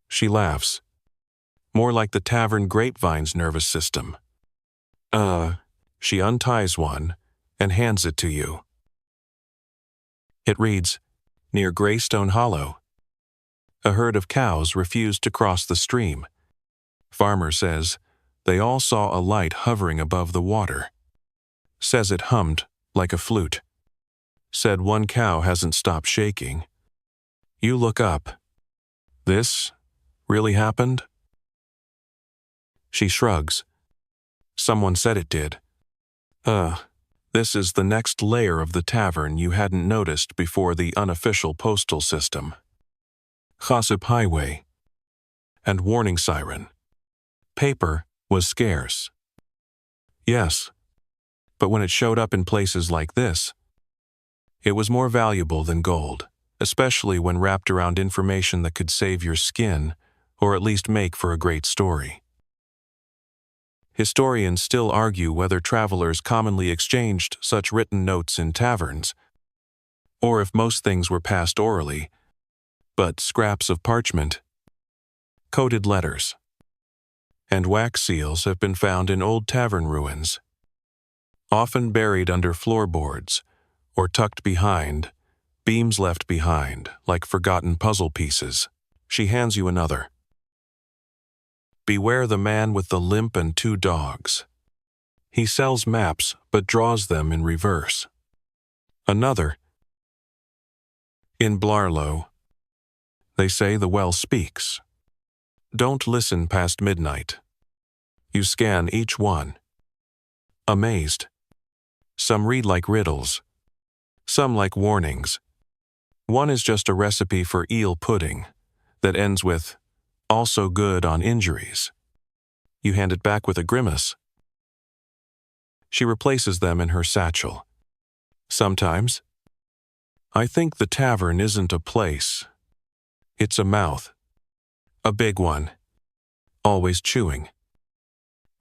She laughs, more like the tavern grapevine's nervous system. She unties one and hands it to you. It reads, near Greystone Hollow. A herd of cows refused to cross the stream. Farmer says they all saw a light hovering above the water. Says it hummed like a flute. Said one cow hasn't stopped shaking. You look up. This really happened? She shrugs. Someone said it did. This is the next layer of the tavern you hadn't noticed before the unofficial postal system. Gossip highway. And warning siren. Paper was scarce. Yes, but when it showed up in places like this, it was more valuable than gold, especially when wrapped around information that could save your skin or at least make for a great story. Historians still argue whether travelers commonly exchanged such written notes in taverns, or if most things were passed orally, but scraps of parchment, coded letters, and wax seals have been found in old tavern ruins, often buried under floorboards or tucked behind, beams left behind like forgotten puzzle pieces. She hands you another. Beware the man with the limp and 2 dogs. He sells maps but draws them in reverse. Another. In Blarlow, they say the well speaks. Don't listen past midnight. You scan each one. Amazed. Some read like riddles. Some like warnings. One is just a recipe for eel pudding that ends with, also good on injuries. You hand it back with a grimace. She replaces them in her satchel. Sometimes, I think the tavern isn't a place. It's a mouth. A big one. Always chewing.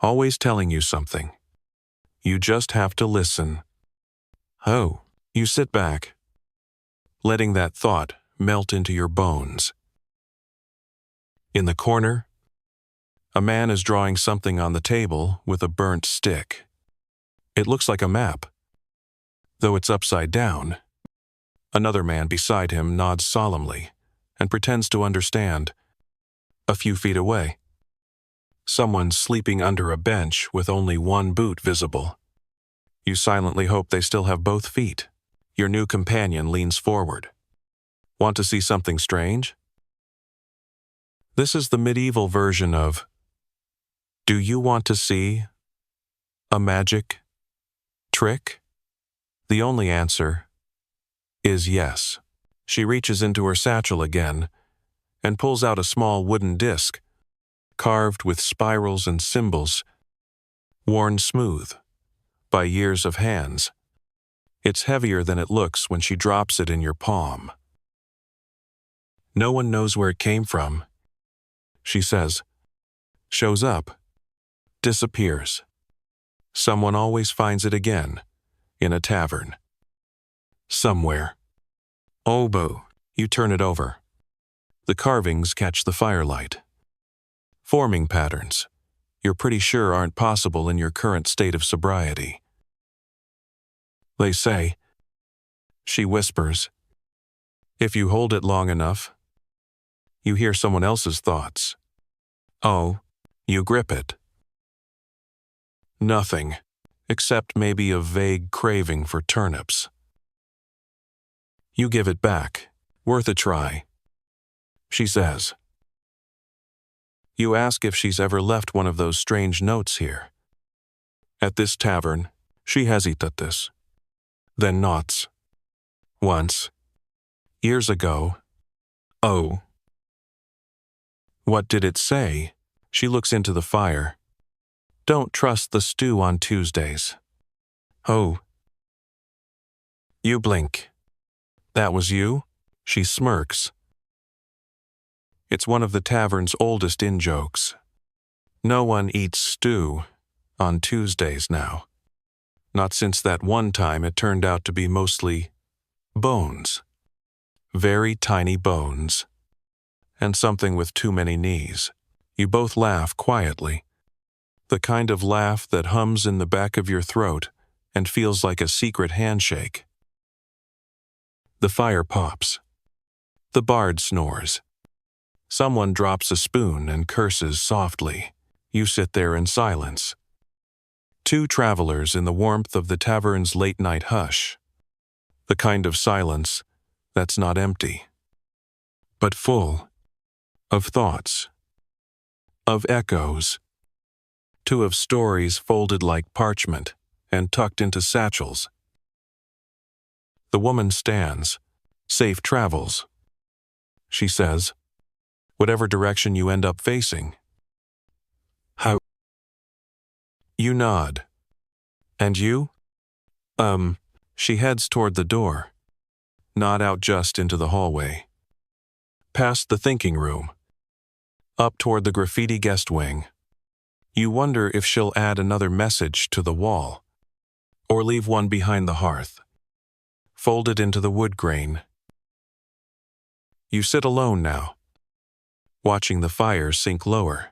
Always telling you something. You just have to listen. Oh, you sit back, letting that thought melt into your bones. In the corner, a man is drawing something on the table with a burnt stick. It looks like a map, though it's upside down. Another man beside him nods solemnly and pretends to understand. A few feet away, someone's sleeping under a bench with only one boot visible. You silently hope they still have both feet. Your new companion leans forward. Want to see something strange? This is the medieval version of, do you want to see a magic trick? The only answer is yes. She reaches into her satchel again and pulls out a small wooden disc, carved with spirals and symbols, worn smooth by years of hands. It's heavier than it looks when she drops it in your palm. No one knows where it came from, she says. Shows up. Disappears. Someone always finds it again, in a tavern. Somewhere. Oboe. You turn it over. The carvings catch the firelight. Forming patterns you're pretty sure aren't possible in your current state of sobriety. They say, she whispers, if you hold it long enough, you hear someone else's thoughts. Oh, you grip it. Nothing, except maybe a vague craving for turnips. You give it back. Worth a try, she says. You ask if she's ever left one of those strange notes here. At this tavern, she hesitates, then nods. Once. Years ago. Oh. What did it say? She looks into the fire. Don't trust the stew on Tuesdays. Oh. You blink. That was you? She smirks. It's one of the tavern's oldest in-jokes. No one eats stew on Tuesdays now. Not since that one time it turned out to be mostly bones. Very tiny bones. And something with too many knees. You both laugh quietly. The kind of laugh that hums in the back of your throat and feels like a secret handshake. The fire pops. The bard snores. Someone drops a spoon and curses softly. You sit there in silence. 2 travelers in the warmth of the tavern's late-night hush. The kind of silence that's not empty. but full of thoughts, of echoes, two of stories folded like parchment and tucked into satchels. The woman stands. Safe travels, she says. Whatever direction you end up facing. How? You nod. And you? She heads toward the door. Not out just into the hallway. Past the thinking room. Up toward the graffiti guest wing. You wonder if she'll add another message to the wall, or leave one behind the hearth, folded into the wood grain. You sit alone now, watching the fire sink lower,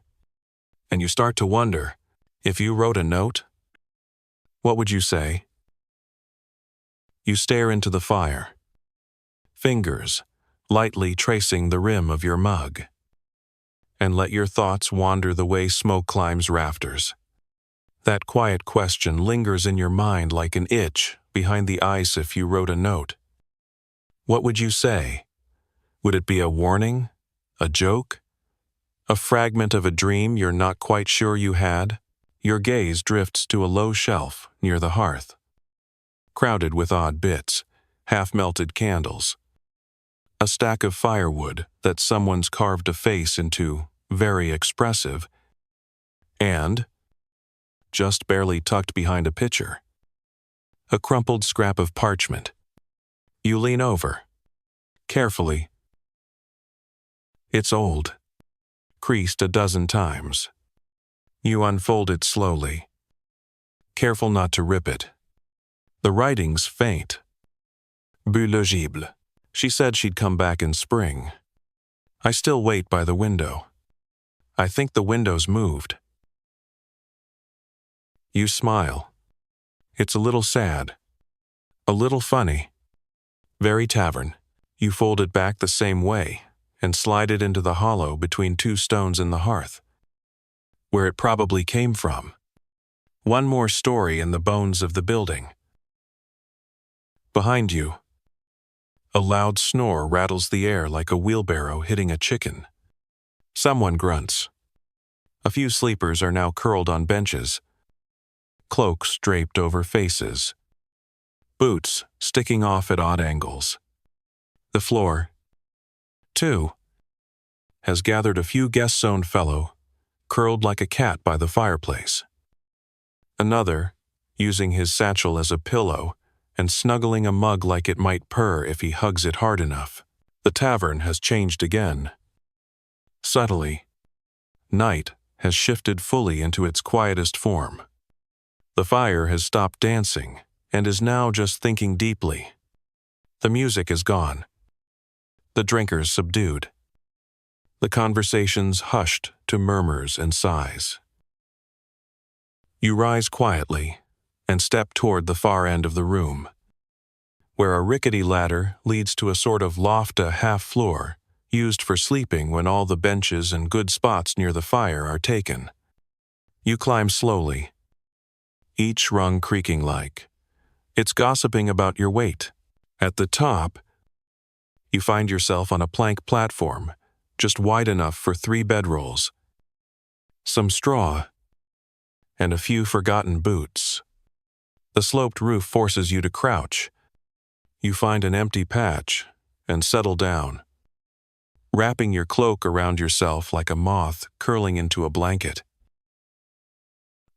and you start to wonder, if you wrote a note, what would you say? You stare into the fire, fingers lightly tracing the rim of your mug, and let your thoughts wander the way smoke climbs rafters. That quiet question lingers in your mind like an itch behind the ice. If you wrote a note, what would you say? Would it be a warning? A joke? A fragment of a dream you're not quite sure you had? Your gaze drifts to a low shelf near the hearth, crowded with odd bits, half-melted candles, a stack of firewood that someone's carved a face into, very expressive, and, just barely tucked behind a picture, a crumpled scrap of parchment. You lean over, carefully. It's old, creased a dozen times. You unfold it slowly, careful not to rip it. The writing's faint. Bu legible. She said she'd come back in spring. I still wait by the window. I think the window's moved. You smile. It's a little sad. A little funny. Very tavern. You fold it back the same way and slide it into the hollow between two stones in the hearth, where it probably came from. One more story in the bones of the building. Behind you, a loud snore rattles the air like a wheelbarrow hitting a chicken. Someone grunts. A few sleepers are now curled on benches, cloaks draped over faces, boots sticking off at odd angles. The floor, too, has gathered a few guest-zone fellow, curled like a cat by the fireplace. Another, using his satchel as a pillow and snuggling a mug like it might purr if he hugs it hard enough. The tavern has changed again. Subtly, night has shifted fully into its quietest form. The fire has stopped dancing and is now just thinking deeply. The music is gone. The drinkers subdued. The conversations hushed to murmurs and sighs. You rise quietly and step toward the far end of the room, where a rickety ladder leads to a sort of loft, a half-floor, used for sleeping when all the benches and good spots near the fire are taken. You climb slowly, each rung creaking like it's gossiping about your weight. At the top, you find yourself on a plank platform, just wide enough for 3 bedrolls, some straw, and a few forgotten boots. The sloped roof forces you to crouch. You find an empty patch and settle down, wrapping your cloak around yourself like a moth curling into a blanket.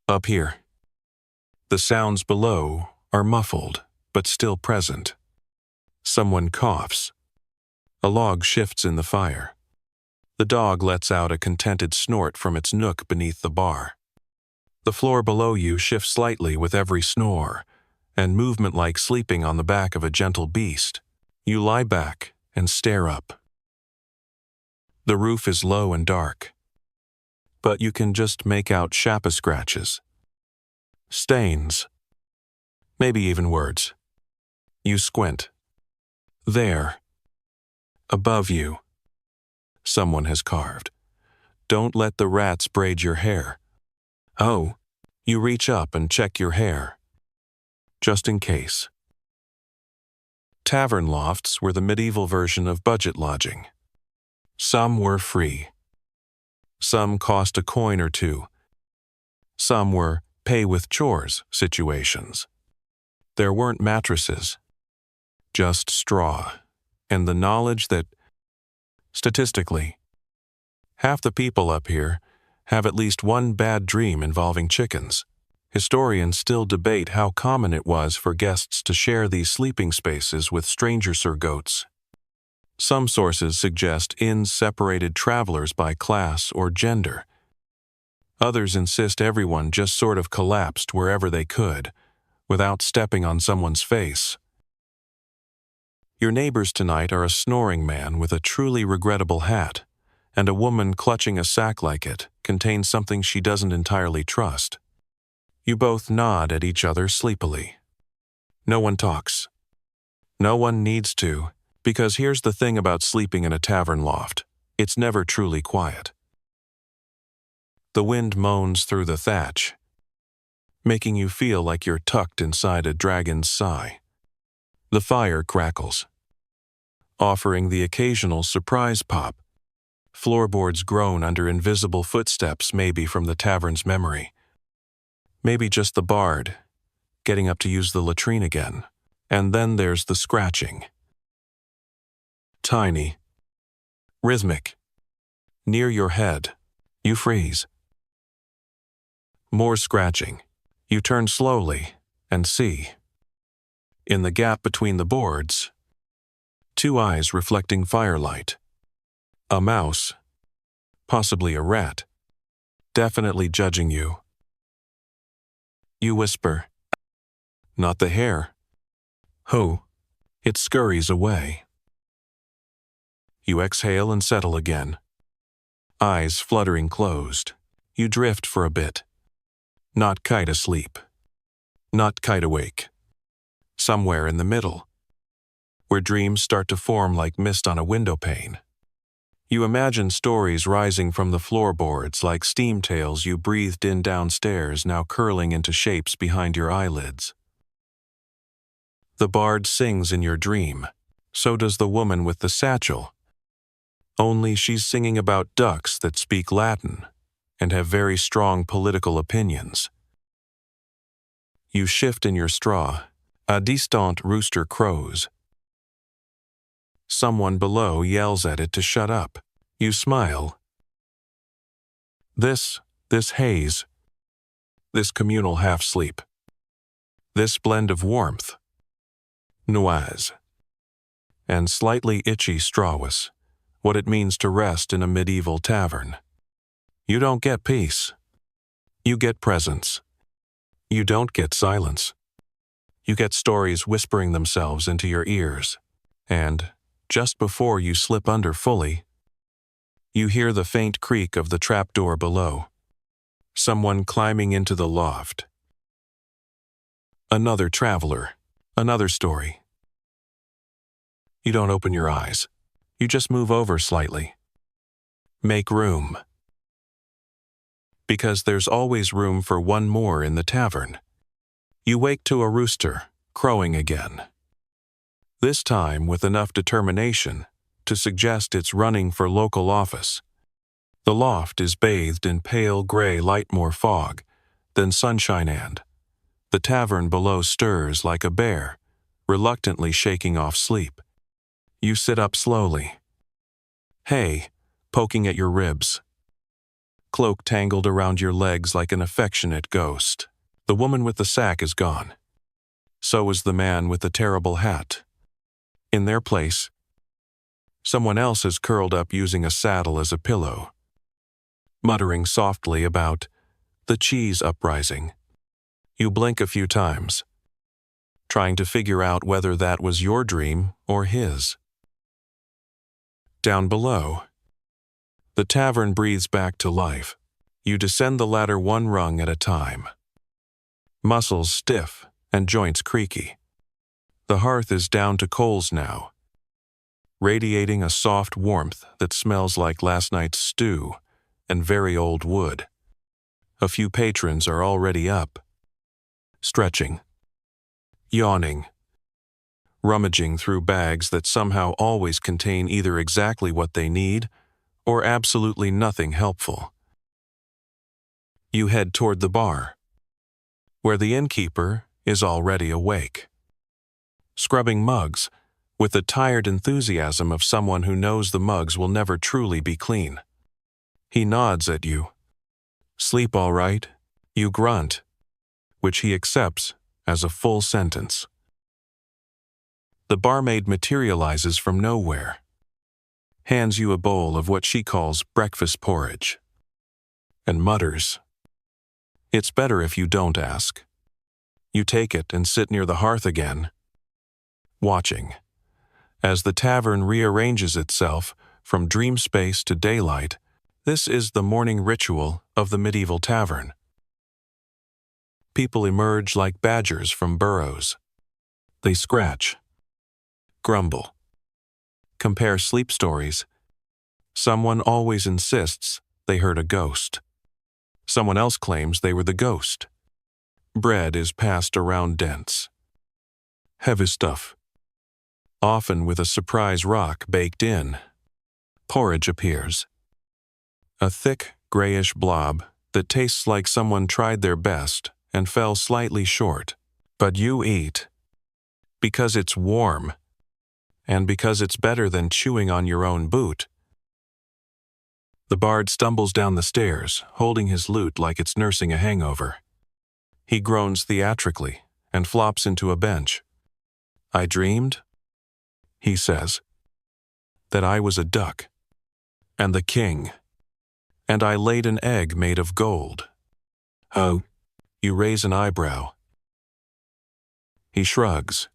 Up here, the sounds below are muffled but still present. Someone coughs. A log shifts in the fire. The dog lets out a contented snort from its nook beneath the bar. The floor below you shifts slightly with every snore, and movement like sleeping on the back of a gentle beast. You lie back and stare up. The roof is low and dark, but you can just make out chapa scratches, stains, maybe even words. You squint. There, above you, someone has carved, "Don't let the rats braid your hair." Oh, you reach up and check your hair, just in case. Tavern lofts were the medieval version of budget lodging. Some were free. Some cost a coin or two. Some were pay with chores situations. There weren't mattresses, just straw, and the knowledge that, statistically, half the people up here have at least one bad dream involving chickens. Historians still debate how common it was for guests to share these sleeping spaces with strangers or goats. Some sources suggest inns separated travelers by class or gender. Others insist everyone just sort of collapsed wherever they could, without stepping on someone's face. Your neighbors tonight are a snoring man with a truly regrettable hat, and a woman clutching a sack like it contains something she doesn't entirely trust. You both nod at each other sleepily. No one talks. No one needs to, because here's the thing about sleeping in a tavern loft: it's never truly quiet. The wind moans through the thatch, making you feel like you're tucked inside a dragon's sigh. The fire crackles, offering the occasional surprise pop. Floorboards groan under invisible footsteps, maybe from the tavern's memory. Maybe just the bard, getting up to use the latrine again. And then there's the scratching. Tiny, rhythmic, near your head. You freeze. More scratching. You turn slowly and see, in the gap between the boards, two eyes reflecting firelight. A mouse, possibly a rat, definitely judging you. You whisper, "Not the hair." "Who?" It scurries away. You exhale and settle again, eyes fluttering closed. You drift for a bit. Not kite asleep. Not kite awake. Somewhere in the middle, where dreams start to form like mist on a window pane. You imagine stories rising from the floorboards like steam tails you breathed in downstairs, now curling into shapes behind your eyelids. The bard sings in your dream. So does the woman with the satchel. Only she's singing about ducks that speak Latin and have very strong political opinions. You shift in your straw. A distant rooster crows. Someone below yells at it to shut up. You smile. This haze, this communal half-sleep, this blend of warmth, noise, and slightly itchy straw was what it means to rest in a medieval tavern. You don't get peace. You get presence. You don't get silence. You get stories whispering themselves into your ears, and just before you slip under fully, you hear the faint creak of the trapdoor below. Someone climbing into the loft. Another traveler. Another story. You don't open your eyes. You just move over slightly. Make room. Because there's always room for one more in the tavern. You wake to a rooster, crowing again. This time with enough determination to suggest it's running for local office. The loft is bathed in pale gray light, more fog than sunshine, and the tavern below stirs like a bear, reluctantly shaking off sleep. You sit up slowly. Hay poking at your ribs. Cloak tangled around your legs like an affectionate ghost. The woman with the sack is gone. So is the man with the terrible hat. In their place, someone else is curled up using a saddle as a pillow, muttering softly about the cheese uprising. You blink a few times, trying to figure out whether that was your dream or his. Down below, the tavern breathes back to life. You descend the ladder one rung at a time. Muscles stiff and joints creaky. The hearth is down to coals now, radiating a soft warmth that smells like last night's stew and very old wood. A few patrons are already up, stretching, yawning, rummaging through bags that somehow always contain either exactly what they need or absolutely nothing helpful. You head toward the bar, where the innkeeper is already awake, scrubbing mugs with the tired enthusiasm of someone who knows the mugs will never truly be clean. He nods at you. "Sleep all right?" You grunt, which he accepts as a full sentence. The barmaid materializes from nowhere, hands you a bowl of what she calls breakfast porridge, and mutters, "It's better if you don't ask." You take it and sit near the hearth again, watching as the tavern rearranges itself from dream space to daylight. This is the morning ritual of the medieval tavern. People emerge like badgers from burrows. They scratch, grumble, compare sleep stories. Someone always insists they heard a ghost. Someone else claims they were the ghost. Bread is passed around dense, heavy stuff, often with a surprise rock baked in. Porridge appears, a thick, grayish blob that tastes like someone tried their best and fell slightly short. But you eat, because it's warm, and because it's better than chewing on your own boot. The bard stumbles down the stairs, holding his lute like it's nursing a hangover. He groans theatrically and flops into a bench. "I dreamed," he says, "that I was a duck, and the king, and I laid an egg made of gold." "Oh," you raise an eyebrow. He shrugs.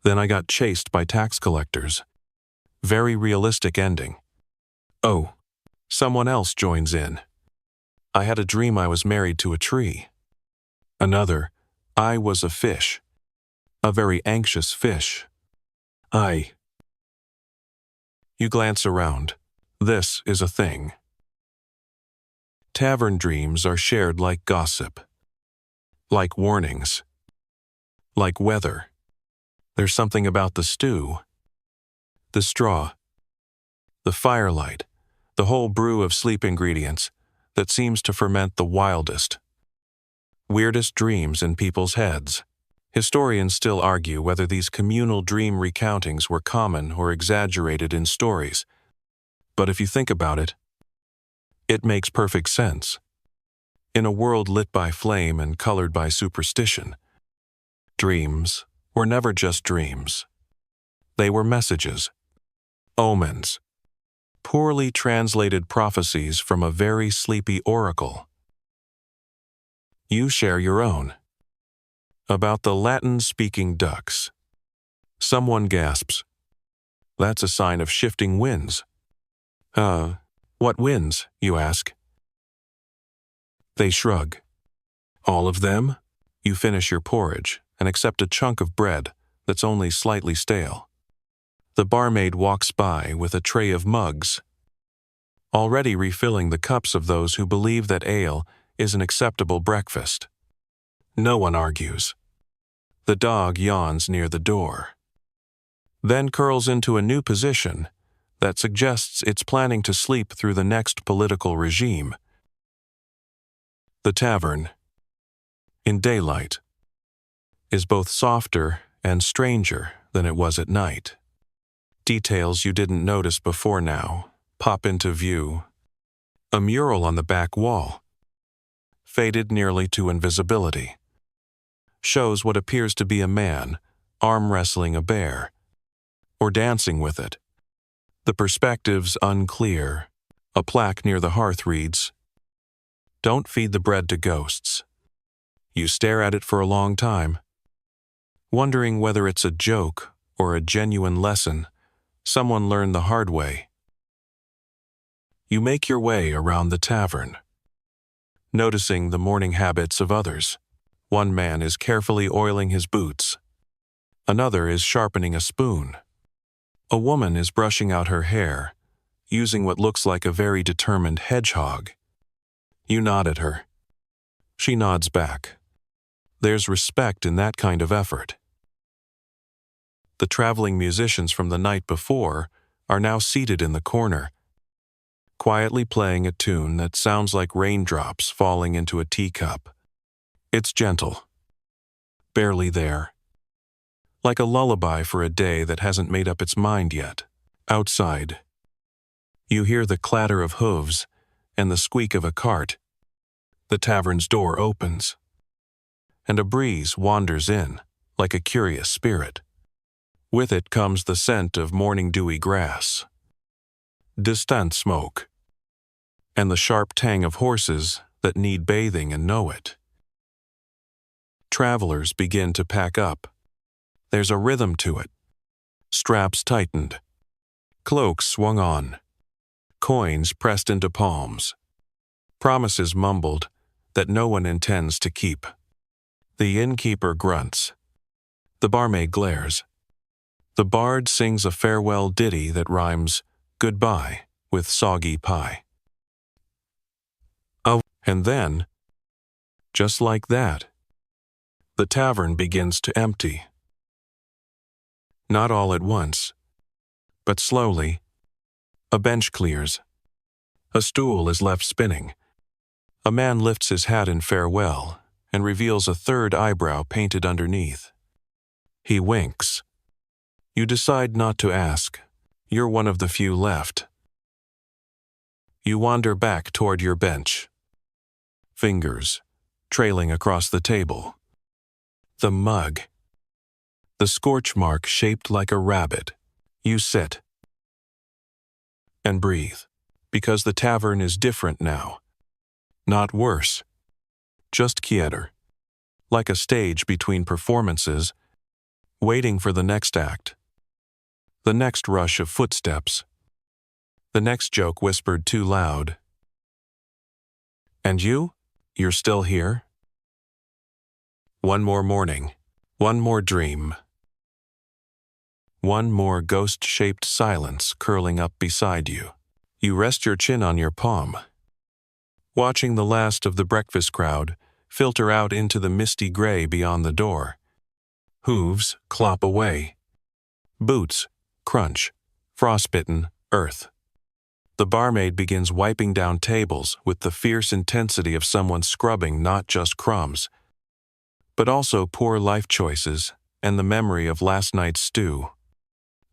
"Then I got chased by tax collectors." Very realistic ending. "Oh," someone else joins in. "I had a dream I was married to a tree." Another, "I was a fish. A very anxious fish." "I." You glance around. This is a thing. Tavern dreams are shared like gossip, like warnings, like weather. There's something about the stew, the straw, the firelight, the whole brew of sleep ingredients that seems to ferment the wildest, weirdest dreams in people's heads. Historians still argue whether these communal dream recountings were common or exaggerated in stories. But if you think about it, it makes perfect sense. In a world lit by flame and colored by superstition, dreams were never just dreams. They were messages, omens, poorly translated prophecies from a very sleepy oracle. You share your own. About the Latin-speaking ducks. Someone gasps. "That's a sign of shifting winds." What winds?" you ask. They shrug. "All of them?" You finish your porridge and accept a chunk of bread that's only slightly stale. The barmaid walks by with a tray of mugs, already refilling the cups of those who believe that ale is an acceptable breakfast. No one argues. The dog yawns near the door, then curls into a new position that suggests it's planning to sleep through the next political regime. The tavern, in daylight, is both softer and stranger than it was at night. Details you didn't notice before now pop into view. A mural on the back wall, faded nearly to invisibility, shows what appears to be a man arm wrestling a bear, or dancing with it. The perspective's unclear. A plaque near the hearth reads, "Don't feed the bread to ghosts." You stare at it for a long time, wondering whether it's a joke or a genuine lesson someone learned the hard way. You make your way around the tavern, noticing the morning habits of others. One man is carefully oiling his boots. Another is sharpening a spoon. A woman is brushing out her hair, using what looks like a very determined hedgehog. You nod at her. She nods back. There's respect in that kind of effort. The traveling musicians from the night before are now seated in the corner, quietly playing a tune that sounds like raindrops falling into a teacup. It's gentle, barely there, like a lullaby for a day that hasn't made up its mind yet. Outside, you hear the clatter of hooves and the squeak of a cart. The tavern's door opens, and a breeze wanders in like a curious spirit. With it comes the scent of morning dewy grass, distant smoke, and the sharp tang of horses that need bathing and know it. Travelers begin to pack up. There's a rhythm to it. Straps tightened, cloaks swung on, coins pressed into palms, promises mumbled that no one intends to keep. The innkeeper grunts. The barmaid glares. The bard sings a farewell ditty that rhymes goodbye with soggy pie. Oh, and then, just like that, the tavern begins to empty. Not all at once, but slowly. A bench clears. A stool is left spinning. A man lifts his hat in farewell and reveals a third eyebrow painted underneath. He winks. You decide not to ask. You're one of the few left. You wander back toward your bench. Fingers trailing across the table. The mug. The scorch mark shaped like a rabbit. You sit and breathe, because the tavern is different now. Not worse, just quieter, like a stage between performances, waiting for the next act, the next rush of footsteps, the next joke whispered too loud. And you're still here? One more morning, one more dream, one more ghost-shaped silence curling up beside you. You rest your chin on your palm, watching the last of the breakfast crowd filter out into the misty gray beyond the door. Hooves clop away. Boots crunch, frostbitten earth. The barmaid begins wiping down tables with the fierce intensity of someone scrubbing not just crumbs, but also poor life choices and the memory of last night's stew.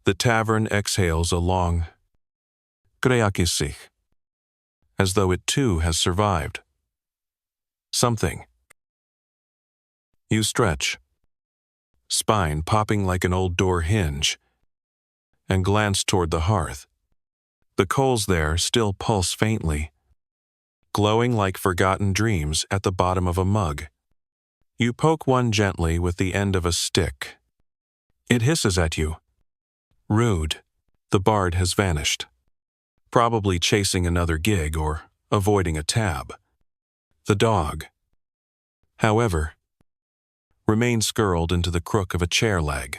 The tavern exhales a long kreakisich, as though it too has survived something. You stretch, spine popping like an old door hinge, and glance toward the hearth. The coals there still pulse faintly, glowing like forgotten dreams at the bottom of a mug. You poke one gently with the end of a stick. It hisses at you. Rude. The bard has vanished, probably chasing another gig or avoiding a tab. The dog, however, remains curled into the crook of a chair leg,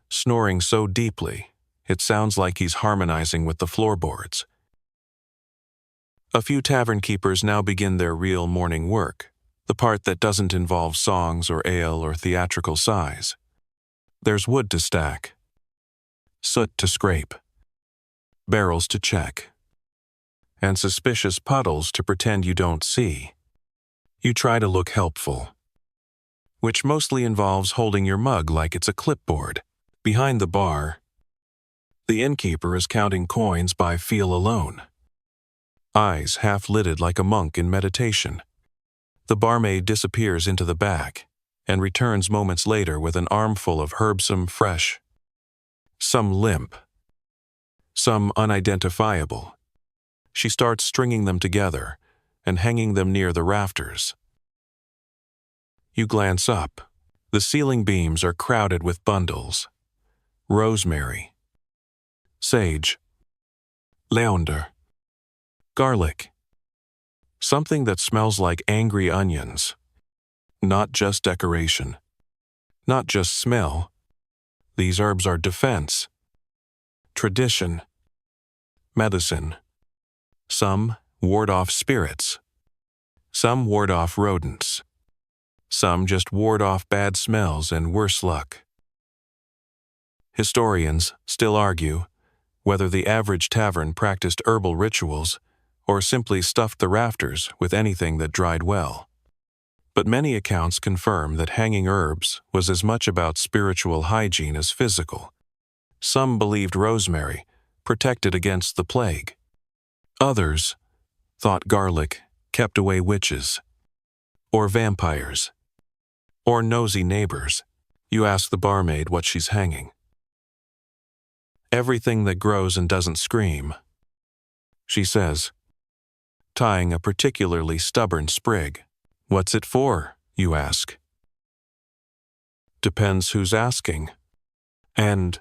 snoring so deeply it sounds like he's harmonizing with the floorboards. A few tavern keepers now begin their real morning work, the part that doesn't involve songs or ale or theatrical sighs. There's wood to stack, soot to scrape, barrels to check, and suspicious puddles to pretend you don't see. You try to look helpful, which mostly involves holding your mug like it's a clipboard. Behind the bar, the innkeeper is counting coins by feel alone, eyes half-lidded like a monk in meditation. The barmaid disappears into the back and returns moments later with an armful of herbsome fresh, some limp, some unidentifiable. She starts stringing them together and hanging them near the rafters. You glance up. The ceiling beams are crowded with bundles. Rosemary, sage, lavender, garlic, something that smells like angry onions. Not just decoration, not just smell. These herbs are defense, tradition, medicine. Some ward off spirits, some ward off rodents, some just ward off bad smells and worse luck. Historians still argue whether the average tavern practiced herbal rituals or simply stuffed the rafters with anything that dried well. But many accounts confirm that hanging herbs was as much about spiritual hygiene as physical. Some believed rosemary protected against the plague. Others thought garlic kept away witches, or vampires, or nosy neighbors. You ask the barmaid what she's hanging. Everything that grows and doesn't scream, she says, tying a particularly stubborn sprig. What's it for, you ask? Depends who's asking. And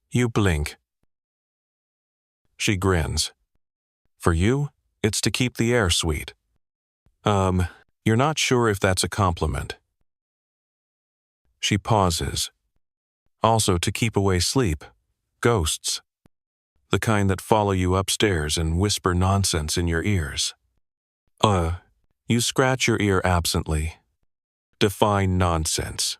you blink. She grins. For you, it's to keep the air sweet. You're not sure if that's a compliment. She pauses. Also to keep away sleep, ghosts. The kind that follow you upstairs and whisper nonsense in your ears. You scratch your ear absently. Define nonsense.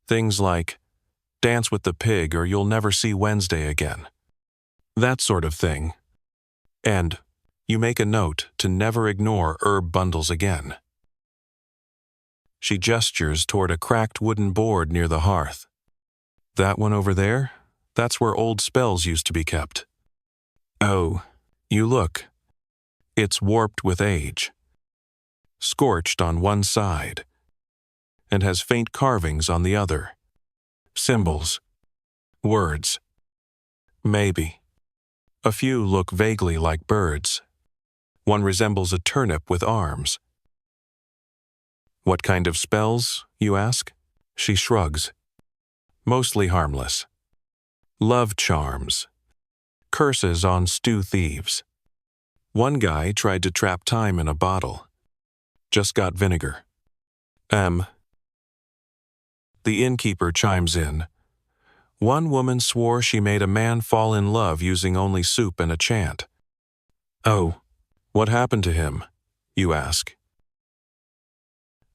Things like, dance with the pig or you'll never see Wednesday again. That sort of thing. And you make a note to never ignore herb bundles again. She gestures toward a cracked wooden board near the hearth. That one over there? That's where old spells used to be kept. Oh, you look. It's warped with age, scorched on one side, and has faint carvings on the other. Symbols. Words. Maybe. A few look vaguely like birds. One resembles a turnip with arms. What kind of spells, you ask? She shrugs. Mostly harmless. Love charms. Curses on stew thieves. One guy tried to trap time in a bottle. Just got vinegar. The innkeeper chimes in. One woman swore she made a man fall in love using only soup and a chant. Oh, what happened to him? You ask.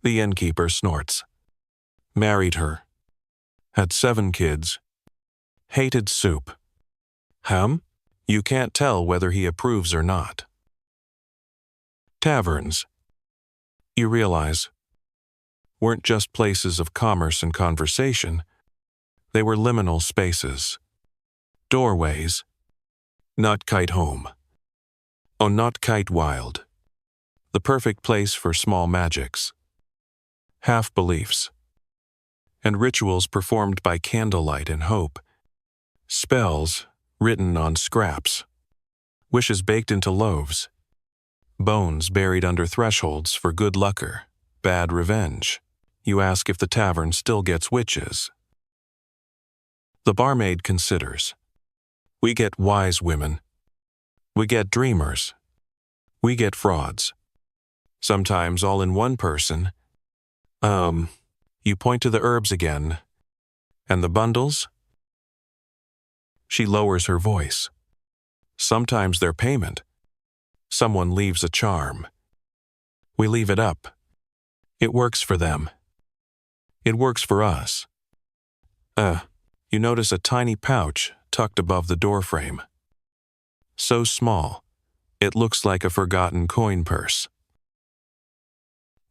The innkeeper snorts. Married her. Had 7 kids. Hated soup. You can't tell whether he approves or not. Taverns, you realize, weren't just places of commerce and conversation. They were liminal spaces. Doorways. Not kite home. Oh, not kite wild. The perfect place for small magics. Half-beliefs. And rituals performed by candlelight and hope. Spells written on scraps. Wishes baked into loaves. Bones buried under thresholds for good lucre, bad revenge. You ask if the tavern still gets witches. The barmaid considers. We get wise women. We get dreamers. We get frauds. Sometimes all in one person. You point to the herbs again. And the bundles? She lowers her voice. Sometimes they're payment. Someone leaves a charm. We leave it up. It works for them. It works for us. You notice a tiny pouch tucked above the doorframe. So small, it looks like a forgotten coin purse.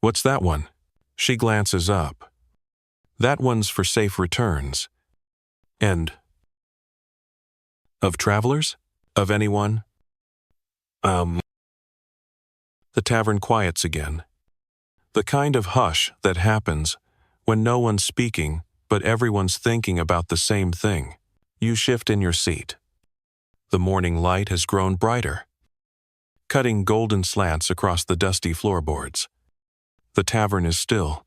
What's that one? She glances up. That one's for safe returns. And of travelers? Of anyone? The tavern quiets again. The kind of hush that happens when no one's speaking but everyone's thinking about the same thing. You shift in your seat. The morning light has grown brighter, cutting golden slants across the dusty floorboards. The tavern is still.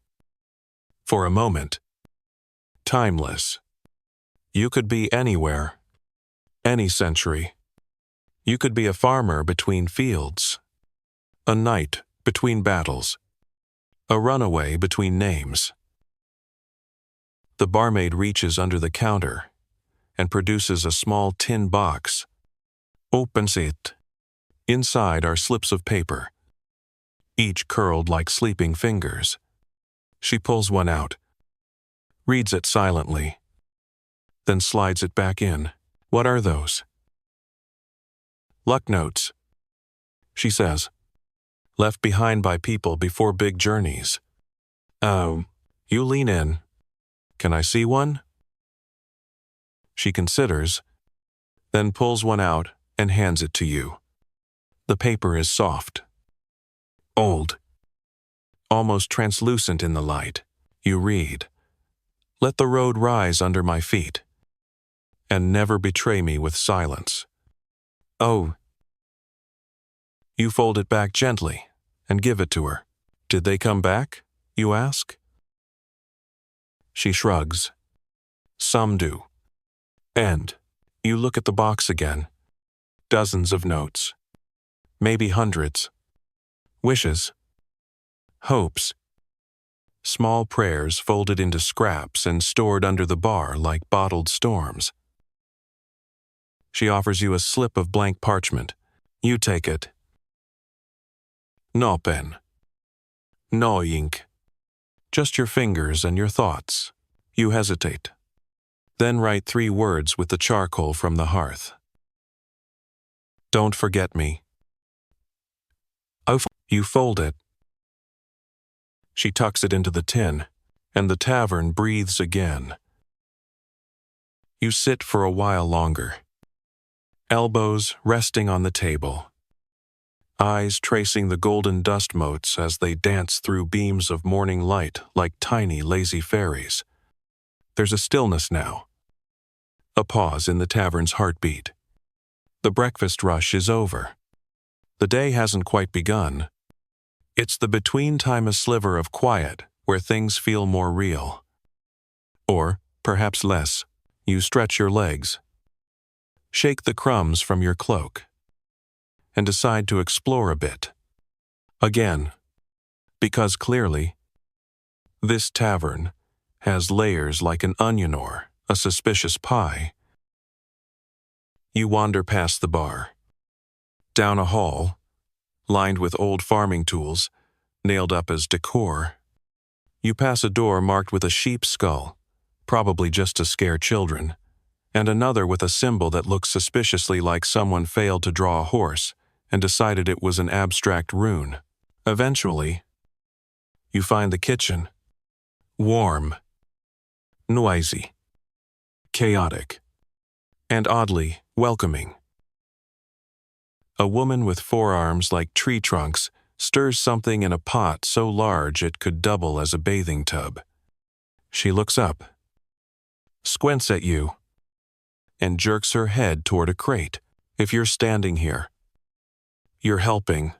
For a moment. Timeless. You could be anywhere. Any century. You could be a farmer between fields. A knight between battles. A runaway between names. The barmaid reaches under the counter and produces a small tin box. Opens it. Inside are slips of paper, each curled like sleeping fingers. She pulls one out, reads it silently. then slides it back in. What are those? Luck notes, she says. Left behind by people before big journeys. Oh, you lean in. Can I see one? She considers, then pulls one out and hands it to you. The paper is soft, old, almost translucent in the light. You read, "Let the road rise under my feet, and never betray me with silence." Oh. You fold it back gently and give it to her. Did they come back, you ask? She shrugs. Some do. And you look at the box again. Dozens of notes. Maybe hundreds. Wishes. Hopes. Small prayers folded into scraps and stored under the bar like bottled storms. She offers you a slip of blank parchment. You take it. No pen. No ink. Just your fingers and your thoughts. You hesitate. Then write 3 words with the charcoal from the hearth. Don't forget me. Oh, you fold it. She tucks it into the tin, and the tavern breathes again. You sit for a while longer. Elbows resting on the table. Eyes tracing the golden dust motes as they dance through beams of morning light like tiny, lazy fairies. There's a stillness now. A pause in the tavern's heartbeat. The breakfast rush is over. The day hasn't quite begun. It's the between time, a sliver of quiet where things feel more real. Or, perhaps less. You stretch your legs. Shake the crumbs from your cloak. And decide to explore a bit. Again. Because clearly, this tavern has layers like an onion or a suspicious pie. You wander past the bar. Down a hall, lined with old farming tools, nailed up as decor. You pass a door marked with a sheep's skull, probably just to scare children, and another with a symbol that looks suspiciously like someone failed to draw a horse and decided it was an abstract rune. Eventually, you find the kitchen. Warm, noisy, chaotic, and oddly welcoming. A woman with forearms like tree trunks stirs something in a pot so large it could double as a bathing tub. She looks up, squints at you, and jerks her head toward a crate. If you're standing here, you're helping.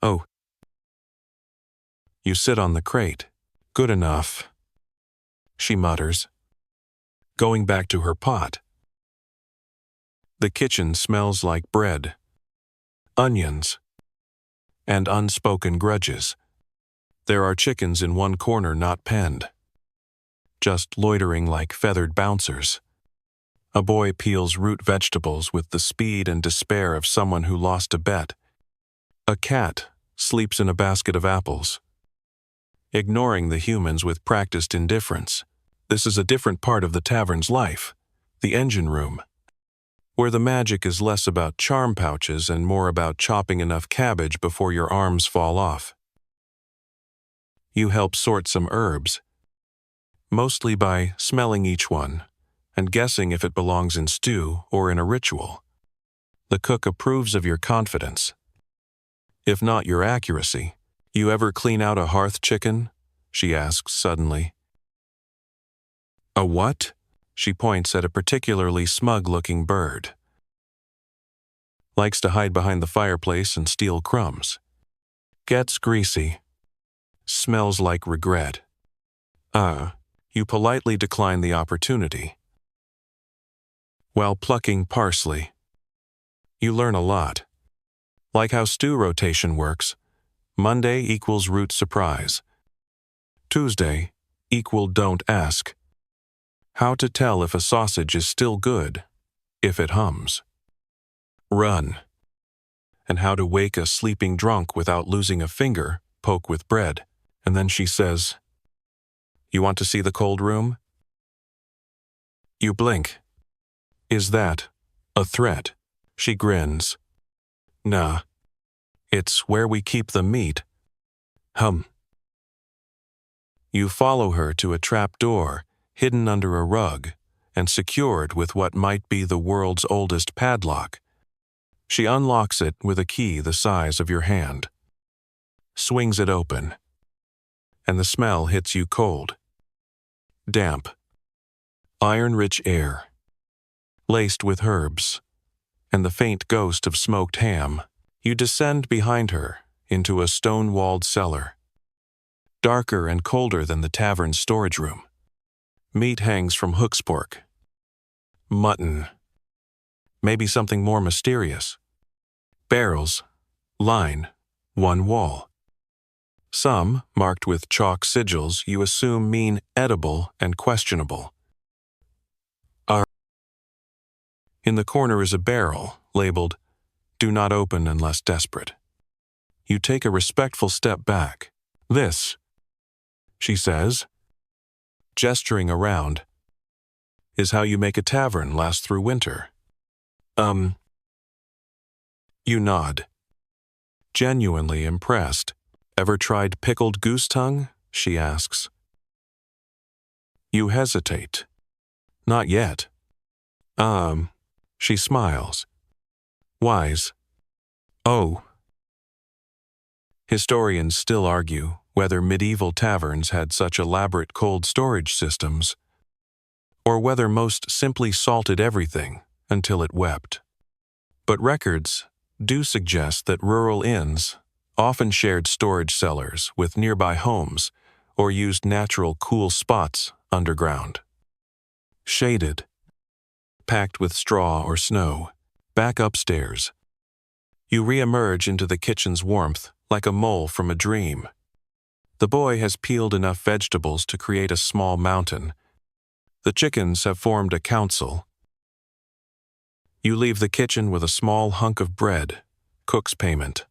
Oh. You sit on the crate. Good enough, she mutters, going back to her pot. The kitchen smells like bread, onions, and unspoken grudges. There are chickens in one corner not penned, just loitering like feathered bouncers. A boy peels root vegetables with the speed and despair of someone who lost a bet. A cat sleeps in a basket of apples, ignoring the humans with practiced indifference. This is a different part of the tavern's life, the engine room, where the magic is less about charm pouches and more about chopping enough cabbage before your arms fall off. You help sort some herbs, mostly by smelling each one and guessing if it belongs in stew or in a ritual. The cook approves of your confidence, if not your accuracy. You ever clean out a hearth chicken? She asks suddenly. A what? She points at a particularly smug-looking bird. Likes to hide behind the fireplace and steal crumbs. Gets greasy. Smells like regret. You politely decline the opportunity. While plucking parsley, you learn a lot. Like how stew rotation works. Monday equals root surprise. Tuesday equal don't ask. How to tell if a sausage is still good, if it hums. Run. And how to wake a sleeping drunk without losing a finger, poke with bread. And then she says, "You want to see the cold room?" You blink. Is that a threat? She grins. Nah. It's where we keep the meat. Hum. You follow her to a trap door, hidden under a rug, and secured with what might be the world's oldest padlock. She unlocks it with a key the size of your hand. Swings it open. And the smell hits you cold. Damp. Iron-rich air. Laced with herbs. And the faint ghost of smoked ham. You descend behind her into a stone-walled cellar. Darker and colder than the tavern's storage room. Meat hangs from hook's pork. Mutton. Maybe something more mysterious. Barrels. Line. One wall. Some, marked with chalk sigils, you assume mean edible and questionable. In the corner is a barrel, labeled, "Do not open unless desperate." You take a respectful step back. This, she says, gesturing around, is how you make a tavern last through winter. You nod. Genuinely impressed. Ever tried pickled goose tongue? She asks. You hesitate. Not yet. She smiles. Wise. Oh. Historians still argue whether medieval taverns had such elaborate cold storage systems, or whether most simply salted everything until it wept. But records do suggest that rural inns often shared storage cellars with nearby homes or used natural cool spots underground. Shaded, packed with straw or snow, back upstairs. You re-emerge into the kitchen's warmth like a mole from a dream. The boy has peeled enough vegetables to create a small mountain. The chickens have formed a council. You leave the kitchen with a small hunk of bread, cook's payment.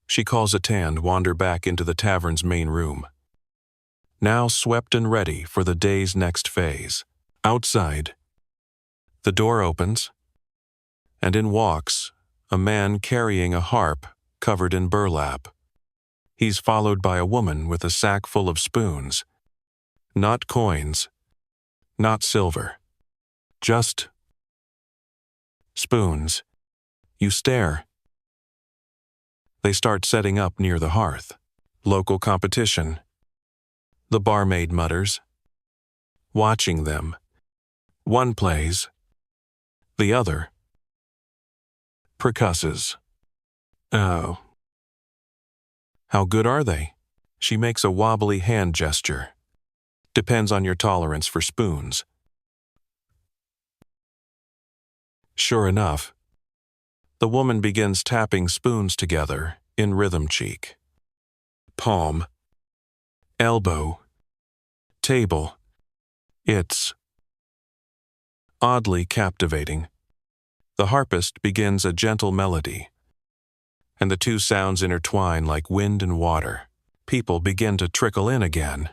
She calls a tan, wander back into the tavern's main room. Now swept and ready for the day's next phase. Outside, the door opens, and in walks a man carrying a harp covered in burlap. He's followed by a woman with a sack full of spoons. Not coins, not silver, just spoons. You stare. They start setting up near the hearth. Local competition. The barmaid mutters. Watching them. One plays. The other percusses. Oh. How good are they? She makes a wobbly hand gesture. Depends on your tolerance for spoons. Sure enough, the woman begins tapping spoons together in rhythm cheek. Palm. Elbow. Table. It's oddly captivating. The harpist begins a gentle melody, and the two sounds intertwine like wind and water. People begin to trickle in again.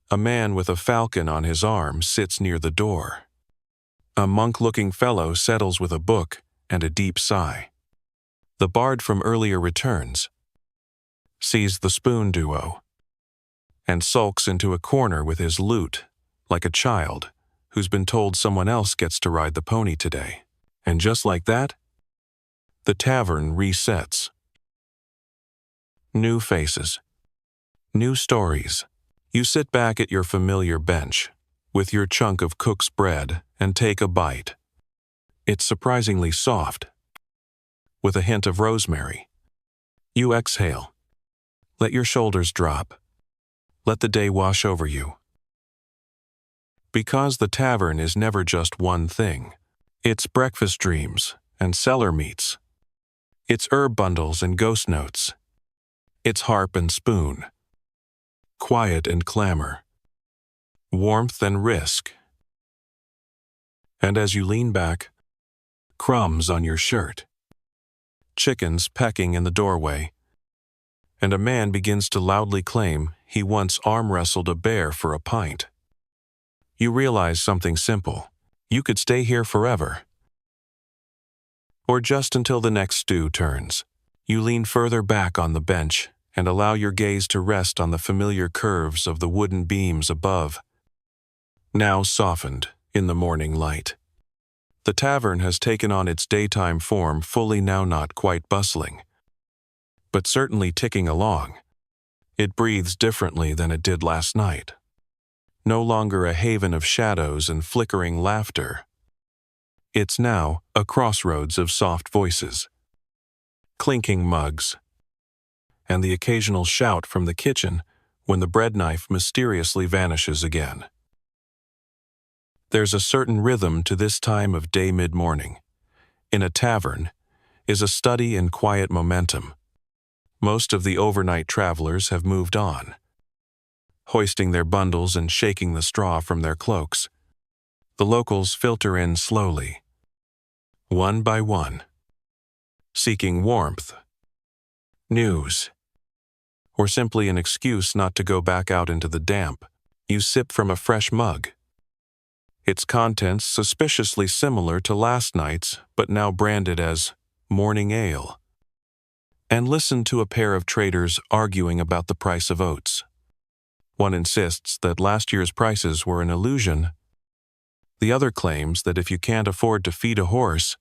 A man with a falcon on his arm sits near the door. A monk-looking fellow settles with a book and a deep sigh. The bard from earlier returns, sees the spoon duo, and sulks into a corner with his lute, like a child who's been told someone else gets to ride the pony today. And just like that, the tavern resets. New faces. New stories. You sit back at your familiar bench, with your chunk of cook's bread, and take a bite. It's surprisingly soft, with a hint of rosemary. You exhale. Let your shoulders drop. Let the day wash over you. Because the tavern is never just one thing. It's breakfast dreams and cellar meats. It's herb bundles and ghost notes. It's harp and spoon. Quiet and clamor. Warmth and risk. And as you lean back, crumbs on your shirt. Chickens pecking in the doorway. And a man begins to loudly claim he once arm-wrestled a bear for a pint. You realize something simple. You could stay here forever. Or just until the next stew turns. You lean further back on the bench and allow your gaze to rest on the familiar curves of the wooden beams above, now softened in the morning light. The tavern has taken on its daytime form, fully now, not quite bustling, but certainly ticking along. It breathes differently than it did last night. No longer a haven of shadows and flickering laughter. It's now a crossroads of soft voices, clinking mugs, and the occasional shout from the kitchen when the bread knife mysteriously vanishes again. There's a certain rhythm to this time of day. Mid-morning, in a tavern, is a study in quiet momentum. Most of the overnight travelers have moved on, hoisting their bundles and shaking the straw from their cloaks. The locals filter in slowly, one by one, seeking warmth, news, or simply an excuse not to go back out into the damp. You sip from a fresh mug, its contents suspiciously similar to last night's, but now branded as morning ale, and listen to a pair of traders arguing about the price of oats. One insists that last year's prices were an illusion. The other claims that if you can't afford to feed a horse,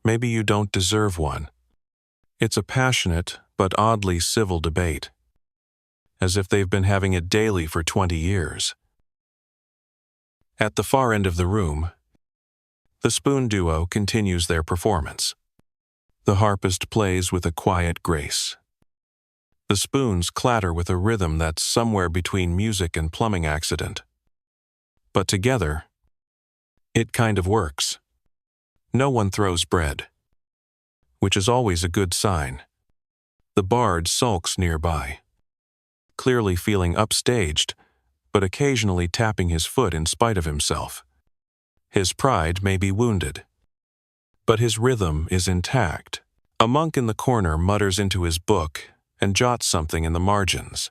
maybe you don't deserve one. It's a passionate but oddly civil debate, as if they've been having it daily for 20 years. At the far end of the room, the spoon duo continues their performance. The harpist plays with a quiet grace. The spoons clatter with a rhythm that's somewhere between music and plumbing accident. But together, it kind of works. No one throws bread, which is always a good sign. The bard sulks nearby, clearly feeling upstaged, but occasionally tapping his foot in spite of himself. His pride may be wounded, but his rhythm is intact. A monk in the corner mutters into his book and jots something in the margins.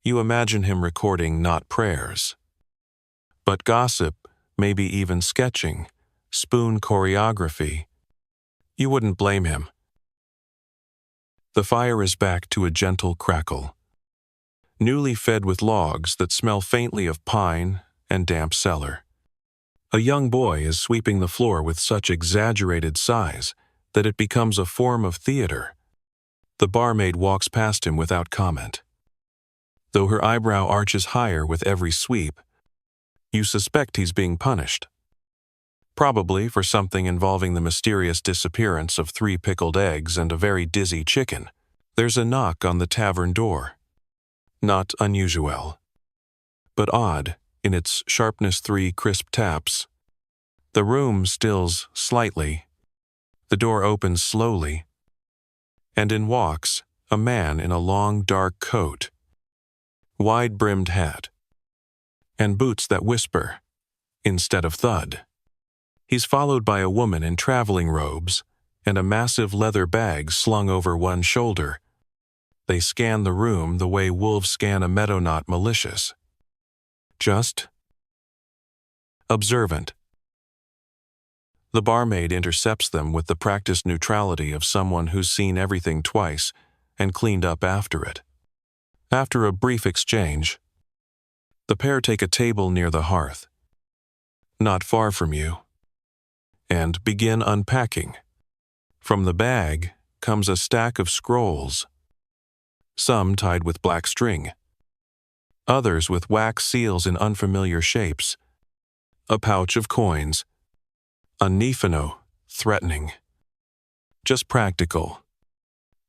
You imagine him recording not prayers, but gossip, maybe even sketching, spoon choreography. You wouldn't blame him. The fire is back to a gentle crackle, newly fed with logs that smell faintly of pine and damp cellar. A young boy is sweeping the floor with such exaggerated sighs that it becomes a form of theater. The barmaid walks past him without comment. Though her eyebrow arches higher with every sweep, you suspect he's being punished. Probably for something involving the mysterious disappearance of 3 pickled eggs and a very dizzy chicken. There's a knock on the tavern door. Not unusual, but odd in its sharpness. 3 crisp taps. The room stills slightly. The door opens slowly, and in walks a man in a long dark coat, wide-brimmed hat, and boots that whisper instead of thud. He's followed by a woman in traveling robes and a massive leather bag slung over one shoulder. They scan the room the way wolves scan a meadow, not malicious, just observant. The barmaid intercepts them with the practiced neutrality of someone who's seen everything twice and cleaned up after it. After a brief exchange, the pair take a table near the hearth, not far from you, and begin unpacking. From the bag comes a stack of scrolls, some tied with black string, others with wax seals in unfamiliar shapes, a pouch of coins, a Nifano, threatening, just practical,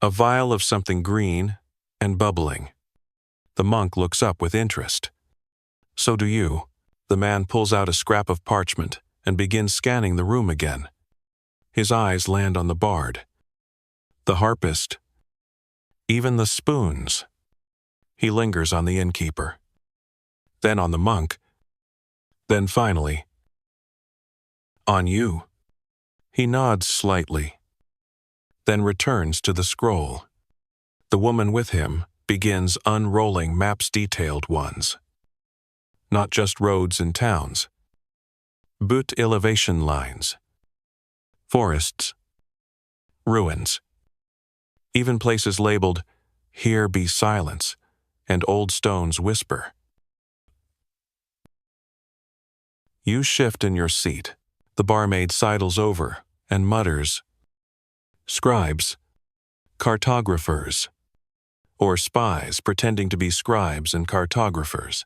a vial of something green and bubbling. The monk looks up with interest. So do you. The man pulls out a scrap of parchment and begins scanning the room again. His eyes land on the bard, the harpist, even the spoons. He lingers on the innkeeper, then on the monk, then finally, on you. He nods slightly, then returns to the scroll. The woman with him begins unrolling maps, detailed ones. not just roads and towns, but elevation lines, forests, ruins, even places labeled, "Here be silence," and old stones whisper. You shift in your seat. The barmaid sidles over and mutters, "Scribes, cartographers," or spies pretending to be scribes and cartographers.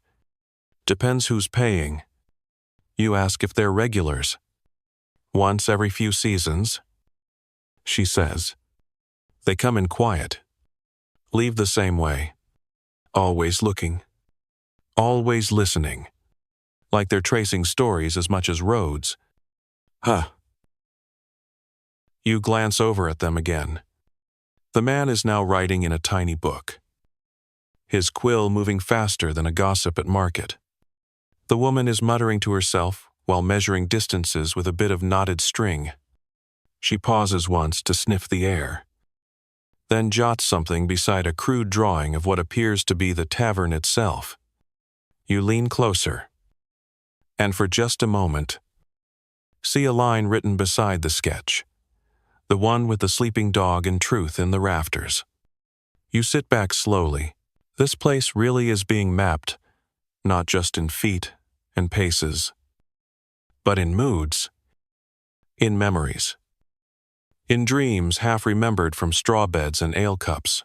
Depends who's paying. You ask if they're regulars. Once every few seasons, she says. They come in quiet, leave the same way, always looking, always listening, like they're tracing stories as much as roads. Huh. You glance over at them again. The man is now writing in a tiny book, his quill moving faster than a gossip at market. The woman is muttering to herself while measuring distances with a bit of knotted string. She pauses once to sniff the air, then jots something beside a crude drawing of what appears to be the tavern itself. You lean closer, and for just a moment, see a line written beside the sketch, the one with the sleeping dog and truth in the rafters. You sit back slowly. This place really is being mapped, not just in feet and paces, but in moods, in memories, in dreams half remembered from straw beds and ale cups.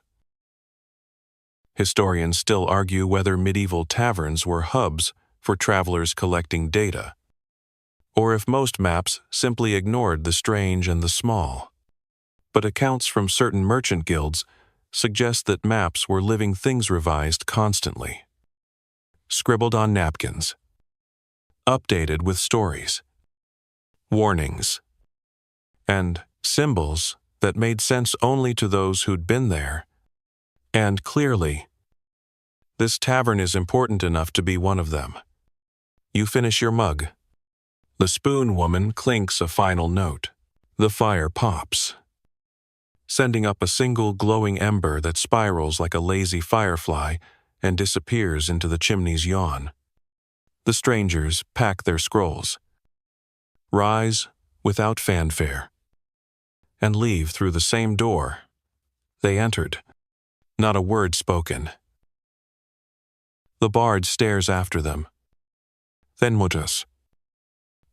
Historians still argue whether medieval taverns were hubs for travelers collecting data, or if most maps simply ignored the strange and the small. But accounts from certain merchant guilds suggest that maps were living things revised constantly, scribbled on napkins, updated with stories, warnings, and symbols that made sense only to those who'd been there. And clearly, this tavern is important enough to be one of them. You finish your mug. The spoon woman clinks a final note. The fire pops, sending up a single glowing ember that spirals like a lazy firefly and disappears into the chimney's yawn. The strangers pack their scrolls, rise without fanfare, and leave through the same door they entered. Not a word spoken. The bard stares after them, then mutters,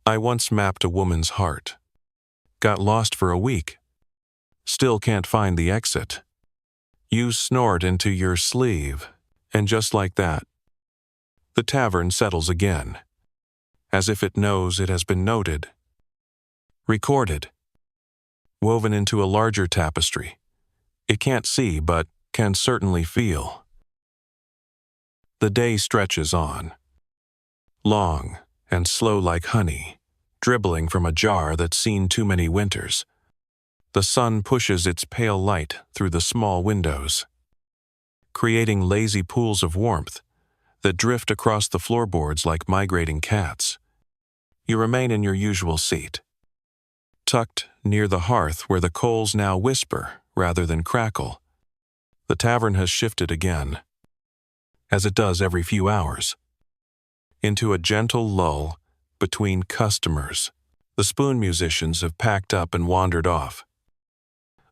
"I once mapped a woman's heart. Got lost for a week. Still can't find the exit." You snort into your sleeve, and just like that, the tavern settles again, as if it knows it has been noted, recorded, woven into a larger tapestry. It can't see, but can certainly feel. The day stretches on, long and slow like honey, dribbling from a jar that's seen too many winters. The sun pushes its pale light through the small windows, creating lazy pools of warmth that drift across the floorboards like migrating cats. You remain in your usual seat, tucked near the hearth where the coals now whisper rather than crackle. The tavern has shifted again, as it does every few hours, into a gentle lull between customers. The spoon musicians have packed up and wandered off,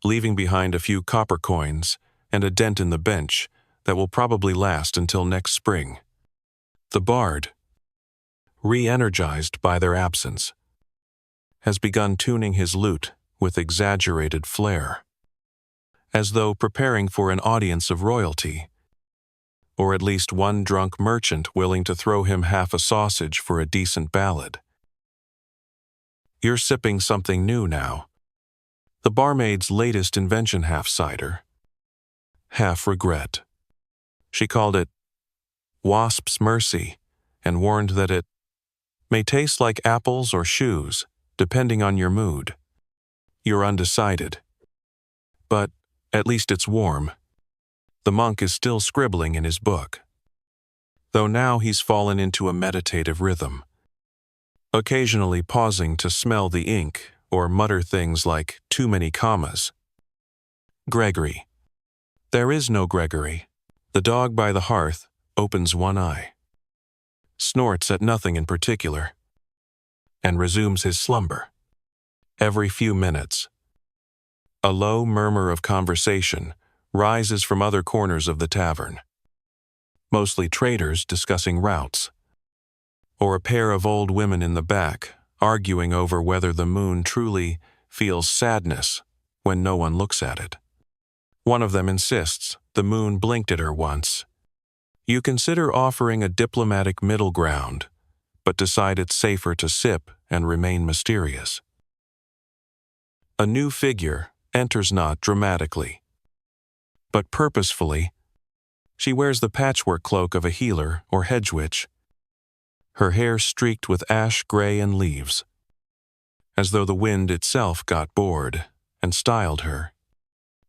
leaving behind a few copper coins and a dent in the bench that will probably last until next spring. The bard, re-energized by their absence, has begun tuning his lute with exaggerated flair, as though preparing for an audience of royalty, or at least one drunk merchant willing to throw him half a sausage for a decent ballad. You're sipping something new now. The barmaid's latest invention, half cider, half regret. She called it Wasp's Mercy and warned that it may taste like apples or shoes, depending on your mood. You're undecided, but at least it's warm. The monk is still scribbling in his book, though now he's fallen into a meditative rhythm, occasionally pausing to smell the ink or mutter things like too many commas. Gregory. There is no Gregory. The dog by the hearth opens one eye. snorts at nothing in particular, and resumes his slumber. Every few minutes, a low murmur of conversation rises from other corners of the tavern, mostly traders discussing routes, or a pair of old women in the back arguing over whether the moon truly feels sadness when no one looks at it. One of them insists the moon blinked at her once. You consider offering a diplomatic middle ground, but decide it's safer to sip and remain mysterious. A new figure enters not dramatically, but purposefully. She wears the patchwork cloak of a healer or hedge witch, her hair streaked with ash gray and leaves, as though the wind itself got bored and styled her.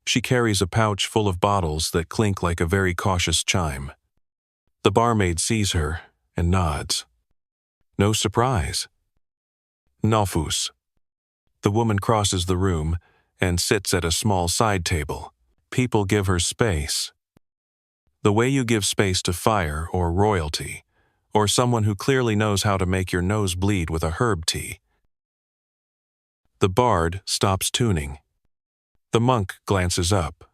She carries a pouch full of bottles that clink like a very cautious chime. The barmaid sees her and nods. No surprise. Nofus. The woman crosses the room and sits at a small side table. People give her space. The way you give space to fire or royalty, or someone who clearly knows how to make your nose bleed with a herb tea. The bard stops tuning. The monk glances up.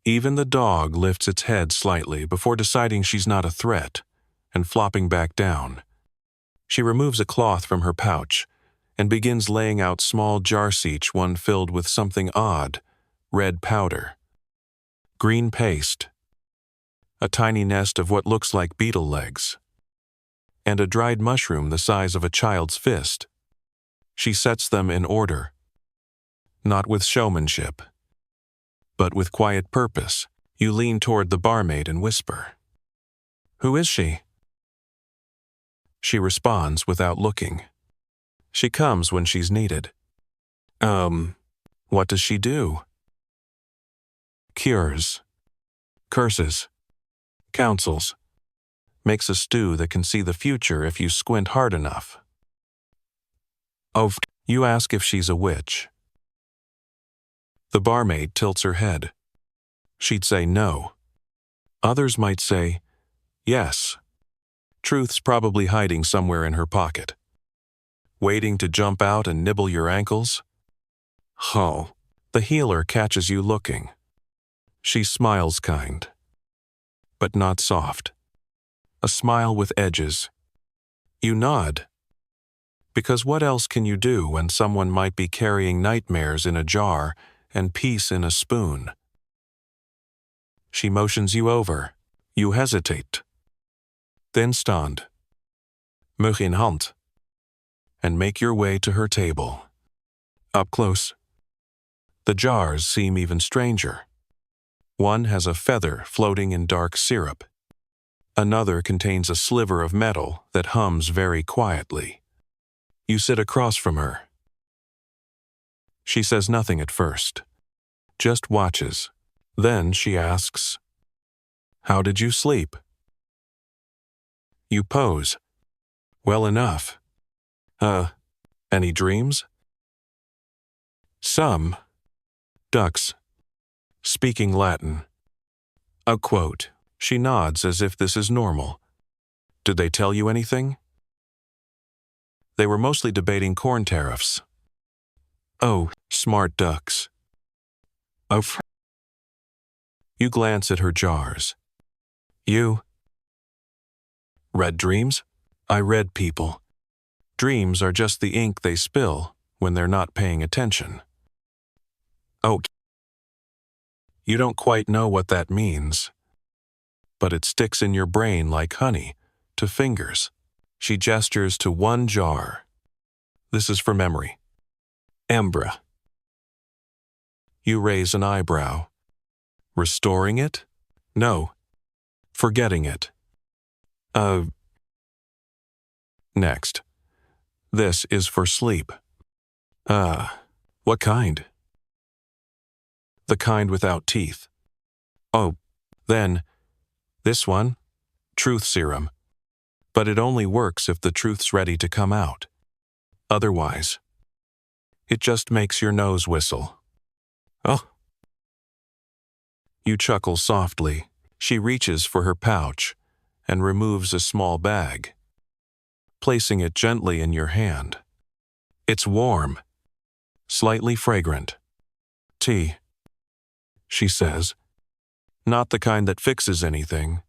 Even the dog lifts its head slightly before deciding she's not a threat and flopping back down. She removes a cloth from her pouch and begins laying out small jars, each one filled with something odd: red powder, green paste, a tiny nest of what looks like beetle legs, and a dried mushroom the size of a child's fist. She sets them in order, not with showmanship, but with quiet purpose. You lean toward the barmaid and whisper, "Who is she?" She responds without looking. She comes when she's needed. What does she do? Cures, curses, counsels, makes a stew that can see the future if you squint hard enough. You ask if she's a witch. The barmaid tilts her head. She'd say no. Others might say, yes. Truth's probably hiding somewhere in her pocket, waiting to jump out and nibble your ankles. Oh, the healer catches you looking. She smiles kind, but not soft. A smile with edges. You nod. Because what else can you do when someone might be carrying nightmares in a jar and peace in a spoon? She motions you over. You hesitate. Then stand, mug in hand, and make your way to her table. Up close, the jars seem even stranger. One has a feather floating in dark syrup. Another contains a sliver of metal that hums very quietly. You sit across from her. She says nothing at first, just watches. Then she asks, "How did you sleep?" You pose. Well enough. Any dreams? Some. Ducks. Speaking Latin. A quote. She nods as if this is normal. Did they tell you anything? They were mostly debating corn tariffs. Oh, smart ducks. You glance at her jars. You read dreams? I read people. Dreams are just the ink they spill when they're not paying attention. Oh, you don't quite know what that means, but it sticks in your brain like honey to fingers. She gestures to one jar. This is for memory. Ambra. You raise an eyebrow. Restoring it? No. Forgetting it. Next. This is for sleep. What kind? The kind without teeth. Oh, then, this one, truth serum. But it only works if the truth's ready to come out. Otherwise, it just makes your nose whistle. Oh. You chuckle softly. She reaches for her pouch and removes a small bag. placing it gently in your hand. It's warm, slightly fragrant. Tea, she says. Not the kind that fixes anything,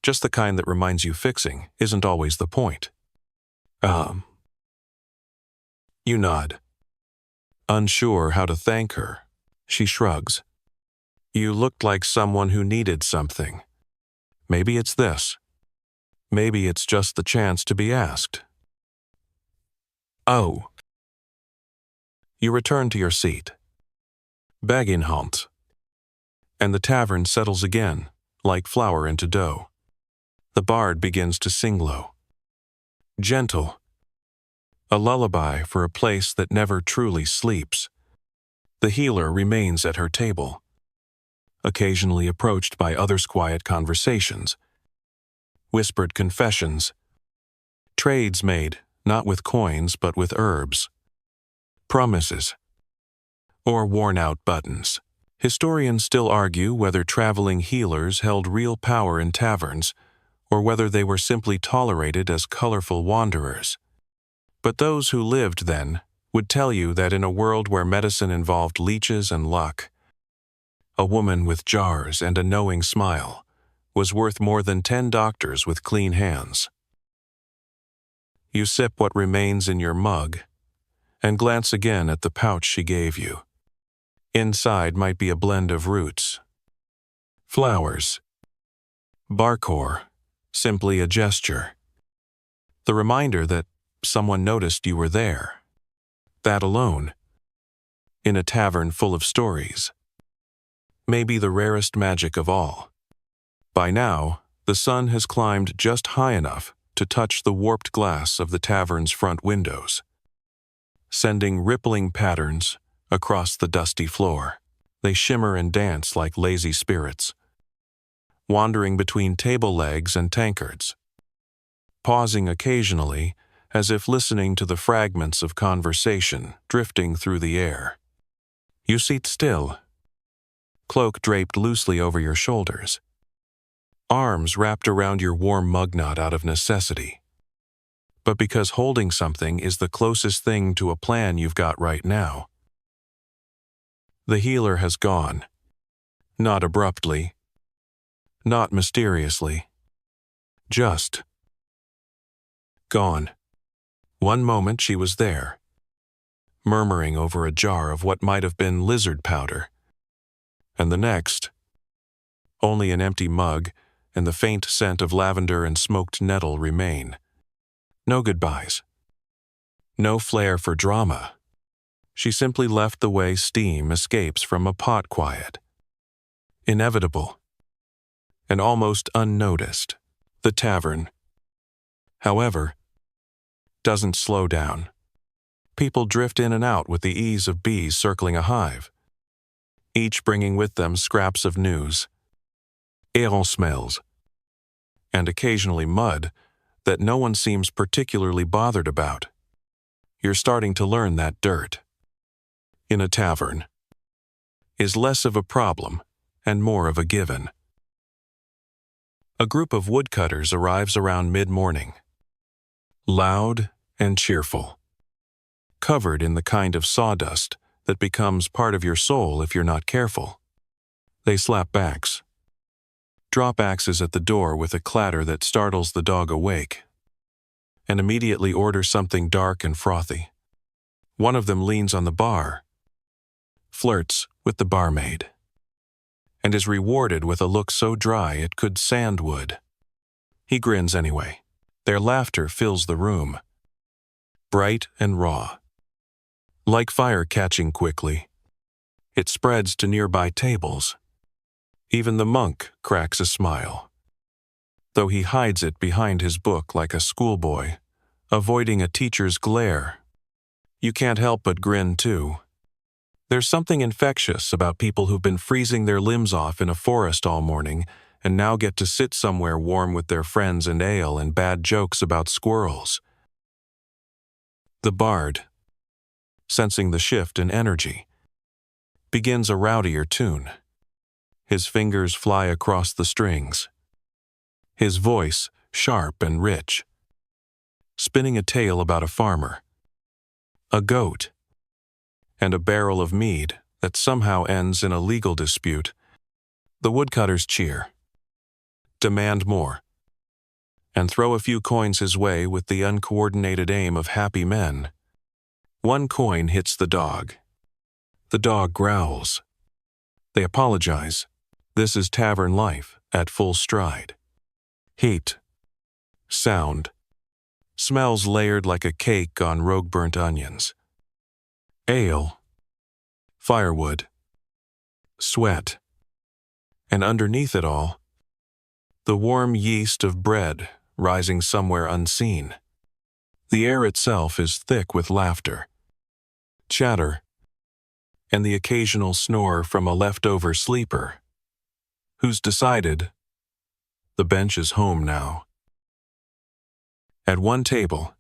just the kind that reminds you fixing isn't always the point. You nod. Unsure how to thank her, she shrugs. You looked like someone who needed something. Maybe it's this. Maybe it's just the chance to be asked. Oh. You return to your seat. Begging halt. And the tavern settles again, like flour into dough. The bard begins to sing low. Gentle. A lullaby for a place that never truly sleeps. The healer remains at her table, occasionally approached by others' quiet conversations, whispered confessions, trades made not with coins but with herbs, promises, or worn-out buttons. Historians still argue whether traveling healers held real power in taverns or whether they were simply tolerated as colorful wanderers. But those who lived then would tell you that in a world where medicine involved leeches and luck, a woman with jars and a knowing smile was worth more than 10 doctors with clean hands. You sip what remains in your mug and glance again at the pouch she gave you. Inside might be a blend of roots, flowers, bark, or simply a gesture. The reminder that someone noticed you were there. That alone, in a tavern full of stories, may be the rarest magic of all. By now, the sun has climbed just high enough to touch the warped glass of the tavern's front windows, sending rippling patterns across the dusty floor. They shimmer and dance like lazy spirits, wandering between table legs and tankards, pausing occasionally as if listening to the fragments of conversation drifting through the air. You sit still, cloak draped loosely over your shoulders, arms wrapped around your warm mug knot out of necessity, but because holding something is the closest thing to a plan you've got right now. The healer has gone. Not abruptly, not mysteriously, just gone. One moment she was there, murmuring over a jar of what might have been lizard powder, and the next, only an empty mug and the faint scent of lavender and smoked nettle remain. No goodbyes. No flair for drama. She simply left the way steam escapes from a pot quiet. Inevitable. And almost unnoticed. The tavern, however, doesn't slow down. People drift in and out with the ease of bees circling a hive, each bringing with them scraps of news, ale smells, and occasionally mud that no one seems particularly bothered about. You're starting to learn that dirt, in a tavern, is less of a problem and more of a given. A group of woodcutters arrives around mid-morning, loud and cheerful, covered in the kind of sawdust that becomes part of your soul if you're not careful. They slap backs, drop axes at the door with a clatter that startles the dog awake, and immediately order something dark and frothy. One of them leans on the bar, flirts with the barmaid, and is rewarded with a look so dry it could sandwood. He grins anyway. Their laughter fills the room, bright and raw. Like fire catching quickly, it spreads to nearby tables. Even the monk cracks a smile, though he hides it behind his book like a schoolboy, avoiding a teacher's glare. You can't help but grin too. There's something infectious about people who've been freezing their limbs off in a forest all morning and now get to sit somewhere warm with their friends and ale and bad jokes about squirrels. The bard, sensing the shift in energy, begins a rowdier tune. His fingers fly across the strings, his voice sharp and rich. spinning a tale about a farmer, a goat, and a barrel of mead that somehow ends in a legal dispute. The woodcutters cheer, demand more, and throw a few coins his way with the uncoordinated aim of happy men. One coin hits the dog. The dog growls. They apologize. This is tavern life at full stride. Heat, sound, smells layered like a cake on rogue-burnt onions. Ale, firewood, sweat, and underneath it all, the warm yeast of bread rising somewhere unseen. The air itself is thick with laughter, chatter, and the occasional snore from a leftover sleeper who's decided the bench is home now. At one table,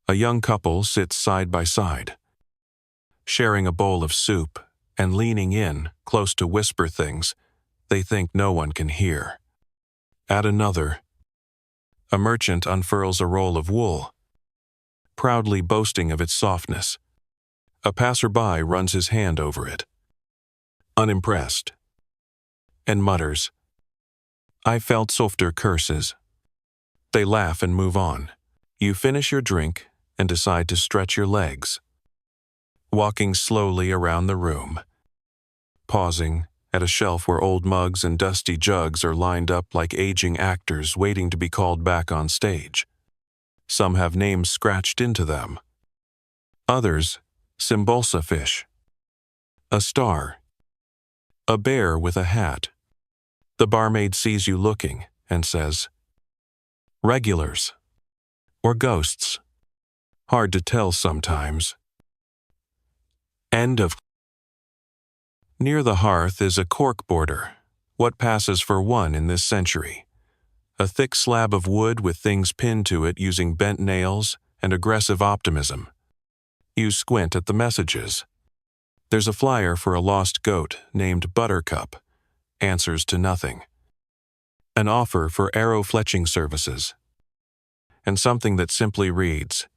a young couple sits side by side, sharing a bowl of soup and leaning in close to whisper things they think no one can hear. At another, a merchant unfurls a roll of wool, proudly boasting of its softness. A passerby runs his hand over it, unimpressed, and mutters, "I felt softer curses." They laugh and move on. You finish your drink and decide to stretch your legs, walking slowly around the room, pausing at a shelf where old mugs and dusty jugs are lined up like aging actors waiting to be called back on stage. Some have names scratched into them. Others, Symbolsa fish, a star, a bear with a hat. The barmaid sees you looking and says, "Regulars, or ghosts. Hard to tell sometimes." End of. Near the hearth is a cork border, what passes for one in this century. A thick slab of wood with things pinned to it using bent nails and aggressive optimism. You squint at the messages. There's a flyer for a lost goat named Buttercup. Answers to nothing. An offer for arrow fletching services. And something that simply reads,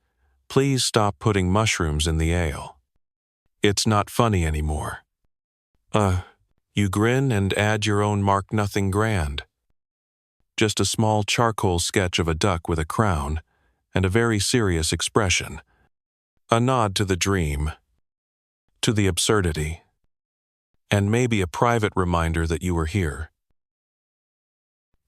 "Please stop putting mushrooms in the ale. It's not funny anymore." You grin and add your own mark nothing grand. Just a small charcoal sketch of a duck with a crown and a very serious expression. A nod to the dream, to the absurdity, and maybe a private reminder that you were here.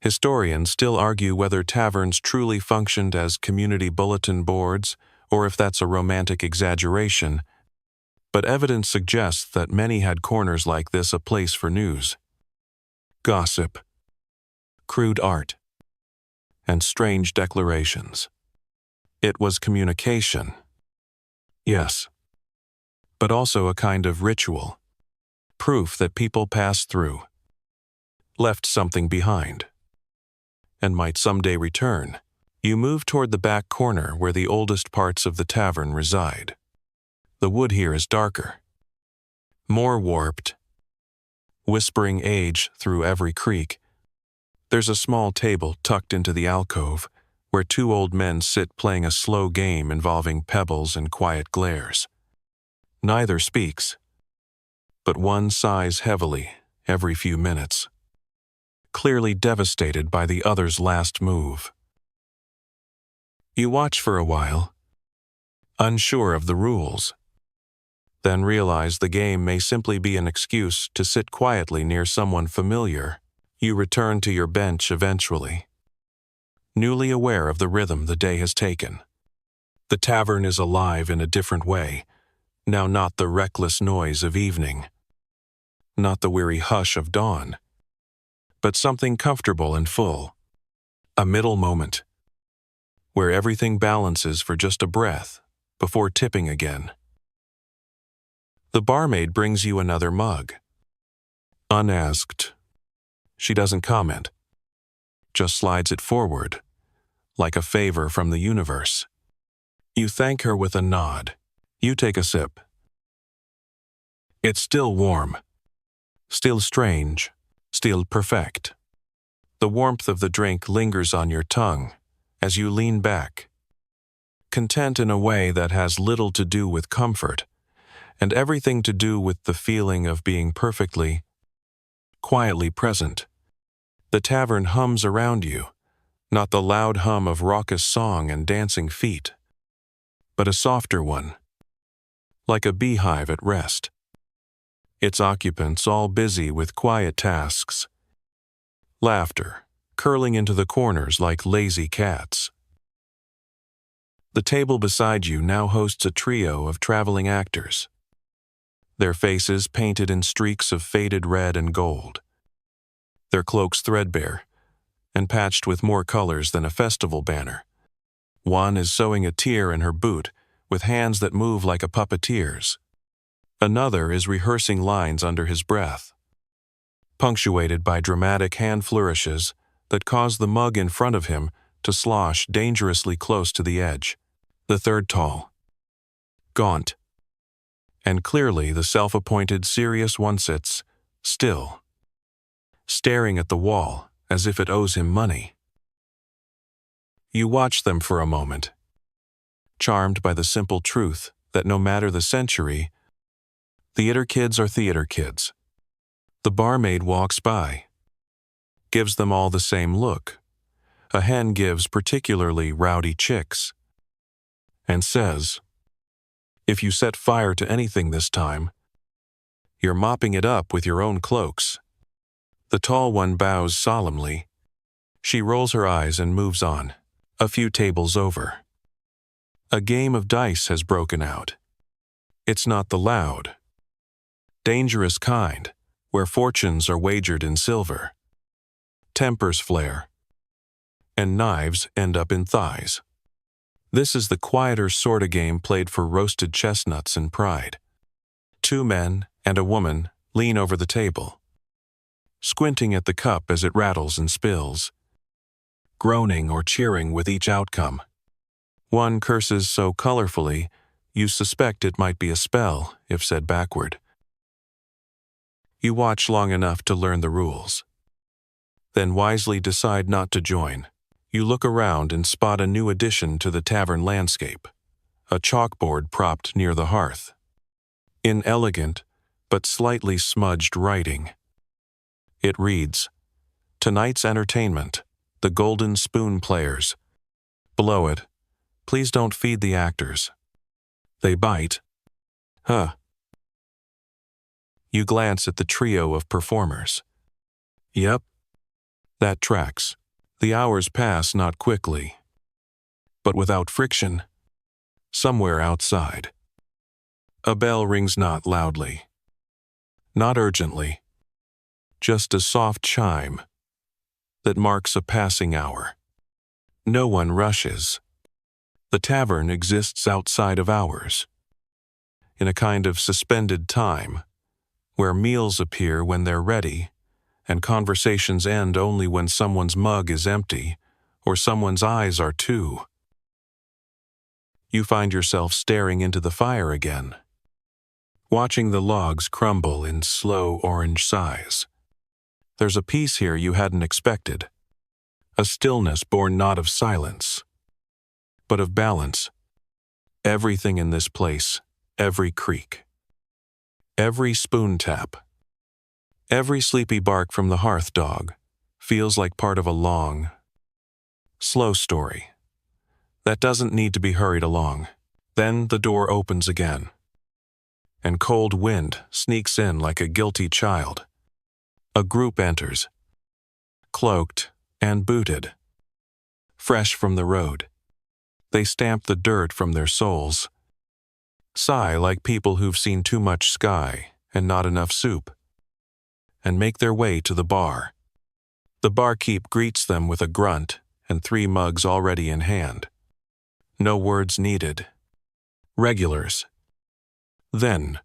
Historians still argue whether taverns truly functioned as community bulletin boards or if that's a romantic exaggeration, but evidence suggests that many had corners like this a place for news, gossip, crude art, and strange declarations. It was communication. Yes, but also a kind of ritual, proof that people passed through, left something behind, and might someday return. You move toward the back corner where the oldest parts of the tavern reside. The wood here is darker, more warped, whispering age through every creak. There's a small table tucked into the alcove where two old men sit playing a slow game involving pebbles and quiet glares. Neither speaks, but one sighs heavily every few minutes, clearly devastated by the other's last move. You watch for a while, unsure of the rules, then realize the game may simply be an excuse to sit quietly near someone familiar. You return to your bench eventually, newly aware of the rhythm the day has taken. The tavern is alive in a different way, now not the reckless noise of evening, not the weary hush of dawn, but something comfortable and full, a middle moment, where everything balances for just a breath before tipping again. The barmaid brings you another mug. Unasked, she doesn't comment, just slides it forward, like a favor from the universe. You thank her with a nod. You take a sip. It's still warm, still strange, still perfect. The warmth of the drink lingers on your tongue as you lean back, content in a way that has little to do with comfort, and everything to do with the feeling of being perfectly, quietly present. The tavern hums around you, not the loud hum of raucous song and dancing feet, but a softer one, like a beehive at rest. Its occupants all busy with quiet tasks, laughter curling into the corners like lazy cats. The table beside you now hosts a trio of traveling actors, their faces painted in streaks of faded red and gold, their cloaks threadbare and patched with more colors than a festival banner. One is sewing a tear in her boot with hands that move like a puppeteer's. Another is rehearsing lines under his breath, punctuated by dramatic hand flourishes that cause the mug in front of him to slosh dangerously close to the edge. The third tall, gaunt, and clearly the self-appointed serious one sits, still, staring at the wall as if it owes him money. You watch them for a moment, charmed by the simple truth that no matter the century, theater kids are theater kids. The barmaid walks by, gives them all the same look. A hen gives particularly rowdy chicks, and says, "If you set fire to anything this time, you're mopping it up with your own cloaks." The tall one bows solemnly. She rolls her eyes and moves on, a few tables over. A game of dice has broken out. It's not the loud, dangerous kind, where fortunes are wagered in silver. Tempers flare, and knives end up in thighs. This is the quieter sort of game played for roasted chestnuts and pride. Two men and a woman lean over the table, squinting at the cup as it rattles and spills, groaning or cheering with each outcome. One curses so colorfully, you suspect it might be a spell if said backward. You watch long enough to learn the rules, then wisely decide not to join. You look around and spot a new addition to the tavern landscape, a chalkboard propped near the hearth. In elegant, but slightly smudged writing, it reads, "Tonight's entertainment, the Golden Spoon Players." Below it, "Please don't feed the actors. They bite." Huh. You glance at the trio of performers. Yep, that tracks. The hours pass not quickly, but without friction. Somewhere outside, a bell rings not loudly, not urgently, just a soft chime that marks a passing hour. No one rushes. The tavern exists outside of hours, in a kind of suspended time, where meals appear when they're ready, and conversations end only when someone's mug is empty, or someone's eyes are too. You find yourself staring into the fire again, watching the logs crumble in slow orange sighs. There's a peace here you hadn't expected, a stillness born not of silence, but of balance. Everything in this place, every creak, every spoon tap, every sleepy bark from the hearth dog, feels like part of a long, slow story that doesn't need to be hurried along. Then the door opens again, and cold wind sneaks in like a guilty child. A group enters, cloaked and booted, fresh from the road. They stamp the dirt from their soles, sigh like people who've seen too much sky and not enough soup, and make their way to the bar. The barkeep greets them with a grunt and 3 mugs already in hand. No words needed. Regulars. Then,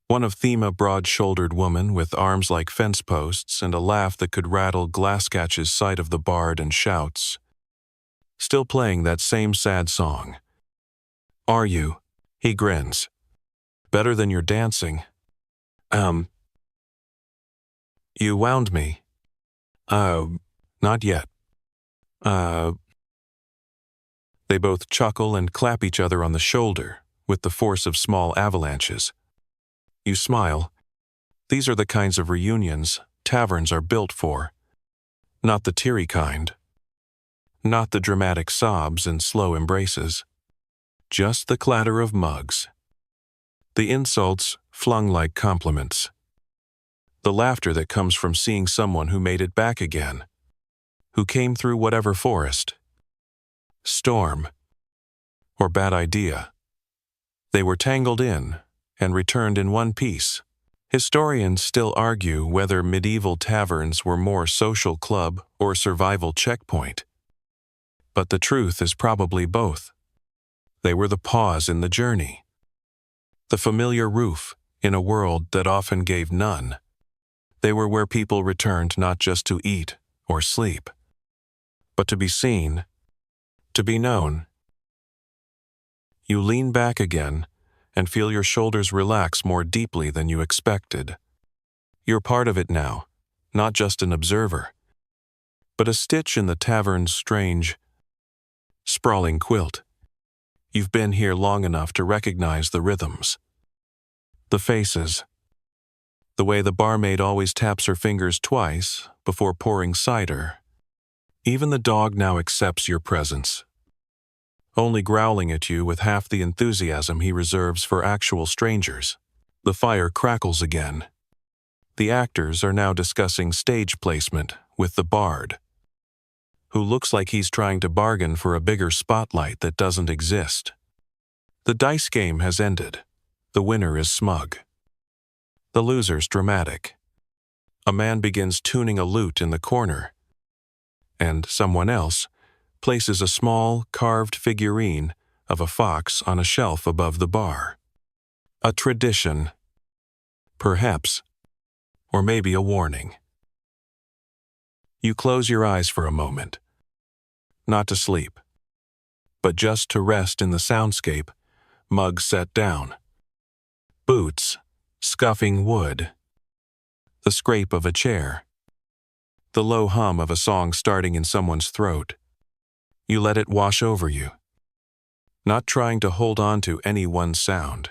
one of them, a broad-shouldered woman with arms like fence posts and a laugh that could rattle Glasscatch's sight of the bard, and shouts, still playing that same sad song. "Are you?" He grins. "Better than your dancing." You wound me." Not yet." They both chuckle and clap each other on the shoulder with the force of small avalanches. You smile. These are the kinds of reunions taverns are built for. Not the teary kind. Not the dramatic sobs and slow embraces. Just the clatter of mugs. The insults flung like compliments. The laughter that comes from seeing someone who made it back again. Who came through whatever forest, storm, or bad idea. They were tangled in and returned in one piece. Historians still argue whether medieval taverns were more social club or survival checkpoint. But the truth is probably both. They were the pause in the journey. The familiar roof in a world that often gave none. They were where people returned not just to eat or sleep, but to be seen, to be known. You lean back again and feel your shoulders relax more deeply than you expected. You're part of it now, not just an observer, but a stitch in the tavern's strange, sprawling quilt. You've been here long enough to recognize the rhythms, the faces, the way the barmaid always taps her fingers twice before pouring cider. Even the dog now accepts your presence, only growling at you with half the enthusiasm he reserves for actual strangers. The fire crackles again. The actors are now discussing stage placement with the bard, who looks like he's trying to bargain for a bigger spotlight that doesn't exist. The dice game has ended. The winner is smug. The loser's dramatic. A man begins tuning a lute in the corner, and someone else places a small, carved figurine of a fox on a shelf above the bar. A tradition, perhaps, or maybe a warning. You close your eyes for a moment, not to sleep, but just to rest in the soundscape, mugs set down. Boots, scuffing wood. The scrape of a chair. The low hum of a song starting in someone's throat. You let it wash over you, not trying to hold on to any one sound,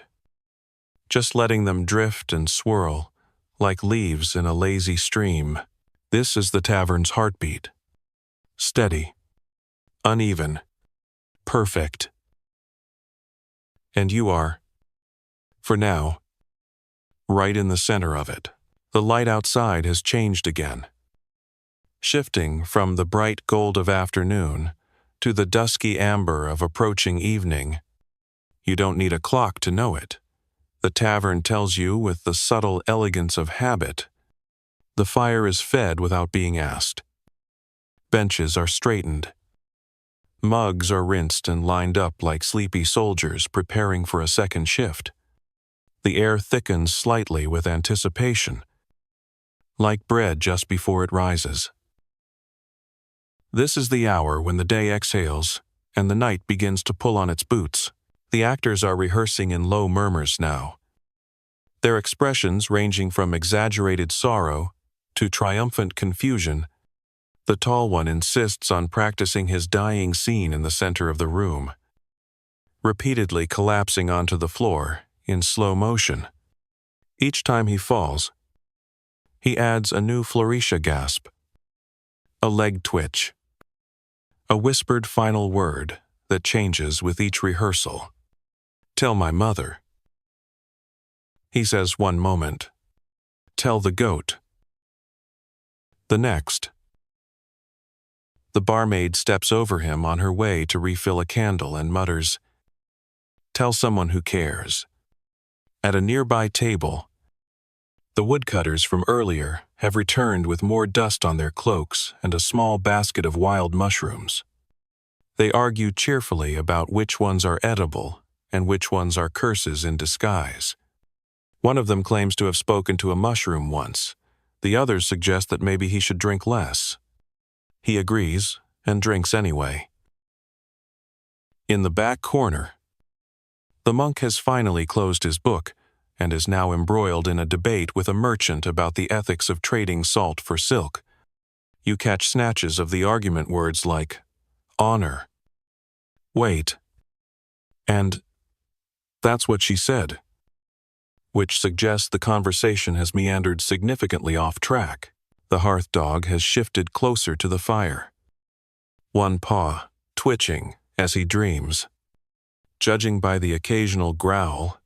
just letting them drift and swirl like leaves in a lazy stream. This is the tavern's heartbeat. Steady, uneven, perfect. And you are, for now, right in the center of it. The light outside has changed again, shifting from the bright gold of afternoon to the dusky amber of approaching evening. You don't need a clock to know it. The tavern tells you with the subtle elegance of habit. The fire is fed without being asked. Benches are straightened. Mugs are rinsed and lined up like sleepy soldiers preparing for a second shift. The air thickens slightly with anticipation, like bread just before it rises. This is the hour when the day exhales and the night begins to pull on its boots. The actors are rehearsing in low murmurs now, their expressions ranging from exaggerated sorrow to triumphant confusion. The tall one insists on practicing his dying scene in the center of the room, repeatedly collapsing onto the floor in slow motion. Each time he falls, he adds a new Floretia gasp, a leg twitch, a whispered final word that changes with each rehearsal. Tell my mother. He says one moment. Tell the goat. The next. The barmaid steps over him on her way to refill a candle and mutters, Tell someone who cares. At a nearby table, the woodcutters from earlier have returned with more dust on their cloaks and a small basket of wild mushrooms. They argue cheerfully about which ones are edible and which ones are curses in disguise. One of them claims to have spoken to a mushroom once. The others suggest that maybe he should drink less. He agrees and drinks anyway. In the back corner, the monk has finally closed his book and is now embroiled in a debate with a merchant about the ethics of trading salt for silk. You catch snatches of the argument words like honor, Wait. And that's what she said, which suggests the conversation has meandered significantly off track. The hearth dog has shifted closer to the fire, one paw twitching as he dreams. Judging by the occasional growl,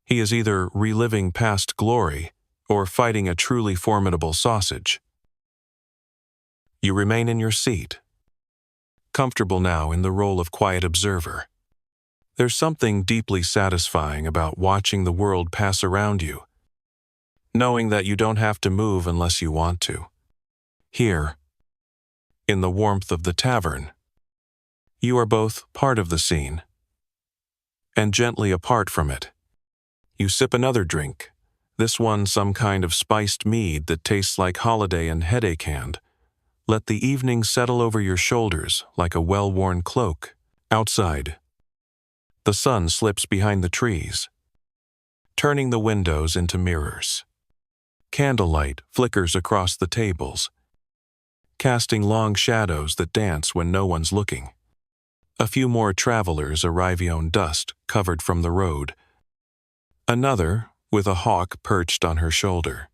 he is either reliving past glory or fighting a truly formidable sausage. You remain in your seat, comfortable now in the role of quiet observer. There's something deeply satisfying about watching the world pass around you, knowing that you don't have to move unless you want to. Here, in the warmth of the tavern, you are both part of the scene and gently apart from it. You sip another drink, this one some kind of spiced mead that tastes like holiday and headache hand. Let the evening settle over your shoulders like a well-worn cloak. Outside, the sun slips behind the trees, turning the windows into mirrors. Candlelight flickers across the tables, casting long shadows that dance when no one's looking. A few more travelers arrive on dust covered from the road. Another with a hawk perched on her shoulder.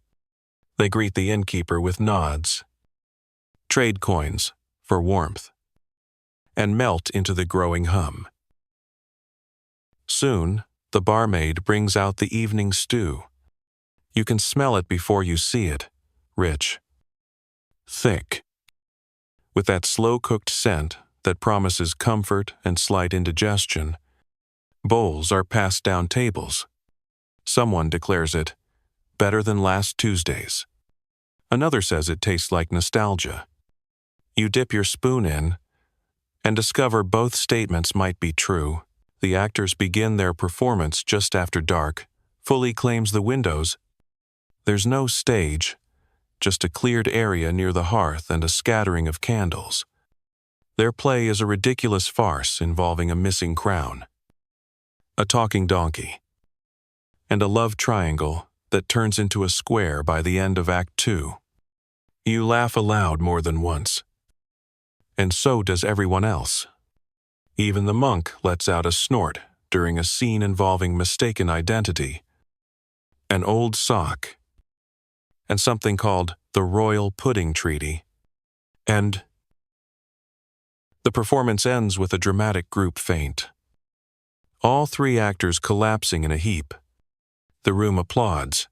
They greet the innkeeper with nods, trade coins for warmth, and melt into the growing hum. Soon, the barmaid brings out the evening stew. You can smell it before you see it, rich, thick, with that slow-cooked scent that promises comfort and slight indigestion. Bowls are passed down tables. Someone declares it better than last Tuesday's. Another says it tastes like nostalgia. You dip your spoon in and discover both statements might be true. The actors begin their performance just after dark, fully claims the windows. There's no stage, just a cleared area near the hearth and a scattering of candles. Their play is a ridiculous farce involving a missing crown, a talking donkey, and a love triangle that turns into a square by the end of Act 2. You laugh aloud more than once, and so does everyone else. Even the monk lets out a snort during a scene involving mistaken identity, an old sock, and something called the Royal Pudding Treaty. And the performance ends with a dramatic group faint. All three actors collapsing in a heap. The room applauds,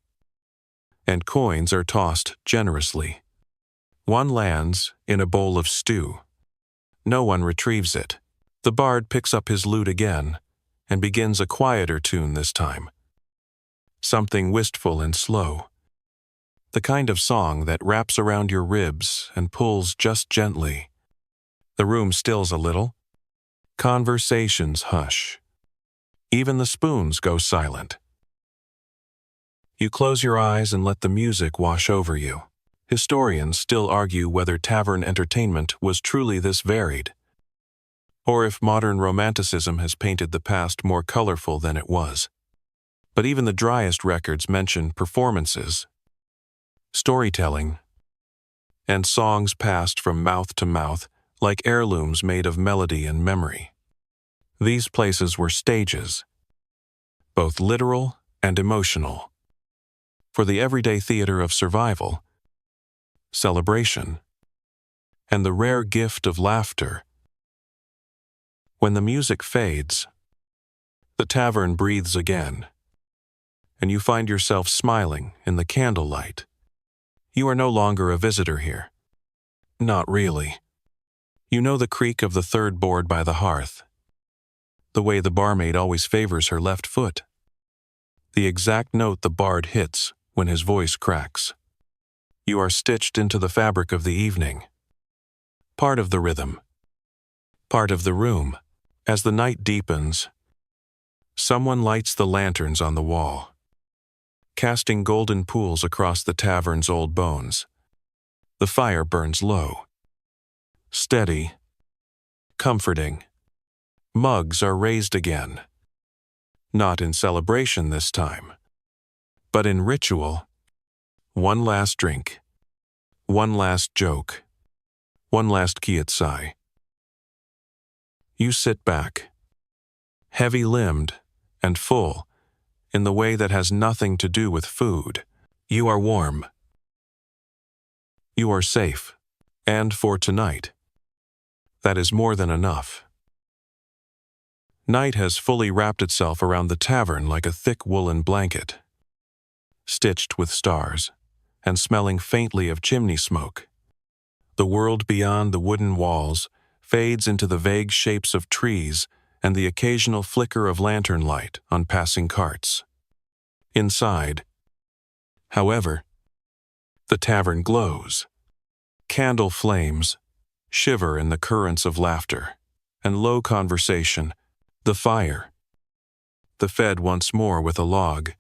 and coins are tossed generously. One lands in a bowl of stew. No one retrieves it. The bard picks up his lute again and begins a quieter tune this time. Something wistful and slow. The kind of song that wraps around your ribs and pulls just gently. The room stills a little. Conversations hush. Even the spoons go silent. You close your eyes and let the music wash over you. Historians still argue whether tavern entertainment was truly this varied, or if modern romanticism has painted the past more colorful than it was. But even the driest records mention performances, storytelling, and songs passed from mouth to mouth like heirlooms made of melody and memory. These places were stages, both literal and emotional, for the everyday theater of survival, celebration, and the rare gift of laughter. When the music fades, the tavern breathes again, and you find yourself smiling in the candlelight. You are no longer a visitor here. Not really. You know the creak of the third board by the hearth, the way the barmaid always favors her left foot, the exact note the bard hits when his voice cracks. You are stitched into the fabric of the evening, part of the rhythm, part of the room. As the night deepens, someone lights the lanterns on the wall, casting golden pools across the tavern's old bones. The fire burns low, steady, comforting. Mugs are raised again, not in celebration this time, but in ritual. One last drink, one last joke, one last kietzai. You sit back, heavy-limbed and full, in the way that has nothing to do with food. You are warm. You are safe. And for tonight, that is more than enough. Night has fully wrapped itself around the tavern like a thick woolen blanket, stitched with stars, and smelling faintly of chimney smoke. The world beyond the wooden walls fades into the vague shapes of trees and the occasional flicker of lantern light on passing carts. Inside, however, the tavern glows. Candle flames shiver in the currents of laughter and low conversation. The fire, the fed once more with a log,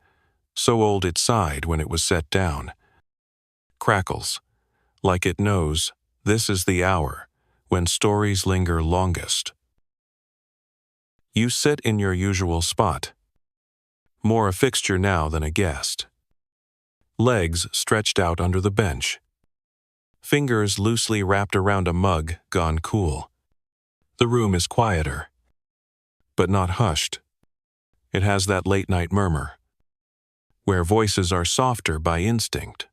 so old it sighed when it was set down, crackles, like it knows this is the hour when stories linger longest. You sit in your usual spot, more a fixture now than a guest. Legs stretched out under the bench, fingers loosely wrapped around a mug gone cool. The room is quieter, but not hushed. It has that late-night murmur, where voices are softer by instinct,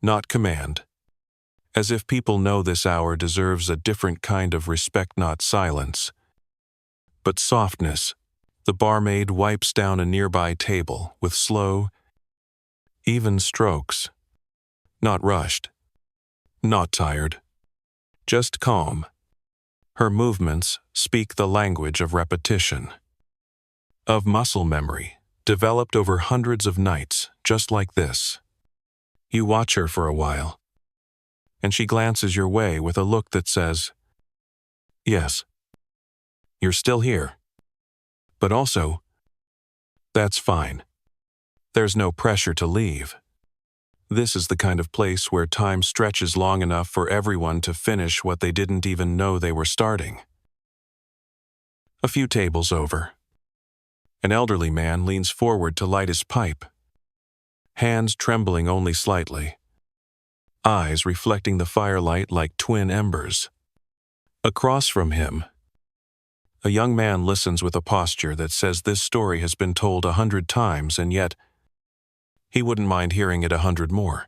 not command, as if people know this hour deserves a different kind of respect, not silence, but softness. The barmaid wipes down a nearby table with slow, even strokes, not rushed, not tired, just calm. Her movements speak the language of repetition, of muscle memory, developed over hundreds of nights just like this. You watch her for a while, and she glances your way with a look that says, "Yes, you're still here. But also, that's fine. There's no pressure to leave. This is the kind of place where time stretches long enough for everyone to finish what they didn't even know they were starting." A few tables over, an elderly man leans forward to light his pipe, hands trembling only slightly, eyes reflecting the firelight like twin embers. Across from him, a young man listens with a posture that says this story has been told 100 times, and yet he wouldn't mind hearing it 100 more.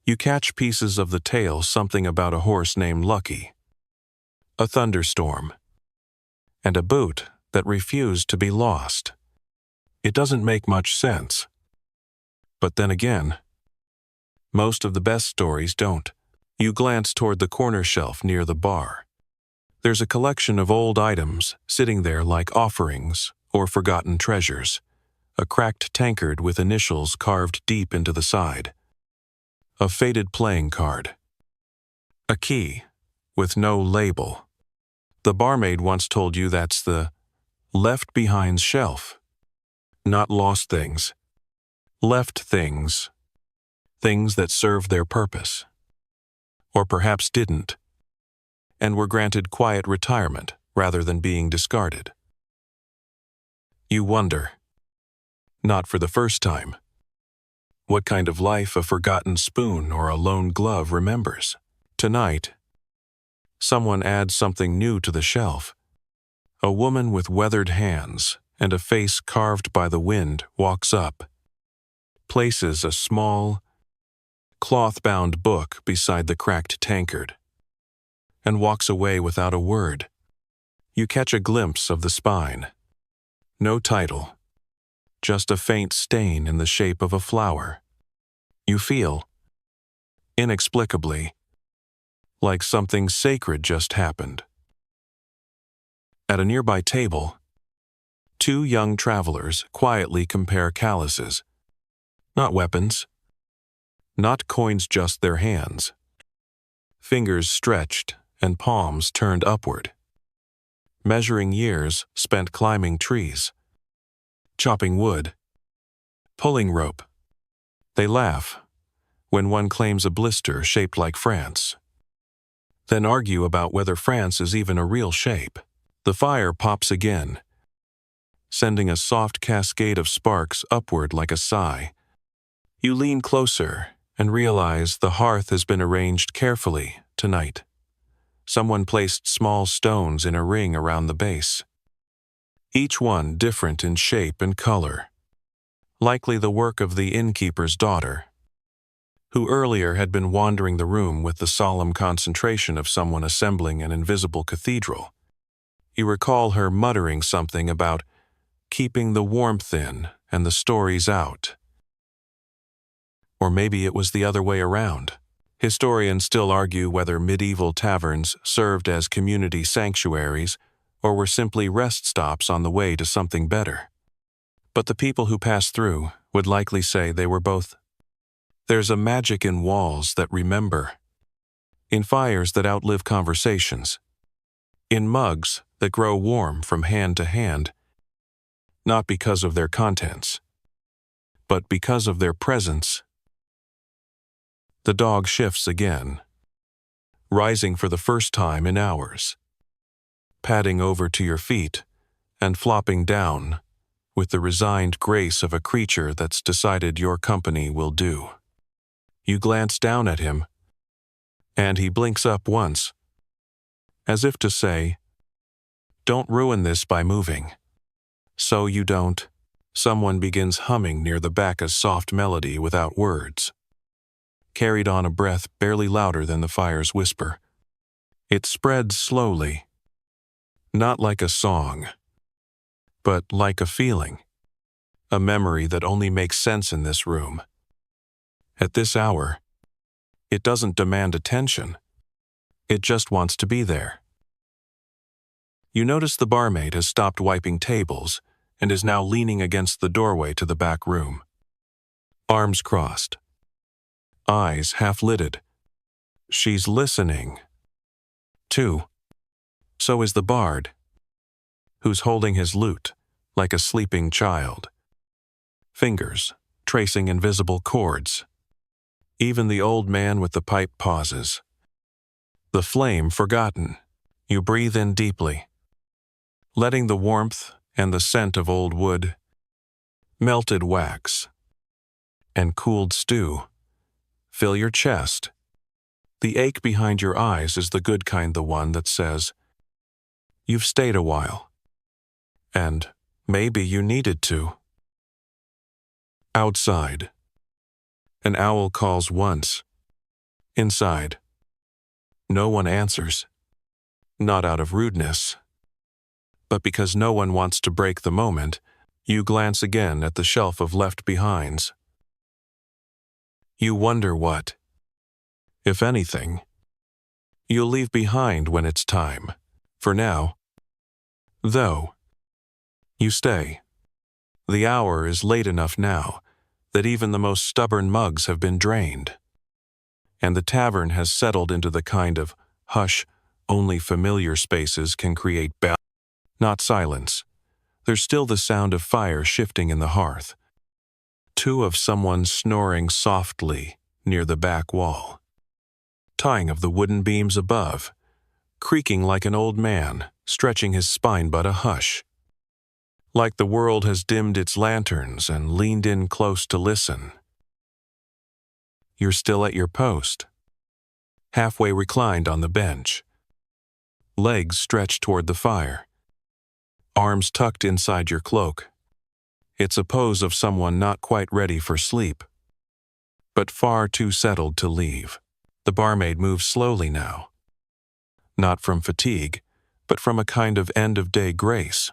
You catch pieces of the tale, something about a horse named Lucky, a thunderstorm, and a boot that refused to be lost. It doesn't make much sense. But then again, most of the best stories don't. You glance toward the corner shelf near the bar. There's a collection of old items sitting there like offerings or forgotten treasures. A cracked tankard with initials carved deep into the side. A faded playing card. A key with no label. The barmaid once told you that's the left behind shelf. Not lost things. Left things. Things that served their purpose. Or perhaps didn't, and were granted quiet retirement rather than being discarded. You wonder, not for the first time, what kind of life a forgotten spoon or a lone glove remembers. Tonight, someone adds something new to the shelf. A woman with weathered hands and a face carved by the wind walks up, places a small, cloth-bound book beside the cracked tankard, and walks away without a word. You catch a glimpse of the spine. No title, just a faint stain in the shape of a flower. You feel, inexplicably, like something sacred just happened. At a nearby table, two young travelers quietly compare calluses. Not weapons, not coins, just their hands. Fingers stretched and palms turned upward. Measuring years spent climbing trees, chopping wood, pulling rope. They laugh when one claims a blister shaped like France, then argue about whether France is even a real shape. The fire pops again, sending a soft cascade of sparks upward like a sigh. You lean closer and realize the hearth has been arranged carefully tonight, someone placed small stones in a ring around the base, each one different in shape and color, likely the work of the innkeeper's daughter, who earlier had been wandering the room with the solemn concentration of someone assembling an invisible cathedral. You recall her muttering something about keeping the warmth in and the stories out. Or maybe it was the other way around. Historians still argue whether medieval taverns served as community sanctuaries or were simply rest stops on the way to something better. But the people who passed through would likely say they were both. There's a magic in walls that remember, in fires that outlive conversations, in mugs that grow warm from hand to hand, not because of their contents, but because of their presence. The dog shifts again, rising for the first time in hours, padding over to your feet and flopping down with the resigned grace of a creature that's decided your company will do. You glance down at him, and he blinks up once, as if to say, "Don't ruin this by moving." So you don't. Someone begins humming near the back a soft melody without words, carried on a breath barely louder than the fire's whisper. It spreads slowly, not like a song, but like a feeling, a memory that only makes sense in this room. At this hour, it doesn't demand attention. It just wants to be there. You notice the barmaid has stopped wiping tables and is now leaning against the doorway to the back room. Arms crossed, eyes half-lidded. She's listening. Too. So is the bard, who's holding his lute like a sleeping child. Fingers tracing invisible chords. Even the old man with the pipe pauses. The flame forgotten. You breathe in deeply, letting the warmth and the scent of old wood, melted wax, and cooled stew fill your chest. The ache behind your eyes is the good kind, the one that says, "You've stayed a while, and maybe you needed to." Outside, an owl calls once. Inside, no one answers, not out of rudeness, but because no one wants to break the moment. You glance again at the shelf of left-behinds. You wonder what, if anything, you'll leave behind when it's time. For now, though, you stay. The hour is late enough now that even the most stubborn mugs have been drained, and the tavern has settled into the kind of hush only familiar spaces can create. Not silence. There's still the sound of fire shifting in the hearth, two of someone snoring softly near the back wall, tying of the wooden beams above, creaking like an old man stretching his spine, but a hush, like the world has dimmed its lanterns and leaned in close to listen. You're still at your post, halfway reclined on the bench, legs stretched toward the fire, arms tucked inside your cloak. It's a pose of someone not quite ready for sleep, but far too settled to leave. The barmaid moves slowly now, not from fatigue, but from a kind of end-of-day grace,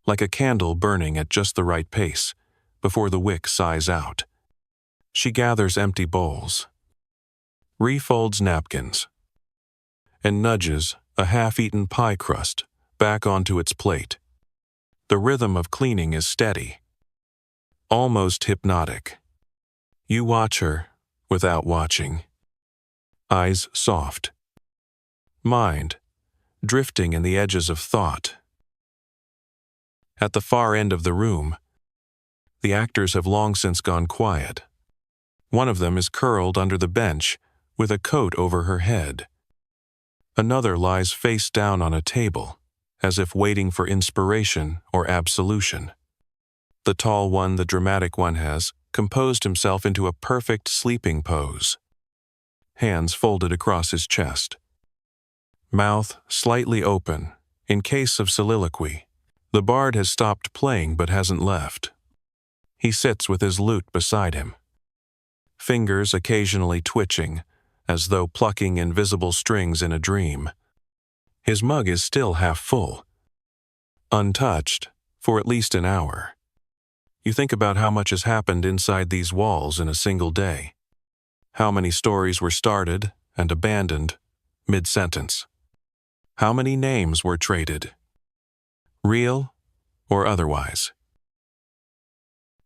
like a candle burning at just the right pace before the wick sighs out. She gathers empty bowls, refolds napkins, and nudges a half-eaten pie crust back onto its plate. The rhythm of cleaning is steady, almost hypnotic. You watch her without watching, eyes soft, mind drifting in the edges of thought. At the far end of the room, the actors have long since gone quiet. One of them is curled under the bench with a coat over her head. Another lies face down on a table, as if waiting for inspiration or absolution. The tall one, the dramatic one, has composed himself into a perfect sleeping pose, hands folded across his chest, mouth slightly open, in case of soliloquy. The bard has stopped playing but hasn't left. He sits with his lute beside him, fingers occasionally twitching, as though plucking invisible strings in a dream. His mug is still half full, untouched, for at least an hour. You think about how much has happened inside these walls in a single day. How many stories were started and abandoned mid-sentence. How many names were traded, real or otherwise.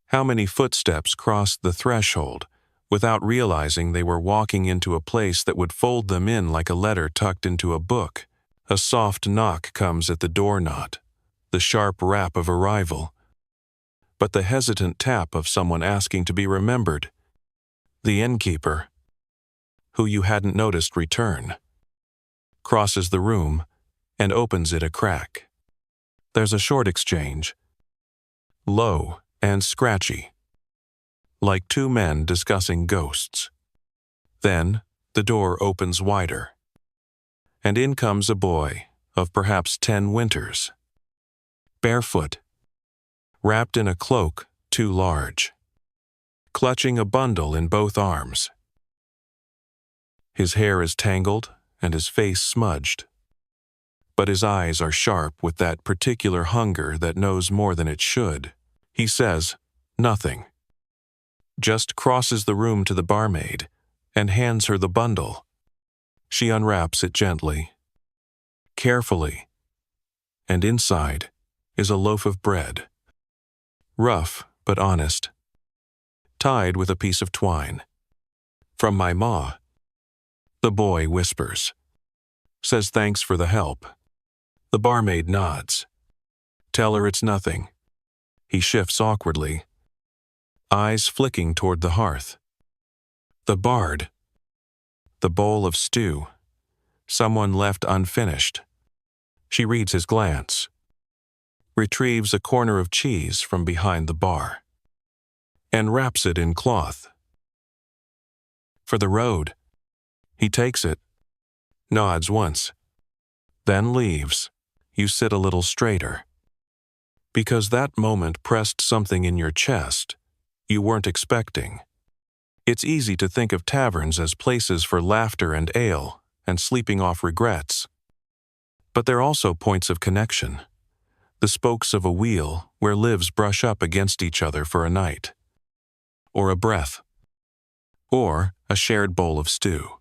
How many footsteps crossed the threshold without realizing they were walking into a place that would fold them in like a letter tucked into a book. A soft knock comes at the door knot, the sharp rap of arrival, but the hesitant tap of someone asking to be remembered. The innkeeper, who you hadn't noticed return, crosses the room and opens it a crack. There's a short exchange, low and scratchy, like two men discussing ghosts. Then the door opens wider, and in comes a boy of perhaps 10 winters, barefoot, wrapped in a cloak too large, clutching a bundle in both arms. His hair is tangled and his face smudged, but his eyes are sharp with that particular hunger that knows more than it should. He says nothing, just crosses the room to the barmaid and hands her the bundle. She unwraps it gently, carefully, and inside is a loaf of bread, rough but honest, tied with a piece of twine. "From my ma," the boy whispers, says thanks for the help. The barmaid nods. "Tell her it's nothing." He shifts awkwardly, eyes flicking toward the hearth. The bard. The bowl of stew, someone left unfinished. She reads his glance, retrieves a corner of cheese from behind the bar, and wraps it in cloth. "For the road." He takes it, nods once, then leaves. You sit a little straighter, because that moment pressed something in your chest you weren't expecting. It's easy to think of taverns as places for laughter and ale and sleeping off regrets. But they're also points of connection, the spokes of a wheel where lives brush up against each other for a night, or a breath, or a shared bowl of stew.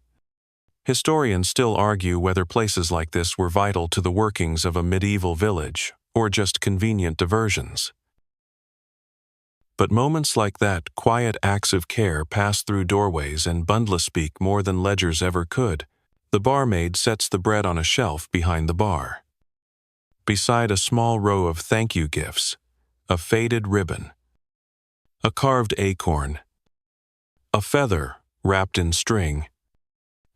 Historians still argue whether places like this were vital to the workings of a medieval village or just convenient diversions. But moments like that, quiet acts of care pass through doorways and bundle-speak more than ledgers ever could. The barmaid sets the bread on a shelf behind the bar, beside a small row of thank you gifts, a faded ribbon, a carved acorn, a feather wrapped in string,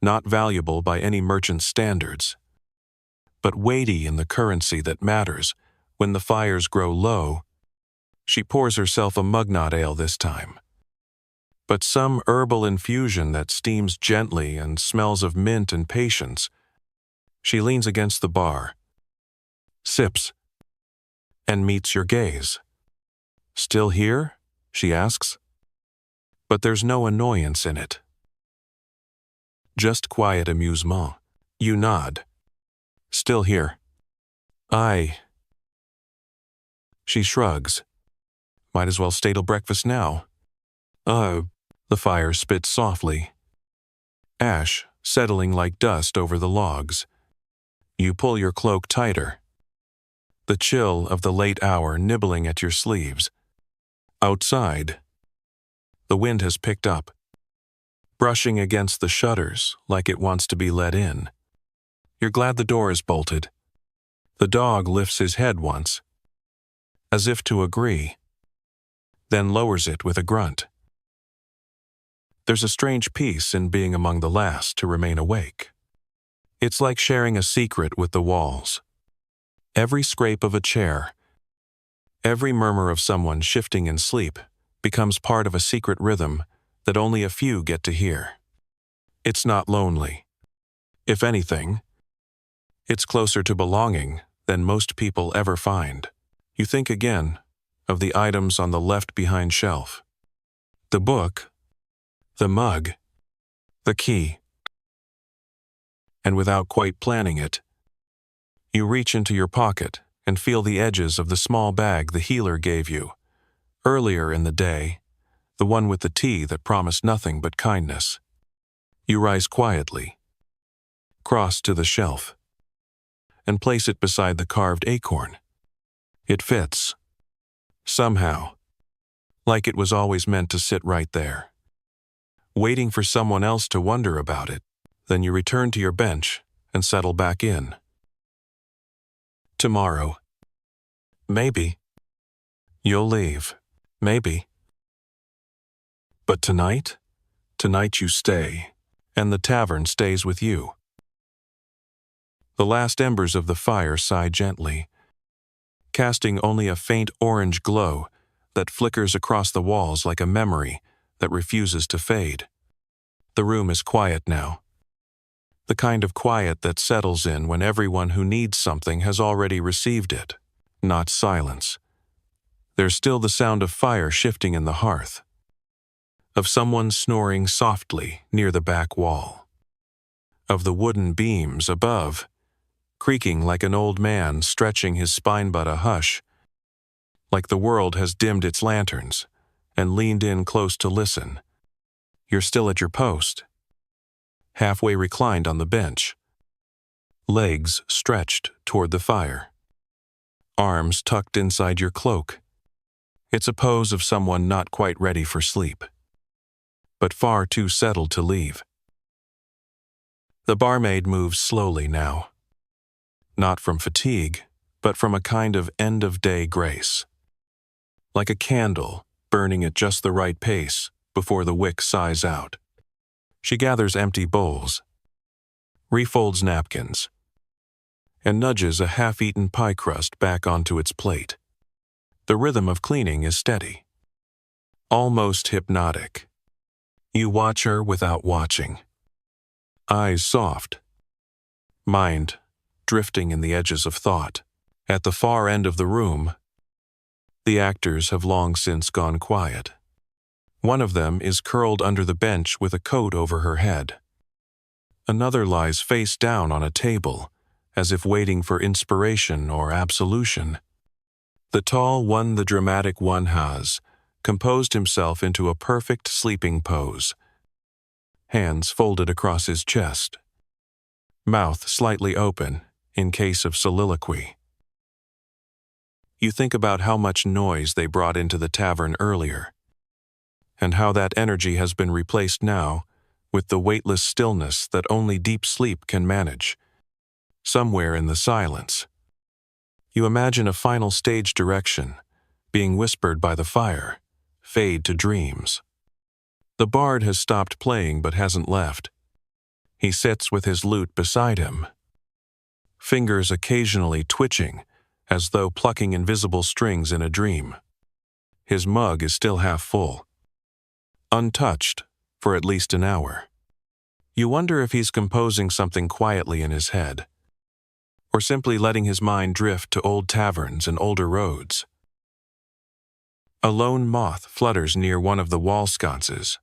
not valuable by any merchant's standards, but weighty in the currency that matters when the fires grow low. She pours herself a mugnot ale this time, but some herbal infusion that steams gently and smells of mint and patience. She leans against the bar, sips, and meets your gaze. "Still here?" she asks. But there's no annoyance in it, just quiet amusement. You nod. "Still here." "Aye." She shrugs. "Might as well stay till breakfast now." The fire spits softly, ash settling like dust over the logs. You pull your cloak tighter, the chill of the late hour nibbling at your sleeves. Outside, the wind has picked up, brushing against the shutters like it wants to be let in. You're glad the door is bolted. The dog lifts his head once, as if to agree, then lowers it with a grunt. There's a strange peace in being among the last to remain awake. It's like sharing a secret with the walls. Every scrape of a chair, every murmur of someone shifting in sleep becomes part of a secret rhythm that only a few get to hear. It's not lonely. If anything, It's closer to belonging than most people ever find. You think again of the items on the left-behind shelf. The book, the mug, the key. And without quite planning it, you reach into your pocket and feel the edges of the small bag the healer gave you. Earlier in the day, the one with the tea that promised nothing but kindness. You rise quietly, cross to the shelf, and place it beside the carved acorn. It fits. Somehow, like it was always meant to sit right there. Waiting for someone else to wonder about it, then you return to your bench and settle back in. Tomorrow. Maybe. You'll leave. Maybe. But tonight? Tonight you stay, and the tavern stays with you. The last embers of the fire sigh gently, casting only a faint orange glow that flickers across the walls like a memory that refuses to fade. The room is quiet now. The kind of quiet that settles in when everyone who needs something has already received it. Not silence. There's still the sound of fire shifting in the hearth, of someone snoring softly near the back wall, of the wooden beams above, creaking like an old man stretching his spine but a hush, like the world has dimmed its lanterns and leaned in close to listen. You're still at your post, halfway reclined on the bench, legs stretched toward the fire, arms tucked inside your cloak. It's a pose of someone not quite ready for sleep, but far too settled to leave. The barmaid moves slowly now, not from fatigue, but from a kind of end-of-day grace. Like a candle burning at just the right pace before the wick sighs out. She gathers empty bowls, refolds napkins, and nudges a half-eaten pie crust back onto its plate. The rhythm of cleaning is steady, almost hypnotic. You watch her without watching, eyes soft, mind drifting in the edges of thought. At the far end of the room, the actors have long since gone quiet. One of them is curled under the bench with a coat over her head. Another lies face down on a table, as if waiting for inspiration or absolution. The tall one, the dramatic one, has composed himself into a perfect sleeping pose, hands folded across his chest, mouth slightly open in case of soliloquy. You think about how much noise they brought into the tavern earlier, and how that energy has been replaced now with the weightless stillness that only deep sleep can manage. Somewhere in the silence, you imagine a final stage direction being whispered by the fire, fade to dreams. The bard has stopped playing but hasn't left. He sits with his lute beside him, fingers occasionally twitching as though plucking invisible strings in a dream. His mug is still half full, untouched for at least an hour. You wonder if he's composing something quietly in his head, or simply letting his mind drift to old taverns and older roads. A lone moth flutters near one of the wall sconces,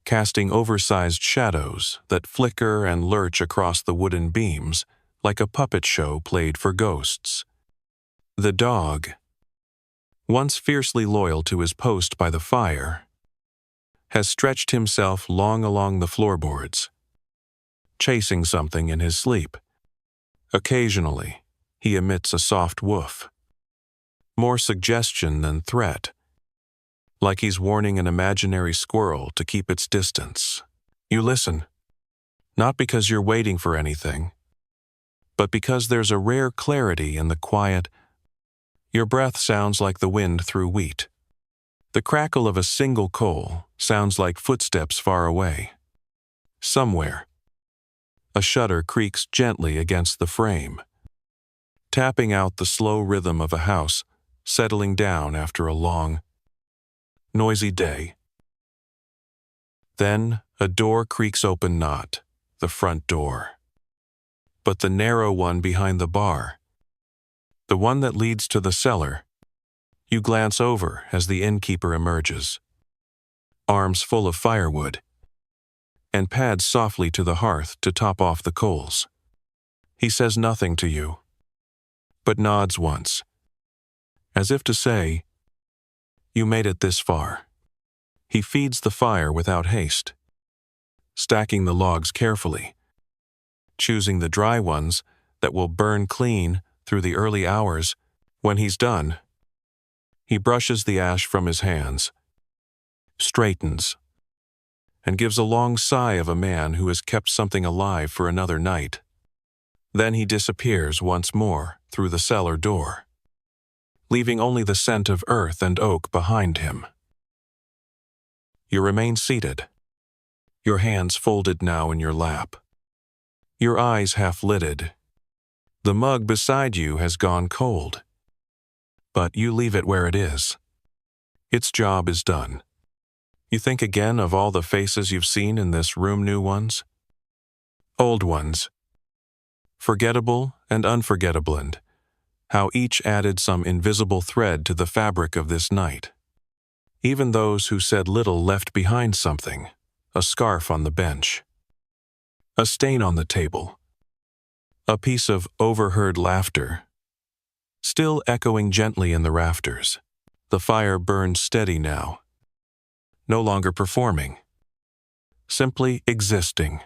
casting oversized shadows that flicker and lurch across the wooden beams like a puppet show played for ghosts. The dog, once fiercely loyal to his post by the fire, has stretched himself long along the floorboards, chasing something in his sleep. Occasionally, he emits a soft woof, more suggestion than threat, like he's warning an imaginary squirrel to keep its distance. You listen, not because you're waiting for anything, but because there's a rare clarity in the quiet. Your breath sounds like the wind through wheat. The crackle of a single coal sounds like footsteps far away. Somewhere, a shutter creaks gently against the frame, tapping out the slow rhythm of a house settling down after a long, noisy day. Then a door creaks open, not the front door, but the narrow one behind the bar. The one that leads to the cellar. You glance over as the innkeeper emerges, arms full of firewood, and pads softly to the hearth to top off the coals. He says nothing to you, but nods once, as if to say, "You made it this far." He feeds the fire without haste, stacking the logs carefully, choosing the dry ones that will burn clean through the early hours. When he's done, he brushes the ash from his hands, straightens, and gives a long sigh of a man who has kept something alive for another night. Then he disappears once more through the cellar door, leaving only the scent of earth and oak behind him. You remain seated, your hands folded now in your lap, your eyes half-lidded. The mug beside you has gone cold, but you leave it where it is. Its job is done. You think again of all the faces you've seen in this room, new ones, old ones, forgettable and unforgettable, and how each added some invisible thread to the fabric of this night. Even those who said little left behind something, a scarf on the bench, a stain on the table, a piece of overheard laughter, still echoing gently in the rafters. The fire burns steady now, no longer performing, simply existing,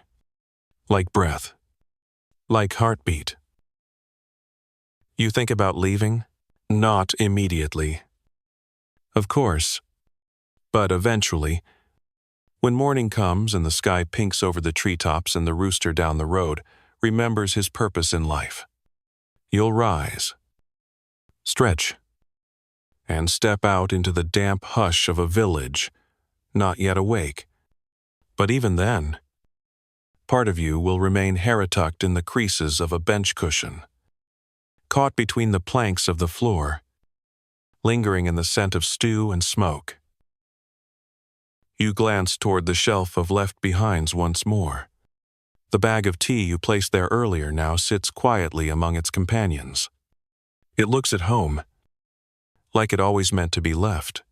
like breath, like heartbeat. You think about leaving? Not immediately, of course, but eventually, when morning comes and the sky pinks over the treetops and the rooster down the road remembers his purpose in life. You'll rise, stretch, and step out into the damp hush of a village, not yet awake. But even then, part of you will remain hair-tucked in the creases of a bench cushion, caught between the planks of the floor, lingering in the scent of stew and smoke. You glance toward the shelf of left-behinds once more. The bag of tea you placed there earlier now sits quietly among its companions. It looks at home, like it always meant to be left,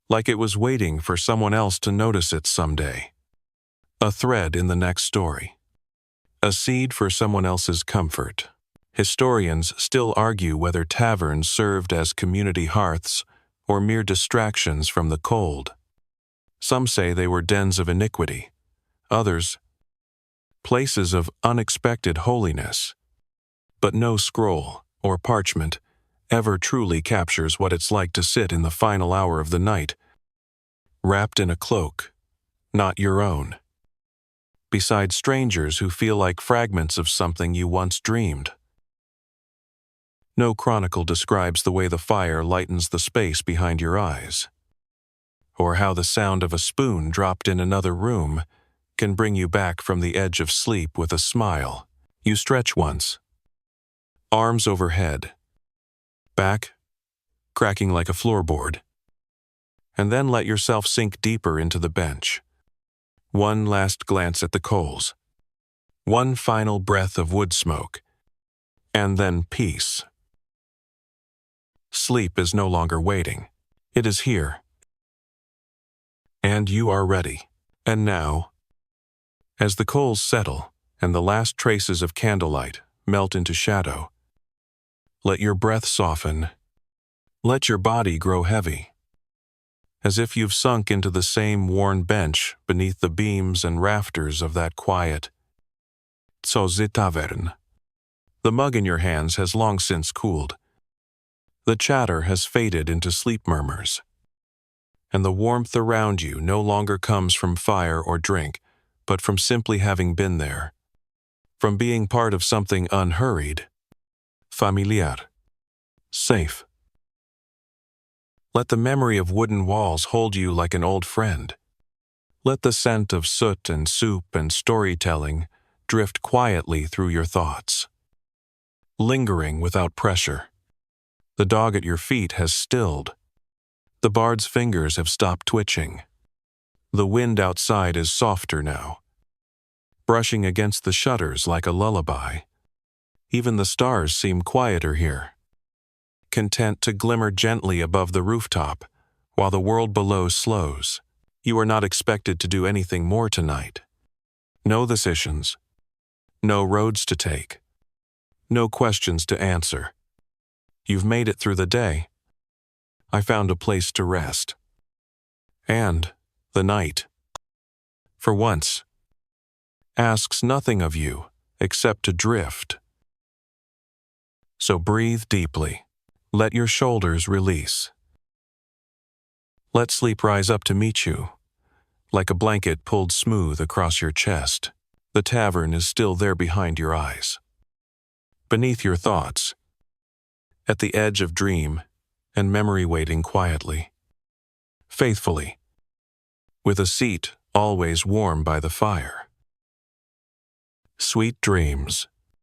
like it was waiting for someone else to notice it someday. A thread in the next story, a seed for someone else's comfort. Historians still argue whether taverns served as community hearths or mere distractions from the cold. Some say they were dens of iniquity, others, places of unexpected holiness. But no scroll or parchment ever truly captures what it's like to sit in the final hour of the night, wrapped in a cloak, not your own, beside strangers who feel like fragments of something you once dreamed. No chronicle describes the way the fire lightens the space behind your eyes, or how the sound of a spoon dropped in another room can bring you back from the edge of sleep with a smile. You stretch once, arms overhead, back cracking like a floorboard, and then let yourself sink deeper into the bench. One last glance at the coals, one final breath of wood smoke, and then peace. Sleep is no longer waiting. It is here. And you are ready. And now, as the coals settle and the last traces of candlelight melt into shadow, let your breath soften. Let your body grow heavy, as if you've sunk into the same worn bench beneath the beams and rafters of that quiet TAVERN. The mug in your hands has long since cooled. The chatter has faded into sleep murmurs, and the warmth around you no longer comes from fire or drink, but from simply having been there, from being part of something unhurried, familiar, safe. Let the memory of wooden walls hold you like an old friend. Let the scent of soot and soup and storytelling drift quietly through your thoughts, lingering without pressure. The dog at your feet has stilled. The bard's fingers have stopped twitching. The wind outside is softer now, brushing against the shutters like a lullaby. Even the stars seem quieter here, content to glimmer gently above the rooftop, while the world below slows. You are not expected to do anything more tonight. No decisions, no roads to take, no questions to answer. You've made it through the day. I found a place to rest. And the night, for once, asks nothing of you except to drift. So breathe deeply. Let your shoulders release. Let sleep rise up to meet you, like a blanket pulled smooth across your chest. The tavern is still there behind your eyes, beneath your thoughts, at the edge of dream and memory waiting quietly, faithfully, with a seat always warm by the fire. Sweet dreams.